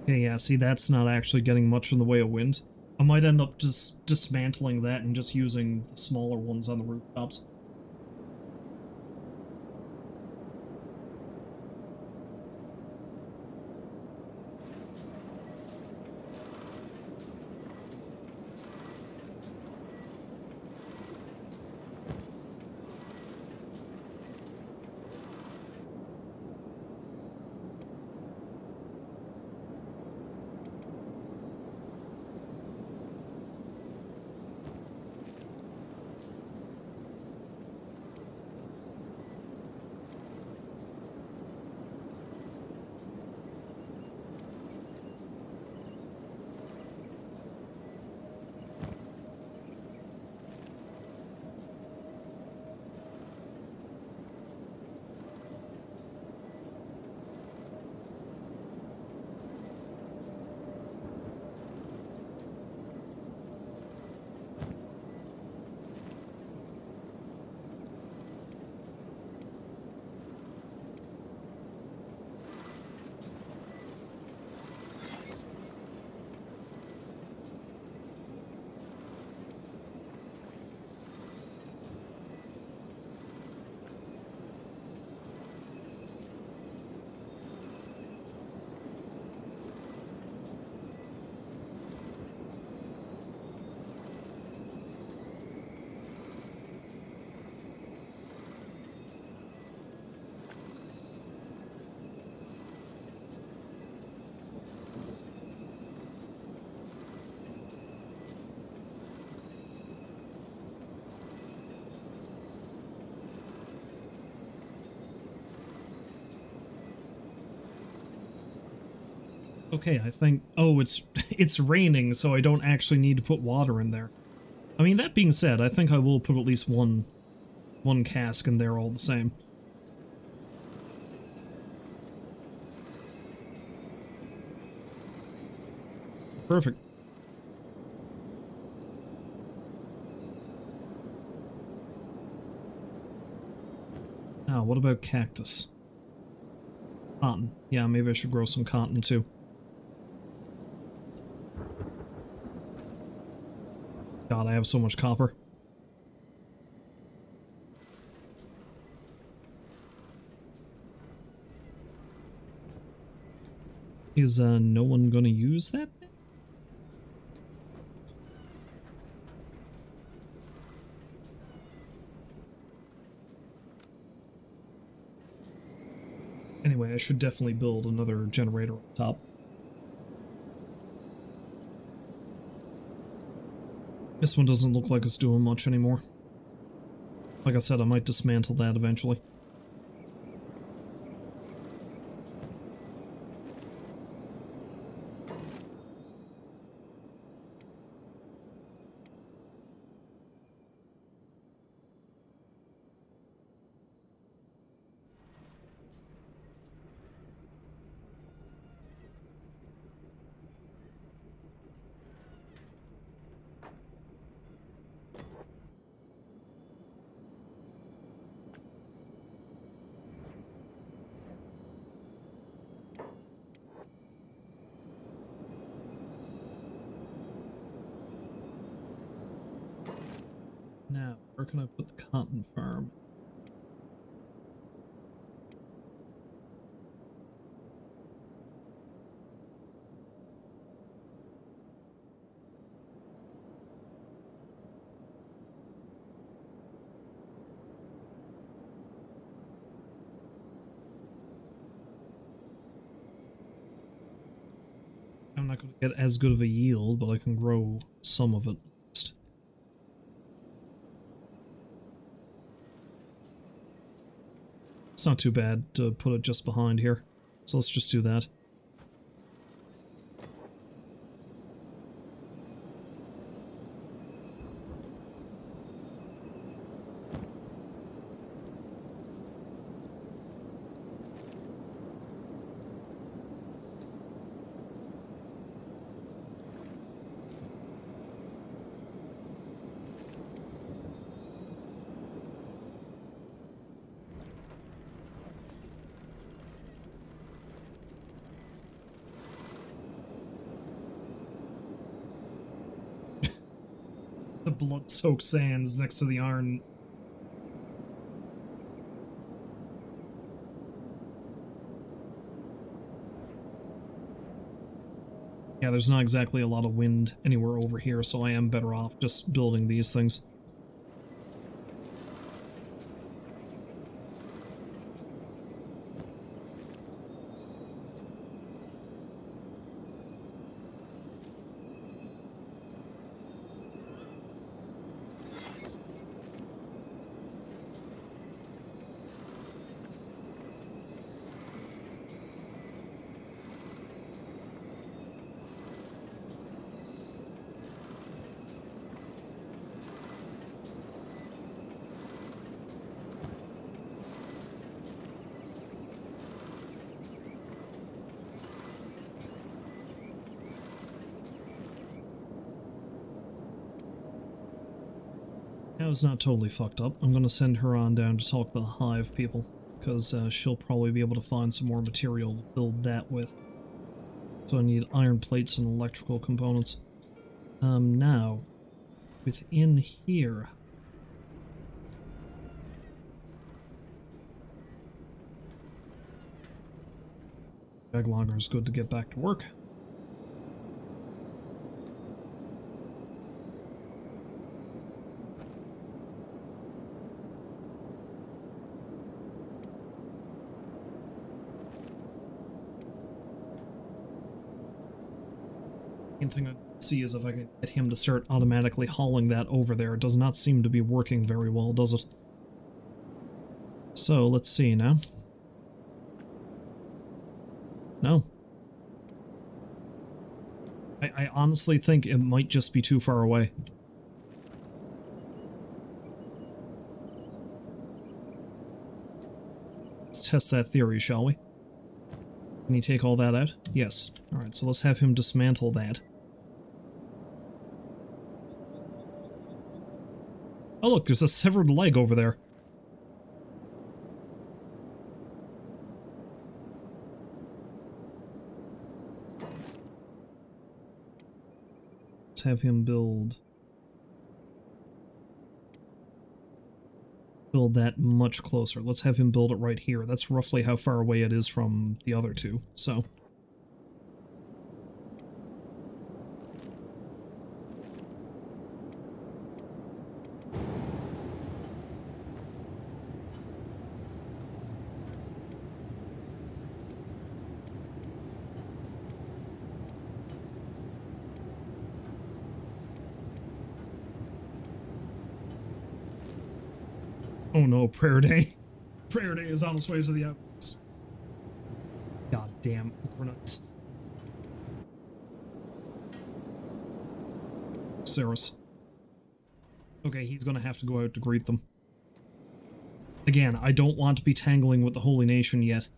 Okay, yeah, see, that's not actually getting much in the way of wind. I might end up just dismantling that and just using the smaller ones on the rooftops. Okay, I think... Oh, it's raining, so I don't actually need to put water in there. I mean, that being said, I think I will put at least one cask in there all the same. Perfect. Now, what about cactus? Cotton. Yeah, maybe I should grow some cotton too. God, I have so much copper. Is no one gonna use that bit? Anyway, I should definitely build another generator on top. This one doesn't look like it's doing much anymore. Like I said, I might dismantle that eventually. Now, where can I put the cotton farm? I'm not going to get as good of a yield, but I can grow some of it. It's not too bad to put it just behind here, so let's just do that. The blood-soaked sands next to the iron. Yeah, there's not exactly a lot of wind anywhere over here, so I am better off just building these things. Now it's not totally fucked up. I'm gonna send her on down to talk to the hive people, because she'll probably be able to find some more material to build that with. So I need iron plates and electrical components. Now, within here... Jaglogger is good to get back to work. Main thing I see is if I can get him to start automatically hauling that over there. It does not seem to be working very well, does it? So, let's see now. No. I honestly think it might just be too far away. Let's test that theory, shall we? Can you take all that out? Yes. Alright, so let's have him dismantle that. Oh look, there's a severed leg over there. Let's have him build that much closer. Let's have him build it right here. That's roughly how far away it is from the other two, so... Oh no, prayer day. Prayer day is on its way to the outpost. God damn, grenades. Saris. Okay, he's gonna have to go out to greet them. Again, I don't want to be tangling with the Holy Nation yet.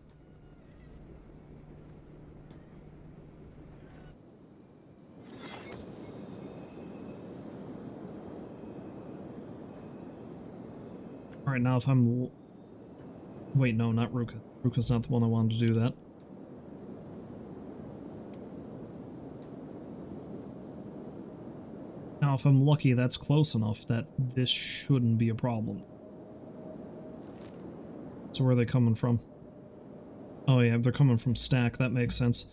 Alright, now if I'm... Wait, no, not Ruka. Ruka's not the one I wanted to do that. Now if I'm lucky, that's close enough that this shouldn't be a problem. So where are they coming from? Oh yeah, they're coming from Stack, that makes sense.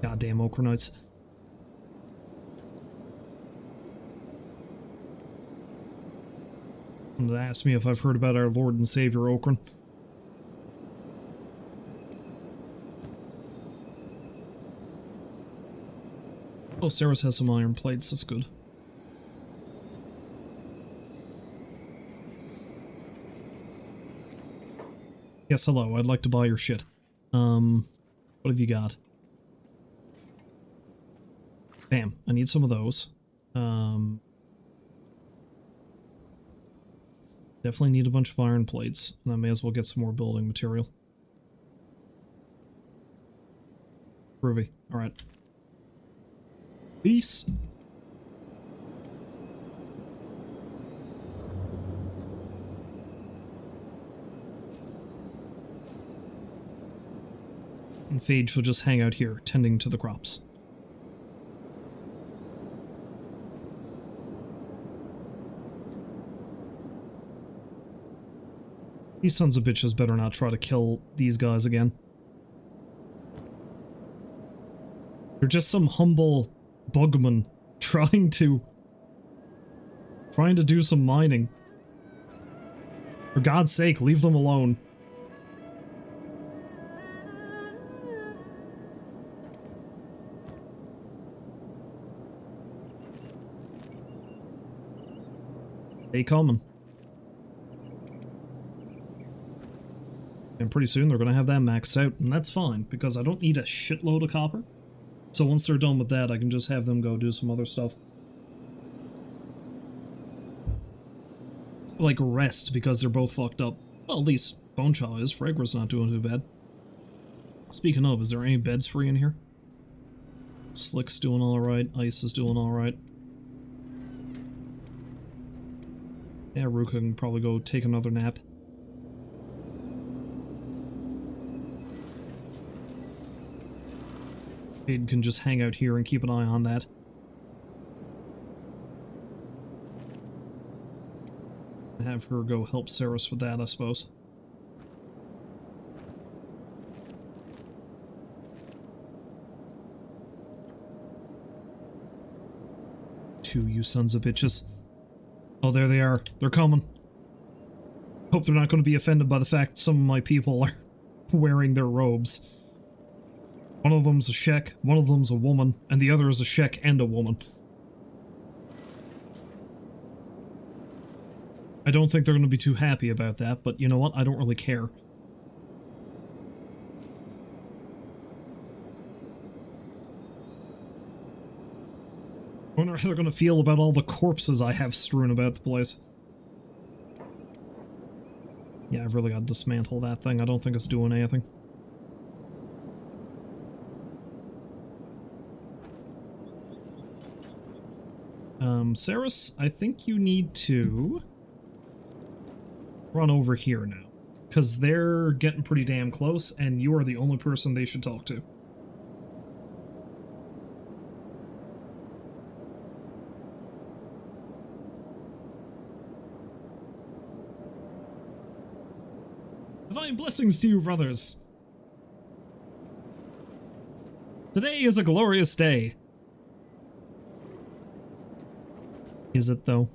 Goddamn Ochre Knights. And ask me if I've heard about our Lord and Savior Okran. Oh, Saris has some iron plates, that's good. Yes, hello, I'd like to buy your shit. What have you got? Bam, I need some of those. Definitely need a bunch of iron plates, and I may as well get some more building material. Groovy. Alright. Peace! And Phage will just hang out here, tending to the crops. These sons of bitches better not try to kill these guys again. They're just some humble bugmen trying to do some mining. For God's sake, leave them alone. They coming. And pretty soon they're going to have that maxed out, and that's fine, because I don't need a shitload of copper. So once they're done with that, I can just have them go do some other stuff. Like rest, because they're both fucked up. Well, at least BoneShaw is. Fragra's not doing too bad. Speaking of, is there any beds free in here? Slick's doing alright, Ice is doing alright. Yeah, Ruka can probably go take another nap. Aiden can just hang out here and keep an eye on that. Have her go help Saris with that, I suppose. Two, you sons of bitches. Oh, there they are. They're coming. Hope they're not going to be offended by the fact some of my people are wearing their robes. One of them's a Shek, one of them's a woman, and the other is a Shek and a woman. I don't think they're going to be too happy about that, but you know what? I don't really care. I wonder how they're going to feel about all the corpses I have strewn about the place. Yeah, I've really got to dismantle that thing. I don't think it's doing anything. Saris, I think you need to run over here now. Because they're getting pretty damn close, and you are the only person they should talk to. Divine blessings to you, brothers! Today is a glorious day. Is it, though?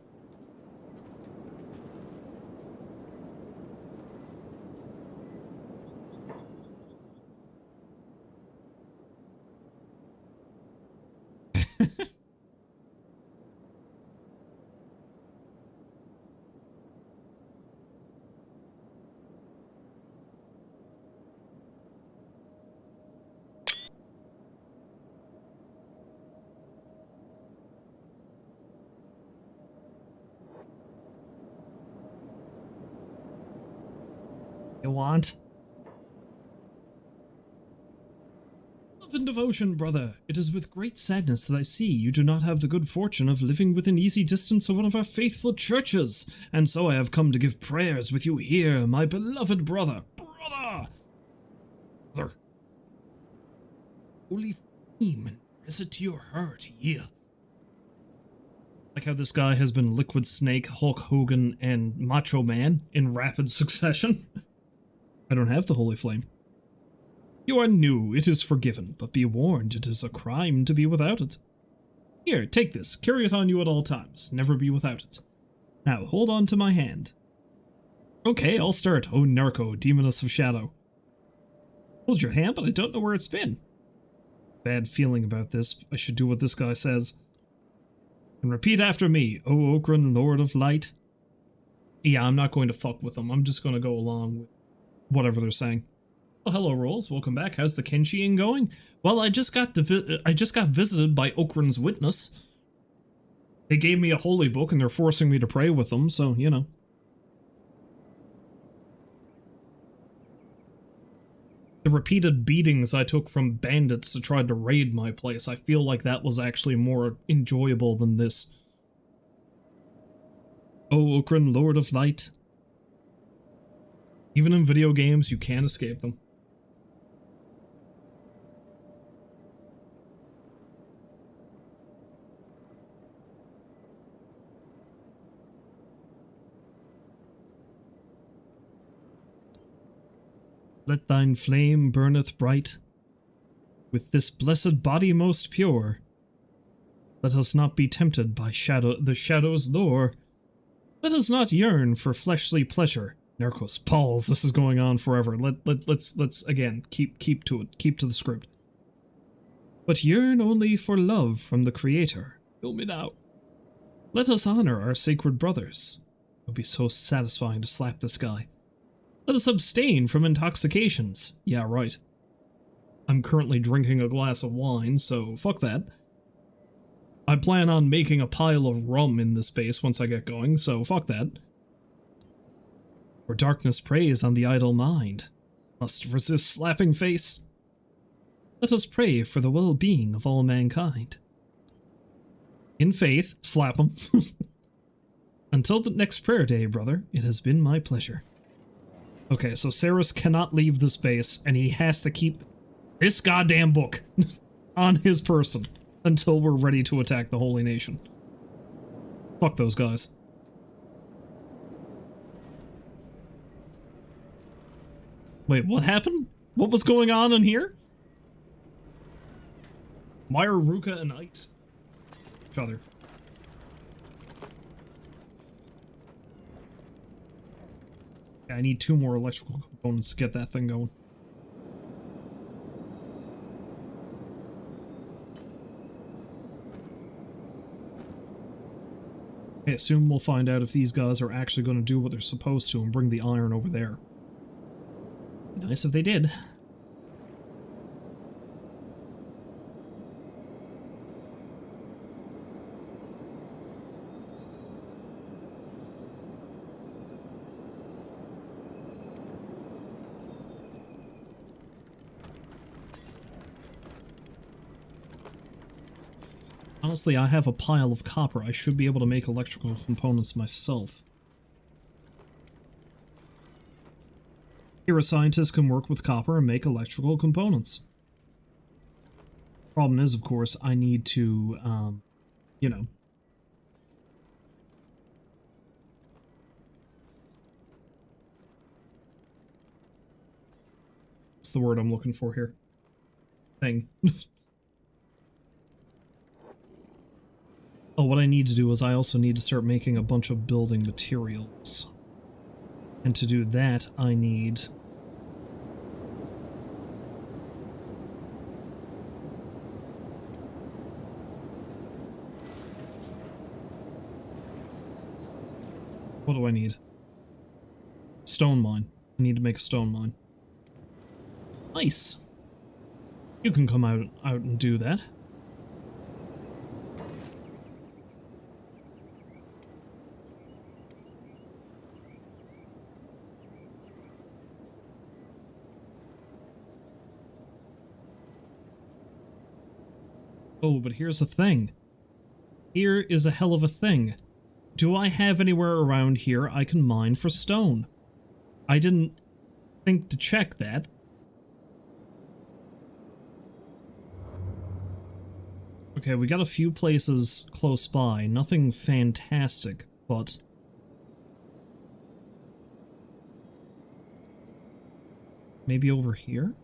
You want? Love and devotion, brother. It is with great sadness that I see you do not have the good fortune of living within easy distance of one of our faithful churches, and so I have come to give prayers with you here, my beloved brother. Brother! Holy flame, and press it to your heart, yeah. Like how this guy has been Liquid Snake, Hulk Hogan, and Macho Man in rapid succession. I don't have the Holy Flame. You are new, it is forgiven, but be warned, it is a crime to be without it. Here, take this, carry it on you at all times, never be without it. Now, hold on to my hand. Okay, I'll start. Oh, Narco, Demoness of Shadow. Hold your hand, but I don't know where it's been. Bad feeling about this, I should do what this guy says. And repeat after me, O Okran, Lord of Light. Yeah, I'm not going to fuck with them, I'm just going to go along with whatever they're saying. Well, hello, Rolls. Welcome back. How's the Kenshi going? Well, I just got visited by Okran's witness. They gave me a holy book, and they're forcing me to pray with them. So you know. The repeated beatings I took from bandits that tried to raid my place, I feel like that was actually more enjoyable than this. O Okran, Lord of Light. Even in video games, you can't escape them. Let thine flame burneth bright, with this blessed body most pure. Let us not be tempted by the shadow's lure. Let us not yearn for fleshly pleasure. Narcos, Pauls, this is going on forever. Let's again keep to it. Keep to the script. But yearn only for love from the Creator. Fill me now. Let us honor our sacred brothers. It would be so satisfying to slap this guy. Let us abstain from intoxications. Yeah, right. I'm currently drinking a glass of wine, so fuck that. I plan on making a pile of rum in this base once I get going, so fuck that. For darkness preys on the idle mind. Must resist slapping face. Let us pray for the well-being of all mankind. In faith, slap him. Until the next prayer day, brother, it has been my pleasure. Okay, so Saris cannot leave this base, and he has to keep this goddamn book on his person until we're ready to attack the Holy Nation. Fuck those guys. Wait, what happened? What was going on in here? Why are Ruka and Ice each other? I need 2 more electrical components to get that thing going. I assume we'll find out if these guys are actually going to do what they're supposed to and bring the iron over there. Be nice if they did. Honestly, I have a pile of copper. I should be able to make electrical components myself. Here, a scientist can work with copper and make electrical components. Problem is, of course, I need to, you know. What's the word I'm looking for here? Thing. Oh, what I need to do is I also need to start making a bunch of building materials. And to do that, I need... What do I need? Stone mine. I need to make a stone mine. Nice! You can come out and do that. Oh, but here's the thing. Here is a hell of a thing. Do I have anywhere around here I can mine for stone? I didn't think to check that. Okay, we got a few places close by. Nothing fantastic, but... maybe over here?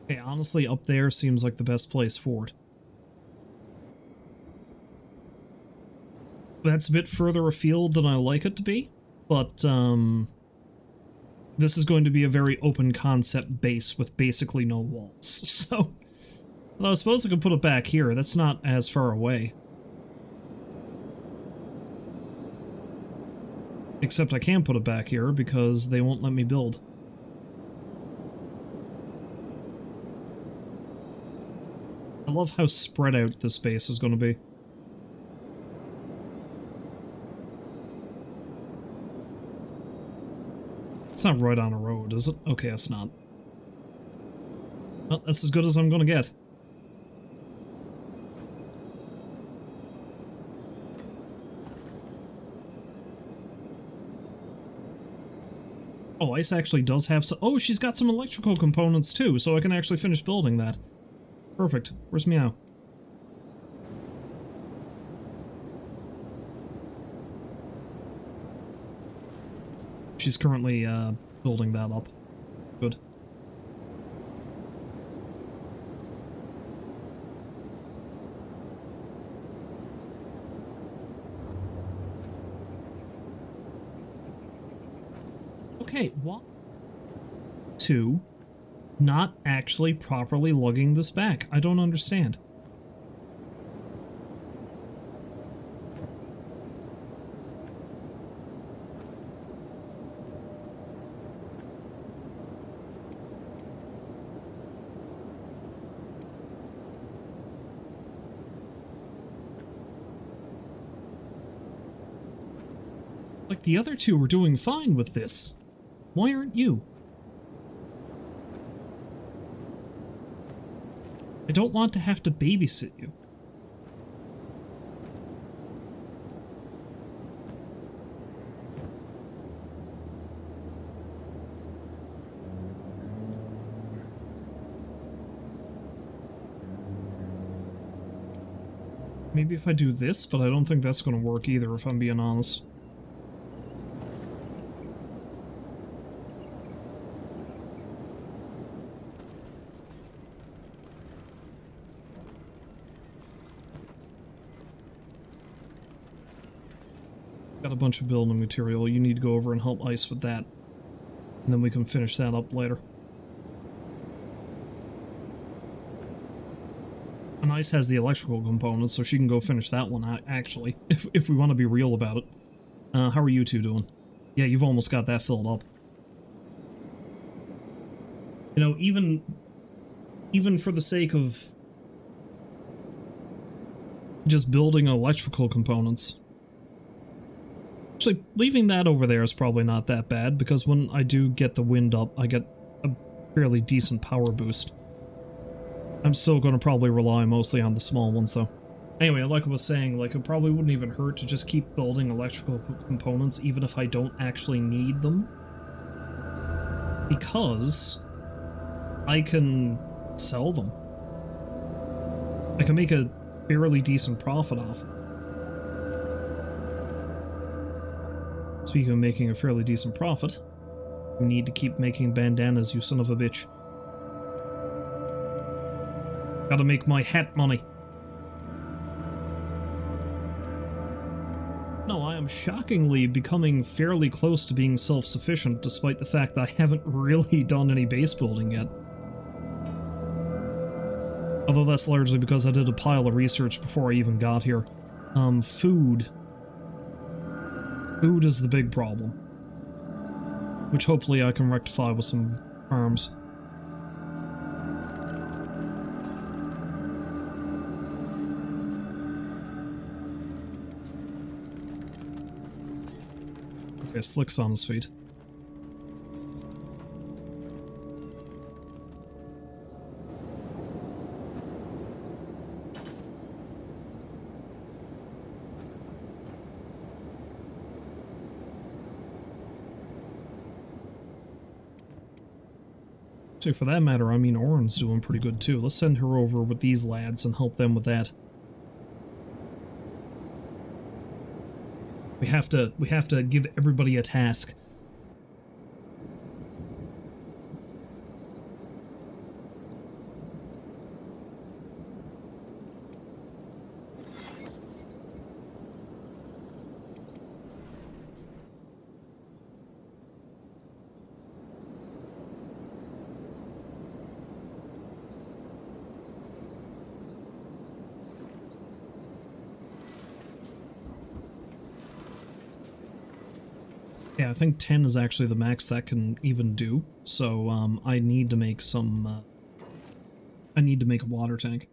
Okay, honestly, up there seems like the best place for it. That's a bit further afield than I like it to be, but, this is going to be a very open concept base with basically no walls, so... Well, I suppose I could put it back here. That's not as far away. Except I can't put it back here because they won't let me build. I love how spread out this base is going to be. It's not right on a road, is it? Okay, it's not. Well, that's as good as I'm going to get. Oh, Ice actually does have some... Oh, she's got some electrical components too, so I can actually finish building that. Perfect. Where's Meow? She's currently, building that up. Good. Okay, what? Two... not actually properly lugging this back. I don't understand. Like, the other two were doing fine with this. Why aren't you? I don't want to have to babysit you. Maybe if I do this, but I don't think that's going to work either, if I'm being honest. Got a bunch of building material. You need to go over and help Ice with that. And then we can finish that up later. And Ice has the electrical components, so she can go finish that one, actually, if we want to be real about it. How are you two doing? Yeah, you've almost got that filled up. You know, even for the sake of just building electrical components. Actually, leaving that over there is probably not that bad, because when I do get the wind up, I get a fairly decent power boost. I'm still going to probably rely mostly on the small ones, though. Anyway, like I was saying, like, it probably wouldn't even hurt to just keep building electrical components, even if I don't actually need them. Because I can sell them. I can make a fairly decent profit off it. Speaking of making a fairly decent profit, you need to keep making bandanas, you son of a bitch. Gotta make my hat money. No, I am shockingly becoming fairly close to being self-sufficient, despite the fact that I haven't really done any base building yet. Although that's largely because I did a pile of research before I even got here. Food. Food is the big problem. Which hopefully I can rectify with some farms. Okay, Slick's on his feet. So for that matter, I mean, Oren's doing pretty good too. Let's send her over with these lads and help them with that. We have to give everybody a task. Yeah, I think 10 is actually the max that can even do, so I need to make some, I need to make a water tank.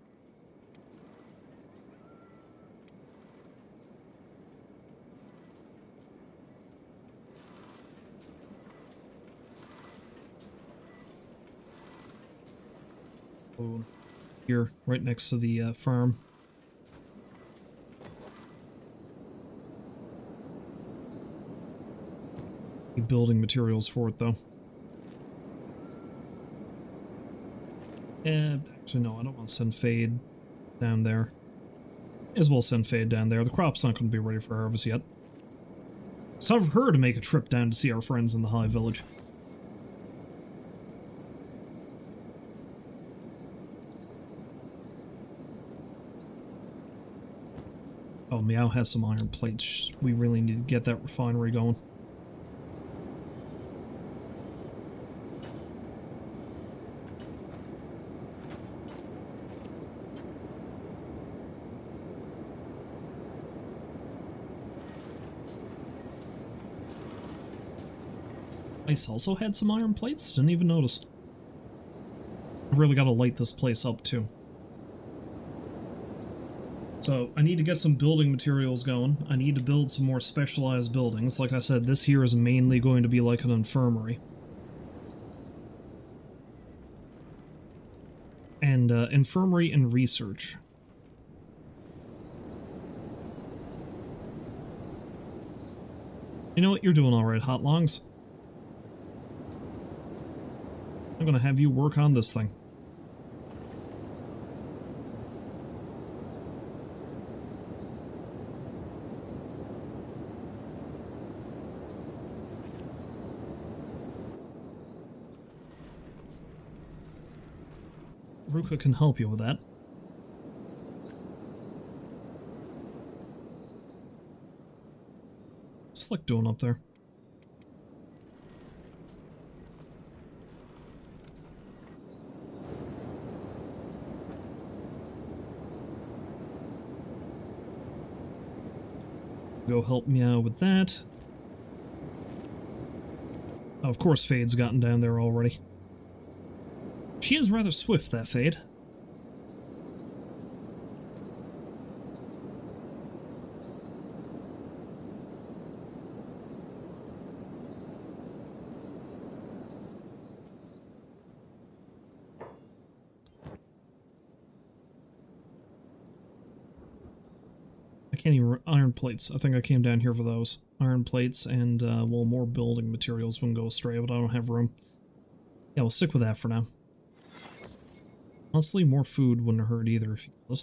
Oh, here, right next to the farm. Building materials for it, though. Actually, no, I don't want to send Fade down there. As well send Fade down there. The crop's not going to be ready for harvest yet. It's time for her to make a trip down to see our friends in the High Village. Oh, Meow has some iron plates. We really need to get that refinery going. Ice also had some iron plates? Didn't even notice. I've really got to light this place up, too. So, I need to get some building materials going. I need to build some more specialized buildings. Like I said, this here is mainly going to be like an infirmary. And, infirmary and research. You know what? You're doing alright, Hot Longs. I'm gonna have you work on this thing. Ruka can help you with that. What's Slick doing up there? Go help me out with that. Oh, of course Fade's gotten down there already. She is rather swift, that Fade. can't even... Iron plates. I think I came down here for those. Iron plates and, well, more building materials wouldn't go astray, but I don't have room. Yeah, we'll stick with that for now. Honestly, more food wouldn't hurt either if you could.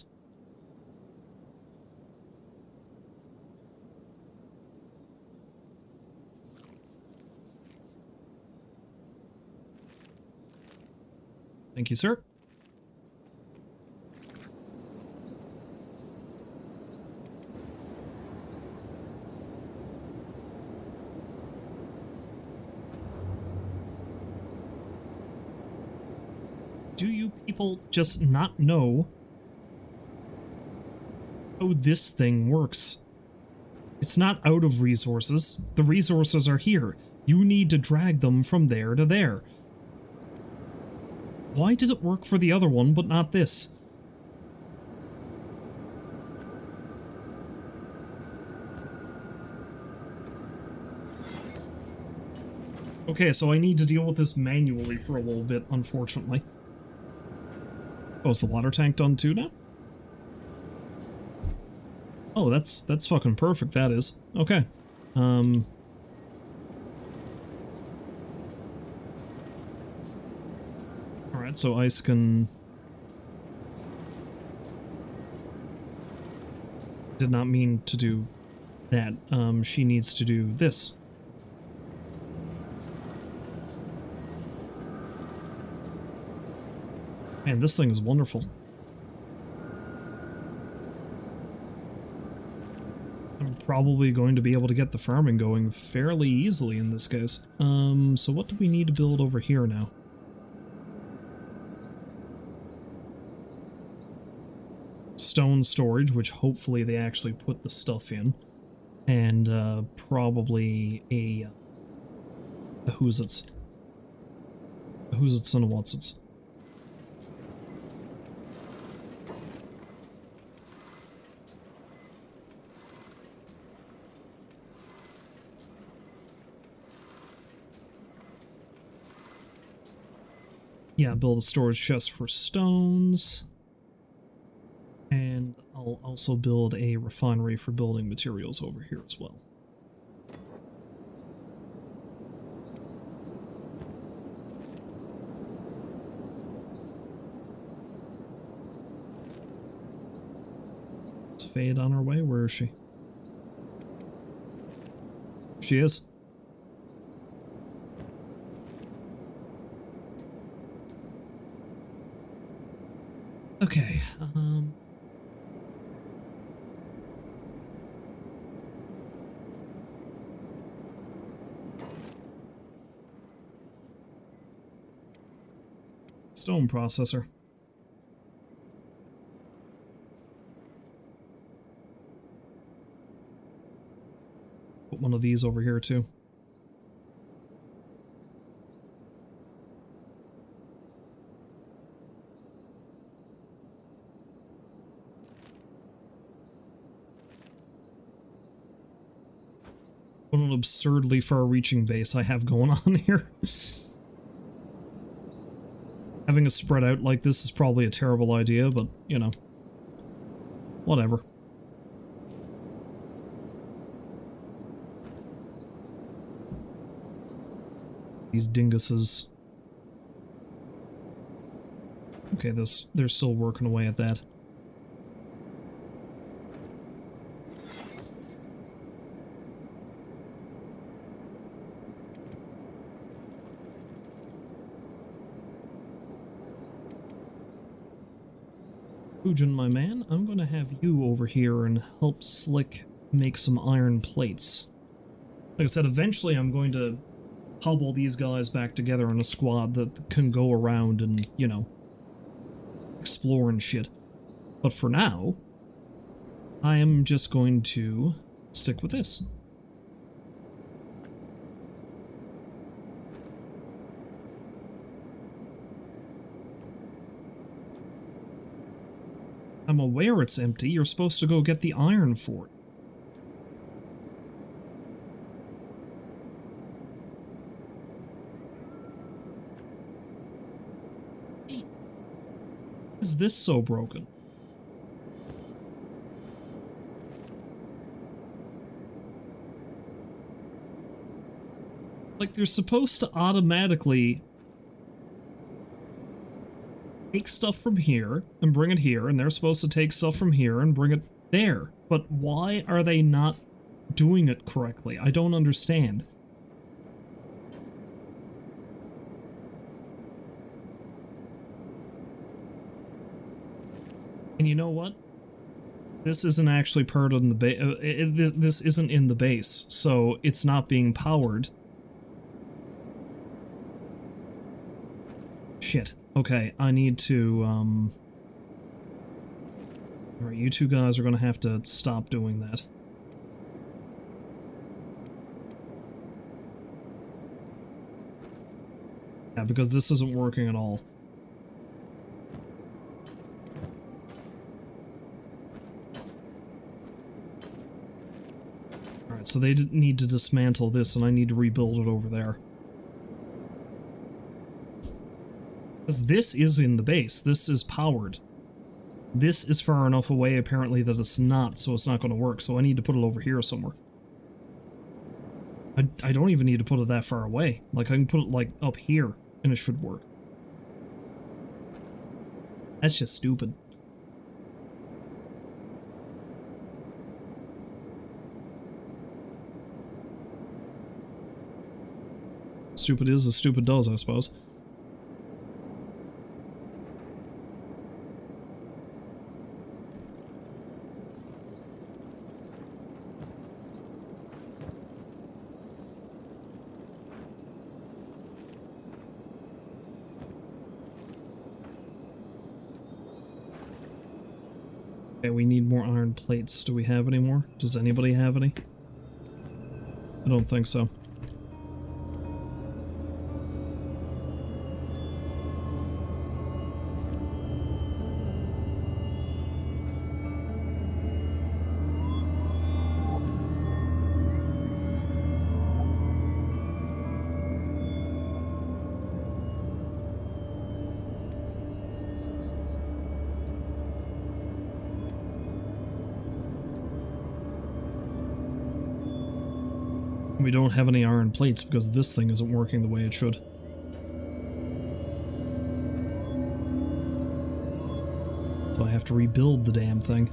Thank you, sir. Do you people just not know how this thing works? It's not out of resources. The resources are here. You need to drag them from there to there. Why did it work for the other one, but not this? Okay, so I need to deal with this manually for a little bit, unfortunately. Oh, is the water tank done too now? Oh, that's fucking perfect, that is. Okay. Alright, so ice can... Did not mean to do that. She needs to do this. Man, this thing is wonderful. I'm probably going to be able to get the farming going fairly easily in this case. So what do we need to build over here now? Stone storage, which hopefully they actually put the stuff in. And, probably a who's-its. A who's-its and a what's-its. Yeah, build a storage chest for stones. And I'll also build a refinery for building materials over here as well. Is Fade on her way? Where is she? She is. Okay, stone processor. Put one of these over here too. What an absurdly far-reaching base I have going on here. Having it spread out like this is probably a terrible idea, but, you know. Whatever. These dinguses. Okay, they're still working away at that. Fujin, my man, I'm gonna have you over here and help Slick make some iron plates. Like I said, eventually I'm going to hobble these guys back together in a squad that can go around and, you know, explore and shit. But for now, I am just going to stick with this. I'm aware it's empty. You're supposed to go get the iron for it. Is this so broken? Like, they're supposed to automatically take stuff from here and bring it here, and they're supposed to take stuff from here and bring it there. But why are they not doing it correctly? I don't understand. And you know what? This isn't actually part of the base. This isn't in the base, so it's not being powered. Shit. Okay, I need to, Alright, you two guys are gonna have to stop doing that. Yeah, because this isn't working at all. Alright, so they need to dismantle this, and I need to rebuild it over there. Because this is in the base. This is powered. This is far enough away, apparently, that it's not, so it's not going to work. So I need to put it over here somewhere. I don't even need to put it that far away. Like, I can put it, like, up here, and it should work. That's just stupid. Stupid is as stupid does, I suppose. Okay, we need more iron plates. Do we have any more? Does anybody have any? I don't think so. We don't have any iron plates because this thing isn't working the way it should. So I have to rebuild the damn thing.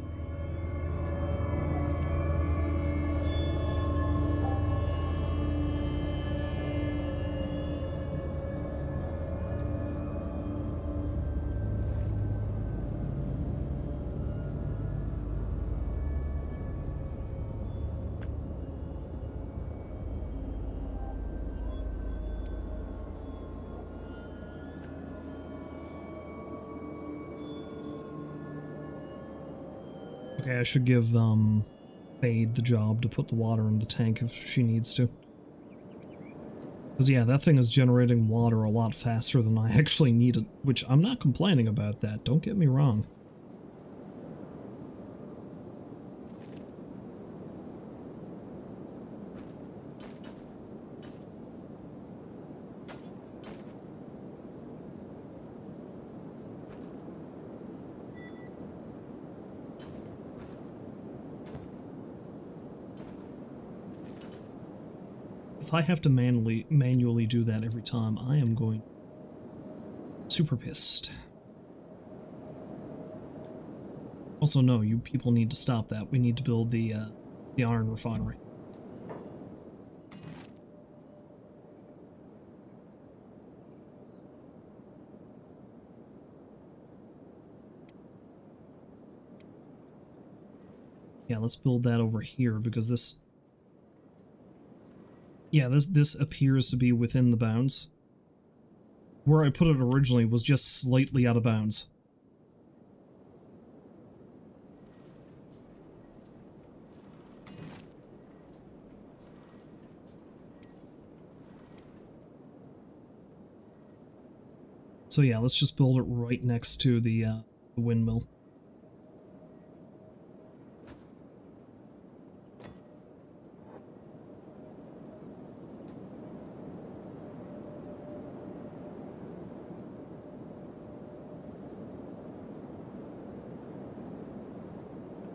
Okay, I should give, Fade the job to put the water in the tank if she needs to. Because, yeah, that thing is generating water a lot faster than I actually need it, which I'm not complaining about that, don't get me wrong. If I have to manually do that every time, I am going super pissed. Also, no, you people need to stop that. We need to build the iron refinery. Yeah, let's build that over here because this... Yeah, this appears to be within the bounds. Where I put it originally was just slightly out of bounds. So yeah, let's just build it right next to the windmill.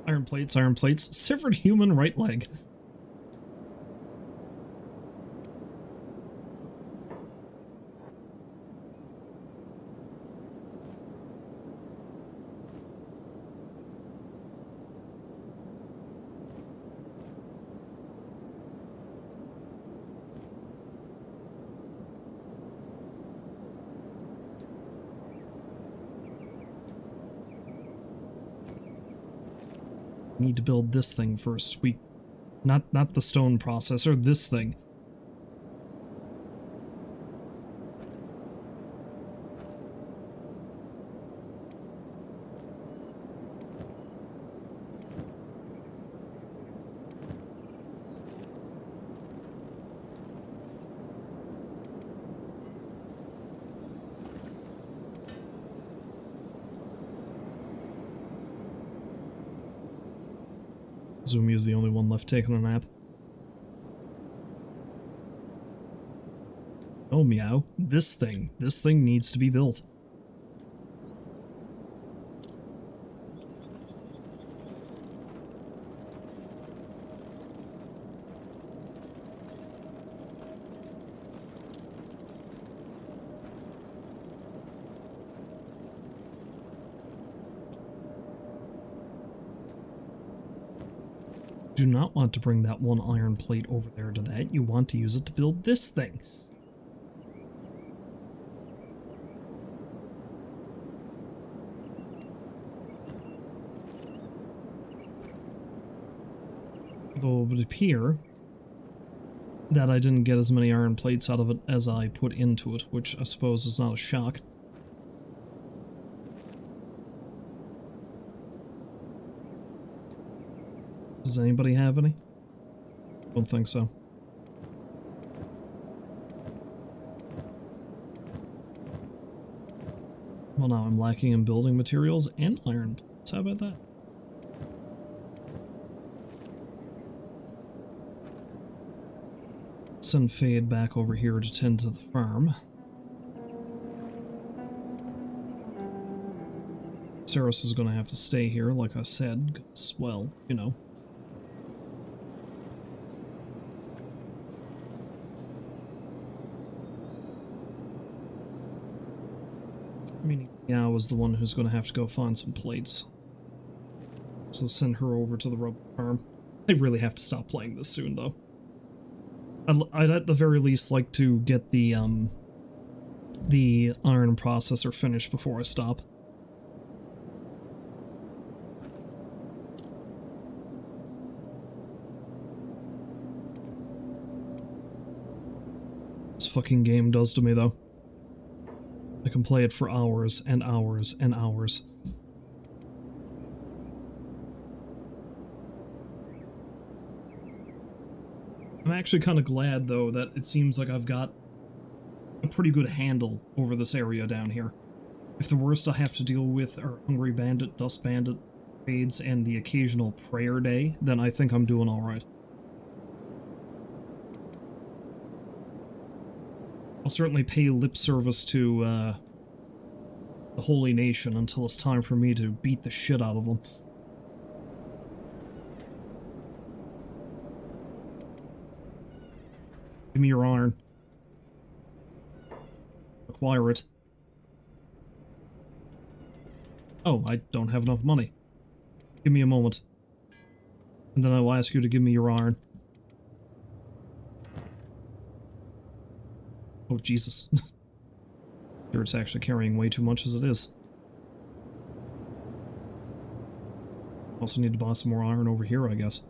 Iron plates, iron plates. Severed human right leg. Need to build this thing first. Not the stone processor, this thing. Zumi is the only one left taking a nap. Oh, meow. This thing needs to be built. Do not want to bring that one iron plate over there to that. You want to use it to build this thing. Though it would appear that I didn't get as many iron plates out of it as I put into it, which I suppose is not a shock. Does anybody have any? Don't think so. Well, now I'm lacking in building materials and iron plates. How about that? Send Fade back over here to tend to the farm. Saris is going to have to stay here, like I said, because, well, you know. Meaning Meow is the one who's going to have to go find some plates. So send her over to the rubber farm. I really have to stop playing this soon, though. I'd at the very least like to get the iron processor finished before I stop. This fucking game does to me, though. I can play it for hours and hours and hours. I'm actually kind of glad, though, that it seems like I've got a pretty good handle over this area down here. If the worst I have to deal with are Hungry Bandit, Dust Bandit, raids, and the occasional prayer day, then I think I'm doing alright. I'll certainly pay lip service to the Holy Nation until it's time for me to beat the shit out of them. Give me your iron. Acquire it. Oh, I don't have enough money. Give me a moment. And then I will ask you to give me your iron. Oh, Jesus. Here it's actually carrying way too much as it is. Also need to buy some more iron over here, I guess.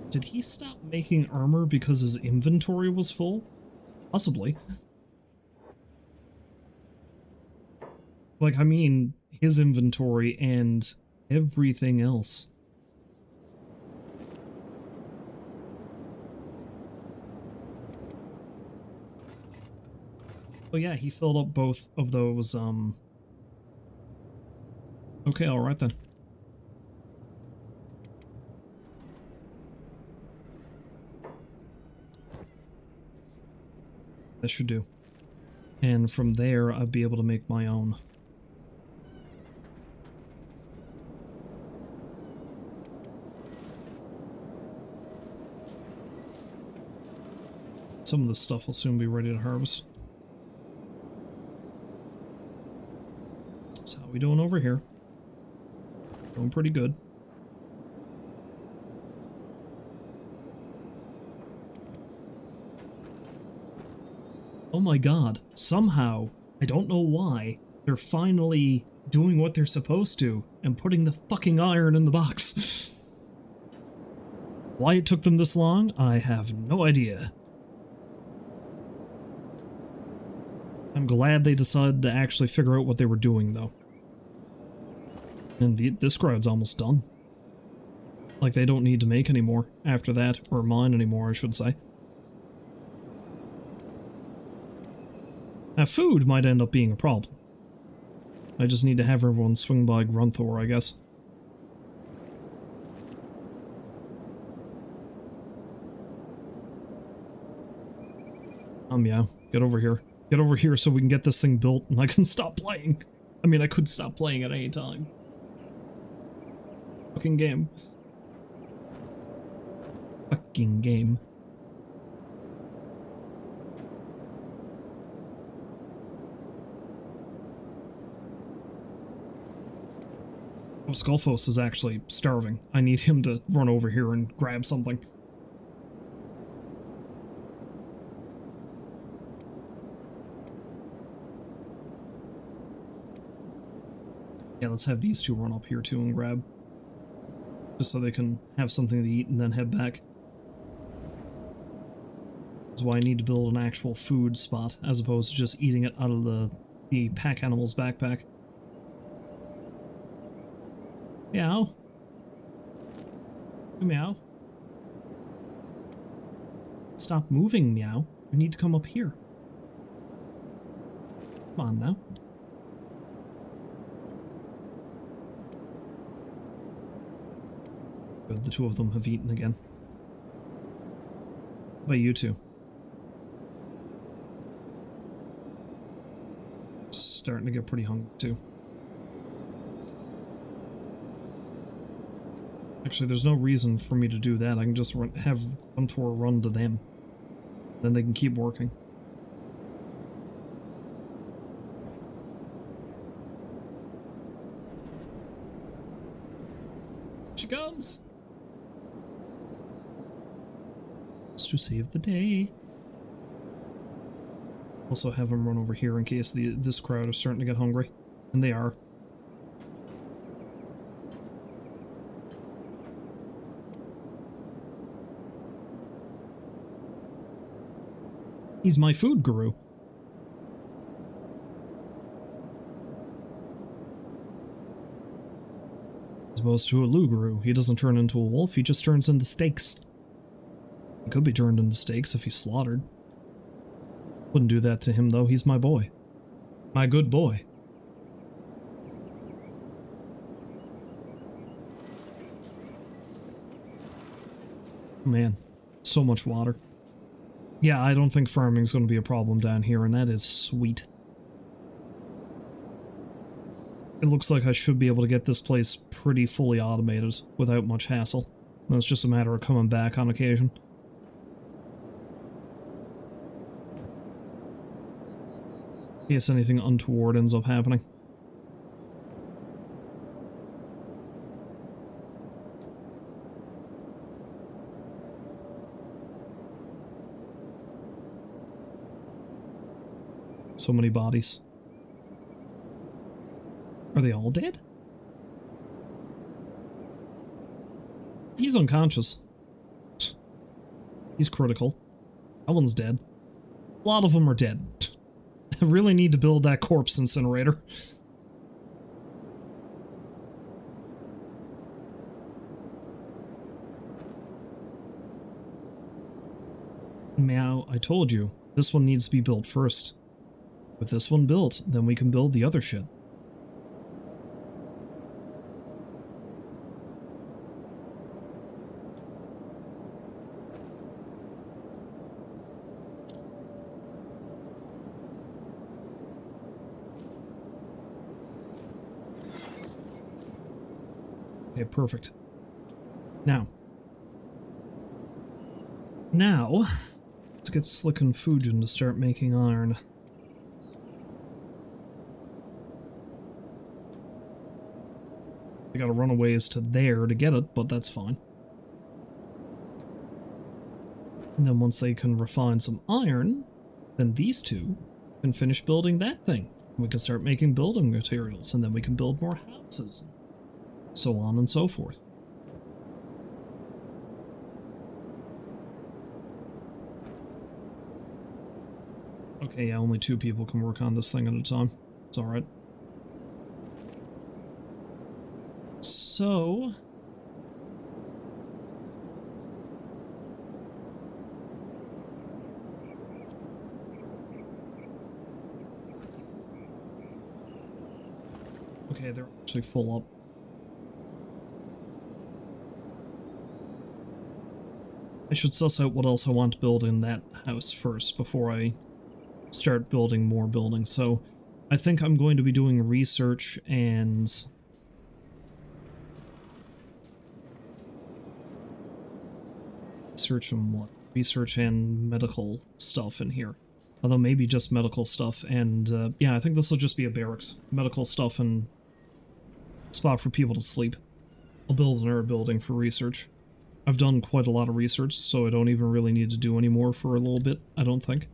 Did he stop making armor because his inventory was full? Possibly. Like, I mean, his inventory and everything else. Oh yeah, he filled up both of those, Okay, alright then. That should do. And from there, I'd be able to make my own. some of this stuff will soon be ready to harvest. So how we doing over here? Doing pretty good. Oh my god, somehow, I don't know why, they're finally doing what they're supposed to and putting the fucking iron in the box. Why it took them this long, I have no idea. I'm glad they decided to actually figure out what they were doing, though. And this crowd's almost done. Like, they don't need to make any more after that, or mine anymore, I should say. Now, food might end up being a problem. I just need to have everyone swing by Grunthor, I guess. Yeah, get over here. Get over here so we can get this thing built and I can stop playing. I mean, I could stop playing at any time. Fucking game. Fucking game. Oh, Skullfos is actually starving. I need him to run over here and grab something. Yeah, let's have these two run up here too and grab. Just so they can have something to eat and then head back. That's why I need to build an actual food spot, as opposed to just eating it out of the pack animal's backpack. Meow. Meow. Stop moving, Meow. You need to come up here. Come on now. Good, the two of them have eaten again. How about you two? Starting to get pretty hungry too. Actually, there's no reason for me to do that. I can just have Grunthor run to them. Then they can keep working. She comes! It's to save the day. Also have him run over here in case this crowd is starting to get hungry. And they are. He's my food guru. As opposed to a Luguru, he doesn't turn into a wolf, he just turns into steaks. He could be turned into steaks if he's slaughtered. Wouldn't do that to him though, he's my boy. My good boy. Man, so much water. Yeah, I don't think farming's going to be a problem down here, and that is sweet. It looks like I should be able to get this place pretty fully automated without much hassle. And it's just a matter of coming back on occasion. In case anything untoward ends up happening. So many bodies. Are they all dead? He's unconscious. He's critical. That one's dead. A lot of them are dead. I really need to build that corpse incinerator. Meow, I told you, this one needs to be built first. With this one built, then we can build the other shit. Okay, perfect. Now, Let's get Slick and Fujin to start making iron. I gotta run a ways to there to get it, but that's fine. And then once they can refine some iron, then these two can finish building that thing. We can start making building materials, and then we can build more houses. So on and so forth. Okay, yeah, only 2 people can work on this thing at a time. It's alright. So... okay, they're actually full up. I should suss out what else I want to build in that house first before I start building more buildings. So I think I'm going to be doing research and... research and what? Research and medical stuff in here. Although maybe just medical stuff and, yeah, I think this will just be a barracks. Medical stuff and spot for people to sleep. I'll build another building for research. I've done quite a lot of research, so I don't even really need to do any more for a little bit, I don't think.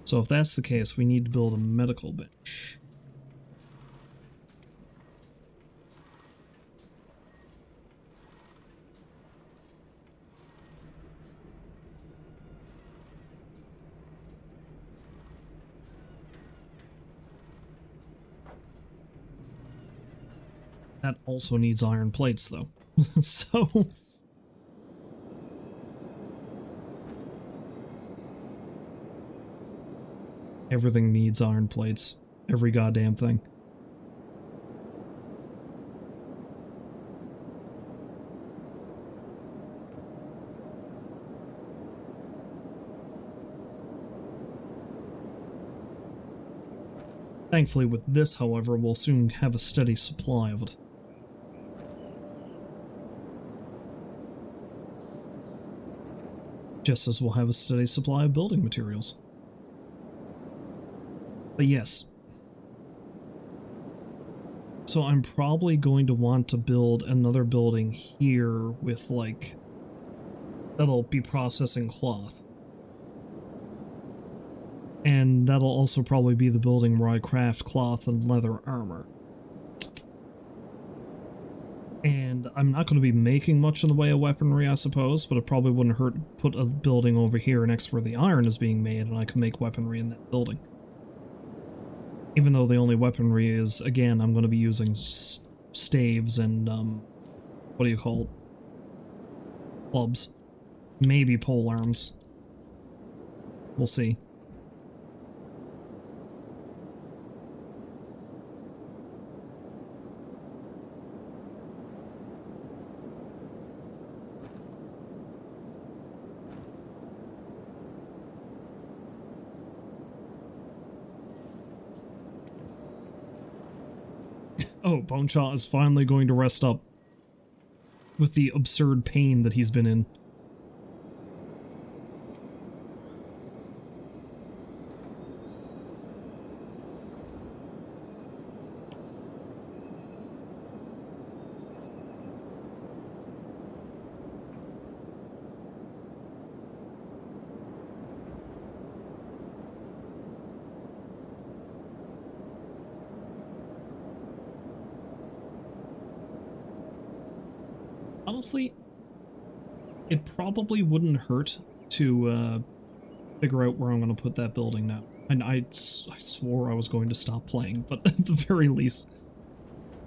So if that's the case, we need to build a medical bench. That also needs iron plates, though. So... everything needs iron plates. Every goddamn thing. Thankfully with this, however, we'll soon have a steady supply of it. Just as we'll have a steady supply of building materials. But yes. So I'm probably going to want to build another building here with, like, that'll be processing cloth. And that'll also probably be the building where I craft cloth and leather armor. And I'm not going to be making much in the way of weaponry, I suppose, but it probably wouldn't hurt to put a building over here next where the iron is being made, and I can make weaponry in that building. Even though the only weaponry is, again, I'm going to be using staves and, what do you call it? Clubs. Maybe pole arms. We'll see. Oh, BoneShaw is finally going to rest up with the absurd pain that he's been in. Honestly, it probably wouldn't hurt to figure out where I'm going to put that building now. And I swore I was going to stop playing, but at the very least.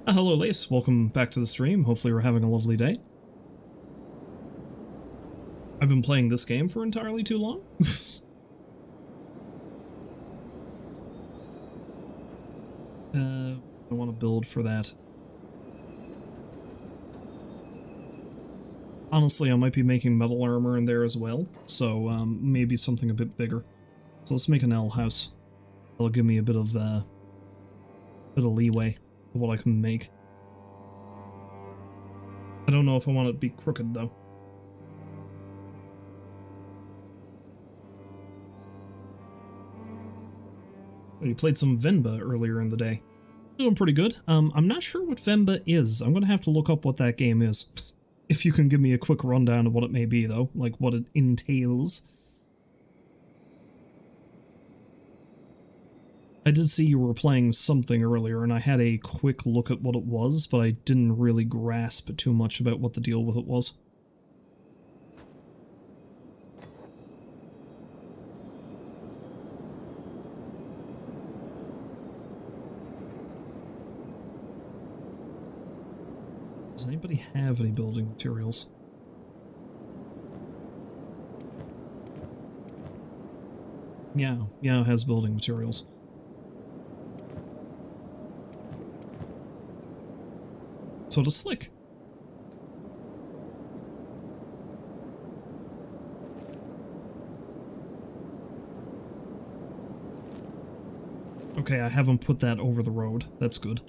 Hello, Lace. Welcome back to the stream. Hopefully you're having a lovely day. I've been playing this game for entirely too long. I want to build for that. Honestly, I might be making metal armor in there as well, so maybe something a bit bigger. So let's make an L house. That'll give me a bit of leeway of what I can make. I don't know if I want it to be crooked though. You played some Venba earlier in the day. Doing pretty good. I'm not sure what Venba is. I'm gonna have to look up what that game is. If you can give me a quick rundown of what it may be, though, like what it entails. I did see you were playing something earlier, and I had a quick look at what it was, but I didn't really grasp too much about what the deal with it was. Does anybody have any building materials? Yeah, it has building materials. So does Slick. Okay, I haven't put that over the road. That's good.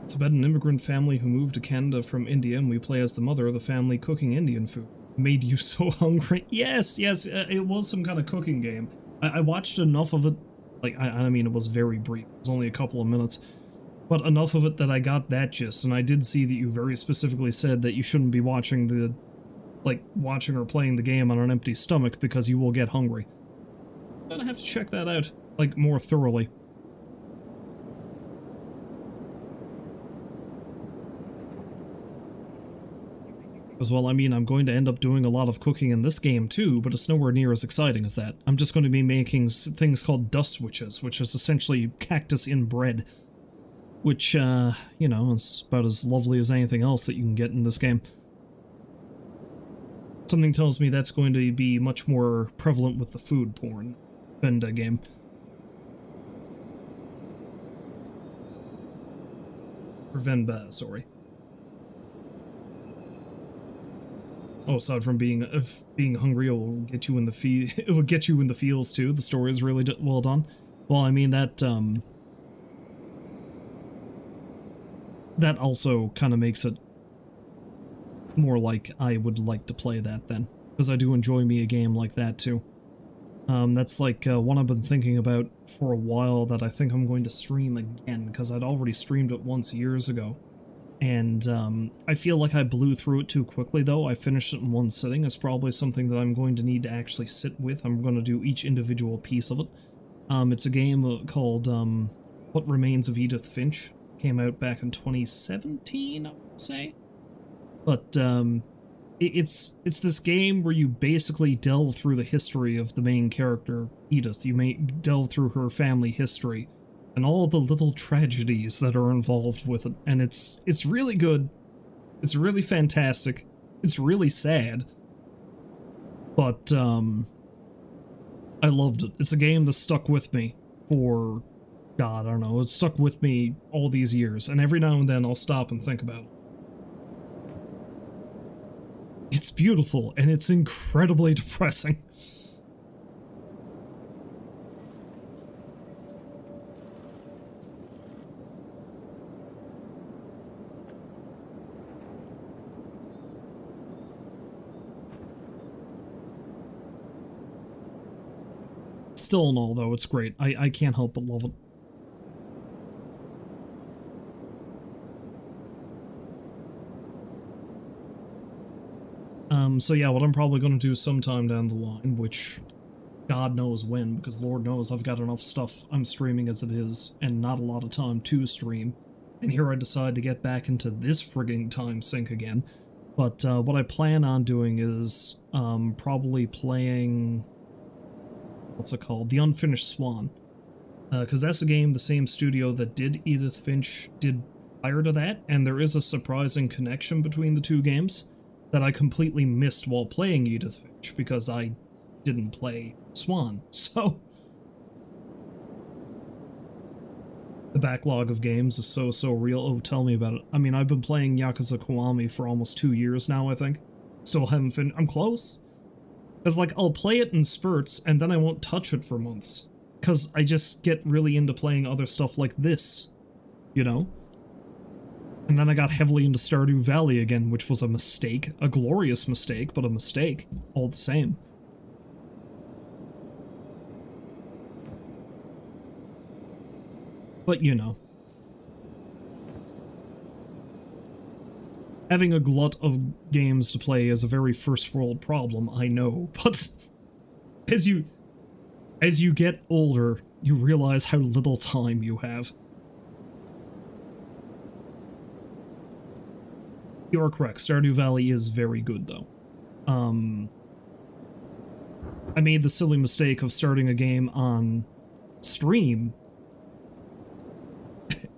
It's about an immigrant family who moved to Canada from India, and we play as the mother of the family cooking Indian food. Made you so hungry. Yes, it was some kind of cooking game. I watched enough of it. Like, I mean, it was very brief. It was only a couple of minutes. But enough of it that I got that gist, and I did see that you very specifically said that you shouldn't be watching the... like, watching or playing the game on an empty stomach because you will get hungry. I'm gonna have to check that out, like, more thoroughly. As well, I mean, I'm going to end up doing a lot of cooking in this game too, but it's nowhere near as exciting as that. I'm just going to be making things called dust witches, which is essentially cactus in bread. Which, you know, is about as lovely as anything else that you can get in this game. Something tells me that's going to be much more prevalent with the food porn Benda game. Or Venba, sorry. Oh, aside from being hungry, it will get you in the it will get you in the feels too. The story is really well done. Well, I mean that that also kind of makes it more like I would like to play that then, because I do enjoy me a game like that too. That's like one I've been thinking about for a while that I think I'm going to stream again, because I'd already streamed it once years ago. And I feel like I blew through it too quickly, though. I finished it in one sitting. It's probably something that I'm going to need to actually sit with. I'm going to do each individual piece of it. It's a game called What Remains of Edith Finch. Came out back in 2017, I would say. But it's this game where you basically delve through the history of the main character, Edith. You may delve through her family history and all the little tragedies that are involved with it, and it's really good. It's really fantastic. It's really sad. But I loved it. It's a game that stuck with me for, God, I don't know, it's stuck with me all these years, and every now and then I'll stop and think about it. It's beautiful, and it's incredibly depressing. Still and all, though, it's great. I can't help but love it. So yeah, what I'm probably going to do sometime down the line, which God knows when, because Lord knows I've got enough stuff I'm streaming as it is, and not a lot of time to stream. And here I decide to get back into this frigging time sink again. But what I plan on doing is probably playing... what's it called? The Unfinished Swan. Because that's a game the same studio that did Edith Finch did prior to that, and there is a surprising connection between the two games that I completely missed while playing Edith Finch, because I didn't play Swan, so... The backlog of games is so real. Oh, tell me about it. I mean, I've been playing Yakuza Kiwami for almost 2 years now, I think. Still haven't finished. I'm close. Because, like, I'll play it in spurts, and then I won't touch it for months. Because I just get really into playing other stuff like this, you know? And then I got heavily into Stardew Valley again, which was a mistake. A glorious mistake, but a mistake. All the same. But you know. Having a glut of games to play is a very first world problem, I know, but as you get older, you realize how little time you have. You are correct, Stardew Valley is very good, though. I made the silly mistake of starting a game on stream,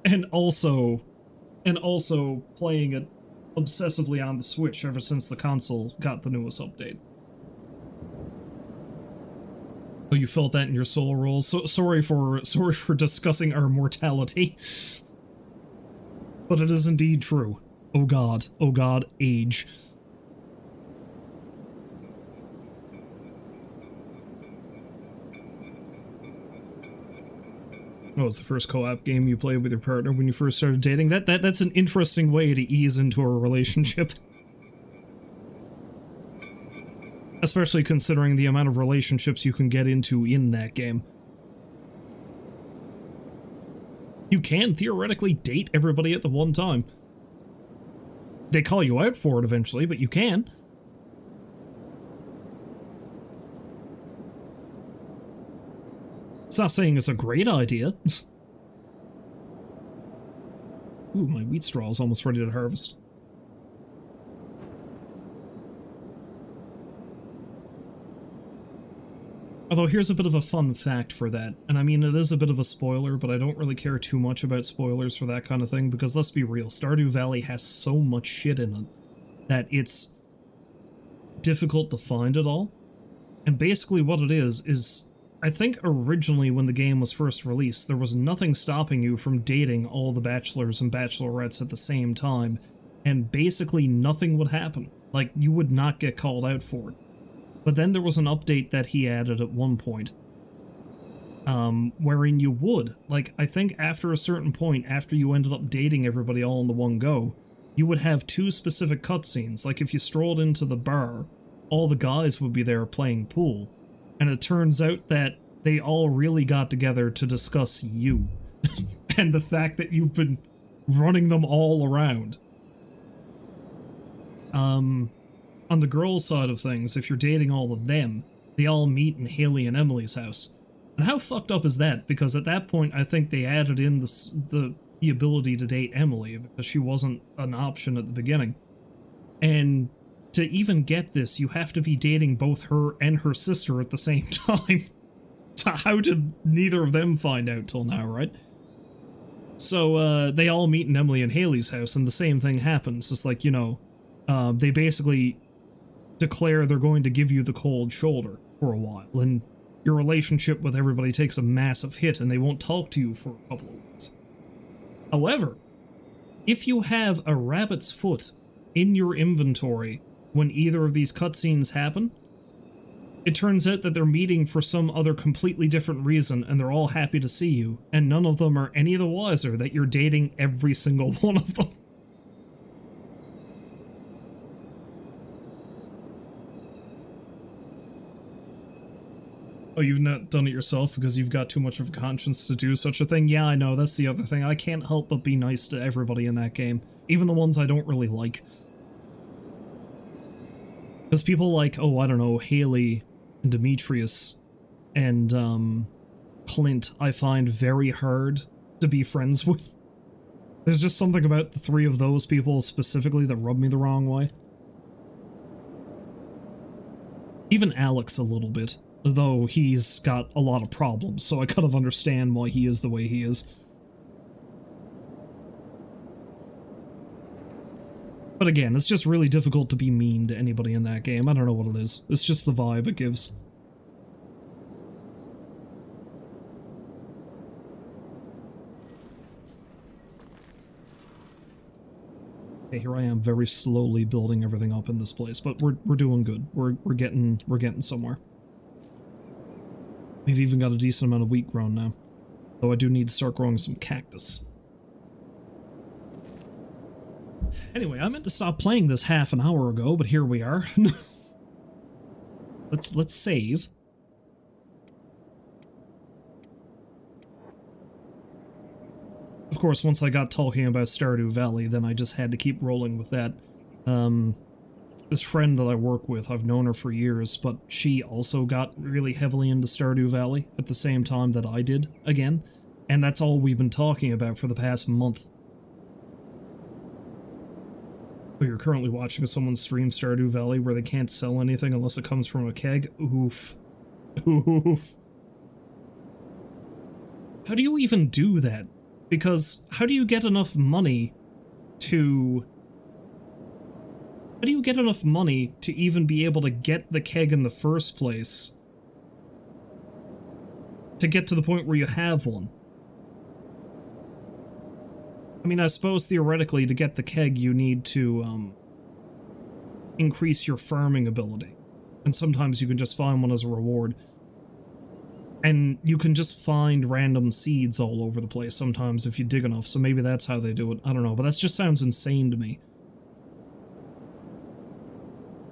and also playing it obsessively on the Switch ever since the console got the newest update. Oh, you felt that in your soul rolls? So, sorry for discussing our mortality. But it is indeed true. Oh god, age. What was the first co-op game you played with your partner when you first started dating? That's an interesting way to ease into a relationship. Especially considering the amount of relationships you can get into in that game. You can theoretically date everybody at the one time. They call you out for it eventually, but you can. It's not saying it's a great idea. Ooh, my wheat straw is almost ready to harvest. Although here's a bit of a fun fact for that, and I mean it is a bit of a spoiler, but I don't really care too much about spoilers for that kind of thing, because let's be real, Stardew Valley has so much shit in it that it's difficult to find it all. And basically what it is I think originally when the game was first released, there was nothing stopping you from dating all the bachelors and bachelorettes at the same time, and basically nothing would happen. Like, you would not get called out for it. But then there was an update that he added at one point, wherein you would. Like, I think after a certain point, after you ended up dating everybody all in the one go, you would have two specific cutscenes. Like, if you strolled into the bar, all the guys would be there playing pool, and it turns out that they all really got together to discuss you, and the fact that you've been running them all around. On the girls' side of things, if you're dating all of them, they all meet in Haley and Emily's house. And how fucked up is that? Because at that point, I think they added in the ability to date Emily, because she wasn't an option at the beginning. And to even get this, you have to be dating both her and her sister at the same time. How did neither of them find out till now, right? So, they all meet in Emily and Haley's house, and the same thing happens. It's like, you know, they basically declare they're going to give you the cold shoulder for a while, and your relationship with everybody takes a massive hit, and they won't talk to you for a couple of weeks. However, if you have a rabbit's foot in your inventory when either of these cutscenes happen, it turns out that they're meeting for some other completely different reason, and they're all happy to see you, and none of them are any the wiser that you're dating every single one of them. Oh, you've not done it yourself because you've got too much of a conscience to do such a thing? Yeah, I know, that's the other thing. I can't help but be nice to everybody in that game, even the ones I don't really like. Because people like, oh, I don't know, Haley and Demetrius and Clint, I find very hard to be friends with. There's just something about the three of those people specifically that rub me the wrong way. Even Alex a little bit, though he's got a lot of problems, so I kind of understand why he is the way he is. But again, it's just really difficult to be mean to anybody in that game. I don't know what it is. It's just the vibe it gives. Okay, here I am very slowly building everything up in this place, but we're doing good. We're getting somewhere. We've even got a decent amount of wheat grown now. Though I do need to start growing some cactus. Anyway, I meant to stop playing this half an hour ago, but here we are. Let's save. Of course, once I got talking about Stardew Valley, then I just had to keep rolling with that. This friend that I work with, I've known her for years, but she also got really heavily into Stardew Valley at the same time that I did, again. And that's all we've been talking about for the past month. But you're currently watching someone stream Stardew Valley where they can't sell anything unless it comes from a keg? Oof. Oof. How do you even do that? Because how do you get enough money to... How do you get enough money to even be able to get the keg in the first place? To get to the point where you have one? I mean, I suppose theoretically to get the keg you need to increase your farming ability. And sometimes you can just find one as a reward. And you can just find random seeds all over the place sometimes if you dig enough, so maybe that's how they do it. I don't know, but that just sounds insane to me.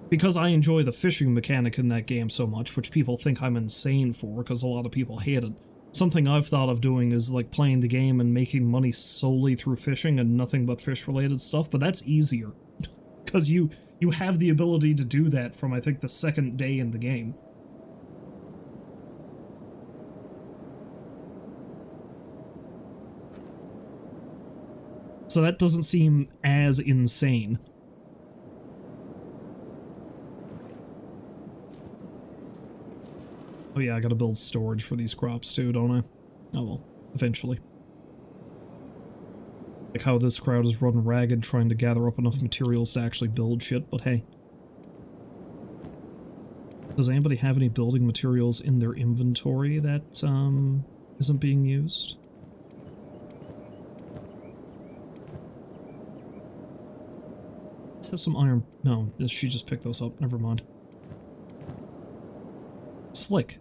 Because I enjoy the fishing mechanic in that game so much, which people think I'm insane for, because a lot of people hate it. Something I've thought of doing is like playing the game and making money solely through fishing and nothing but fish-related stuff, but that's easier. Because you have the ability to do that from, I think, the second day in the game. So that doesn't seem as insane. Oh yeah, I gotta build storage for these crops too, don't I? Oh well, eventually. Like how this crowd is run ragged trying to gather up enough materials to actually build shit, but hey. Does anybody have any building materials in their inventory that, isn't being used? It has some iron. No, she just picked those up. Never mind. Slick.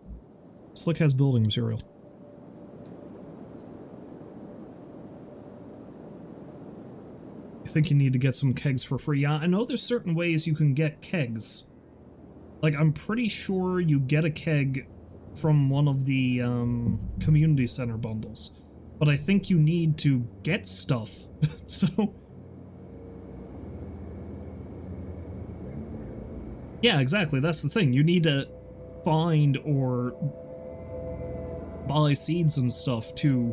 Slick has building material. I think you need to get some kegs for free. Yeah, I know there's certain ways you can get kegs. Like, I'm pretty sure you get a keg from one of the, community center bundles. But I think you need to get stuff. So... Yeah, exactly, that's the thing. You need to find or buy seeds and stuff to...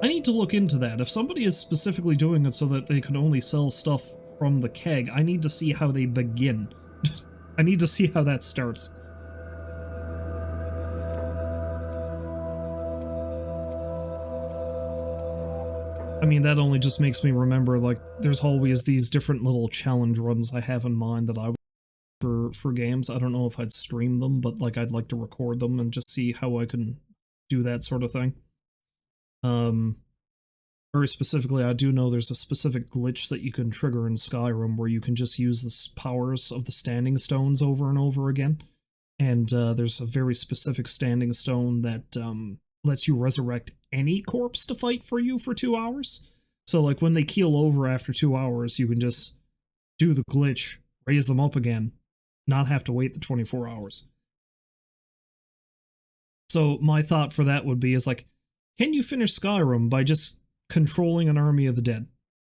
I need to look into that. If somebody is specifically doing it so that they can only sell stuff from the keg, I need to see how they begin. I need to see how that starts. I mean, that only just makes me remember, like, there's always these different little challenge runs I have in mind that I for games. I don't know if I'd stream them, but like I'd like to record them and just see how I can do that sort of thing. Very specifically, I do know there's a specific glitch that you can trigger in Skyrim where you can just use the powers of the standing stones over and over again. And there's a very specific standing stone that lets you resurrect any corpse to fight for you for 2 hours. So like when they keel over after 2 hours, you can just do the glitch, raise them up again, not have to wait the 24 hours. So my thought for that would be is like, can you finish Skyrim by just controlling an army of the dead?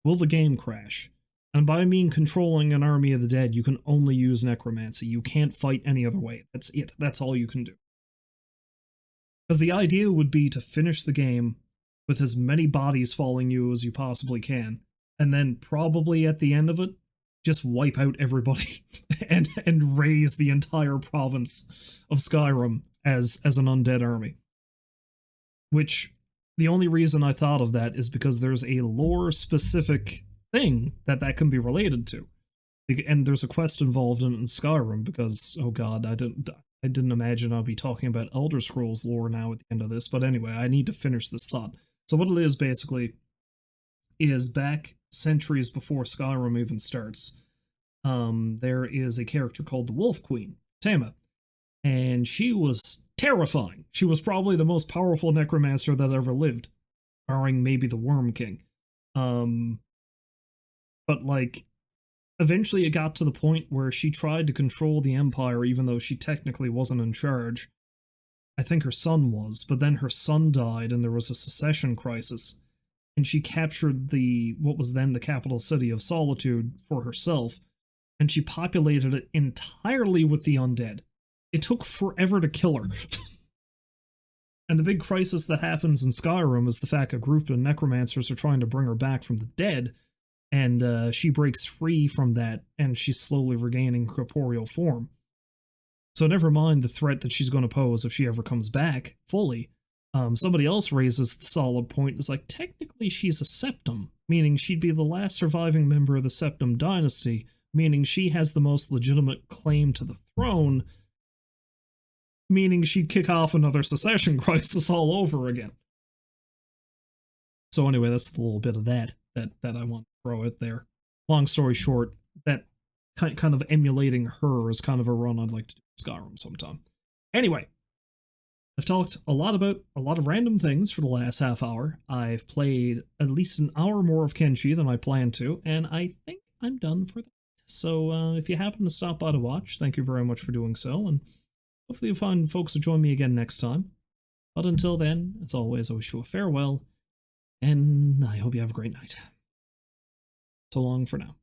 Will the game crash? And by mean controlling an army of the dead, you can only use necromancy. You can't fight any other way. That's it. That's all you can do. Because the idea would be to finish the game with as many bodies following you as you possibly can, and then probably at the end of it, just wipe out everybody and raise the entire province of Skyrim as an undead army. Which, the only reason I thought of that is because there's a lore-specific thing that can be related to. And there's a quest involved in Skyrim because, oh god, I didn't imagine I'd be talking about Elder Scrolls lore now at the end of this, but anyway, I need to finish this thought. So what it is, basically, is back centuries before Skyrim even starts, there is a character called the Wolf Queen, Tama, and she was terrifying. She was probably the most powerful necromancer that ever lived, barring maybe the Worm King. but like eventually it got to the point where she tried to control the empire even though she technically wasn't in charge. I think her son was, but then her son died and there was a secession crisis, and she captured what was then the capital city of Solitude for herself, and she populated it entirely with the undead. It took forever to kill her. And the big crisis that happens in Skyrim is the fact a group of necromancers are trying to bring her back from the dead, and she breaks free from that, and she's slowly regaining corporeal form. So never mind the threat that she's going to pose if she ever comes back fully. Somebody else raises the solid point, is like, technically she's a septum, meaning she'd be the last surviving member of the Septim dynasty, meaning she has the most legitimate claim to the throne, meaning she'd kick off another secession crisis all over again. So anyway, that's a little bit of that I want to throw out there. Long story short, that kind of emulating her is kind of a run I'd like to do in Skyrim sometime. Anyway, I've talked a lot about a lot of random things for the last half hour. I've played at least an hour more of Kenshi than I planned to, and I think I'm done for that. So if you happen to stop by to watch, thank you very much for doing so, and hopefully you'll find folks to join me again next time. But until then, as always, I wish you a farewell, and I hope you have a great night. So long for now.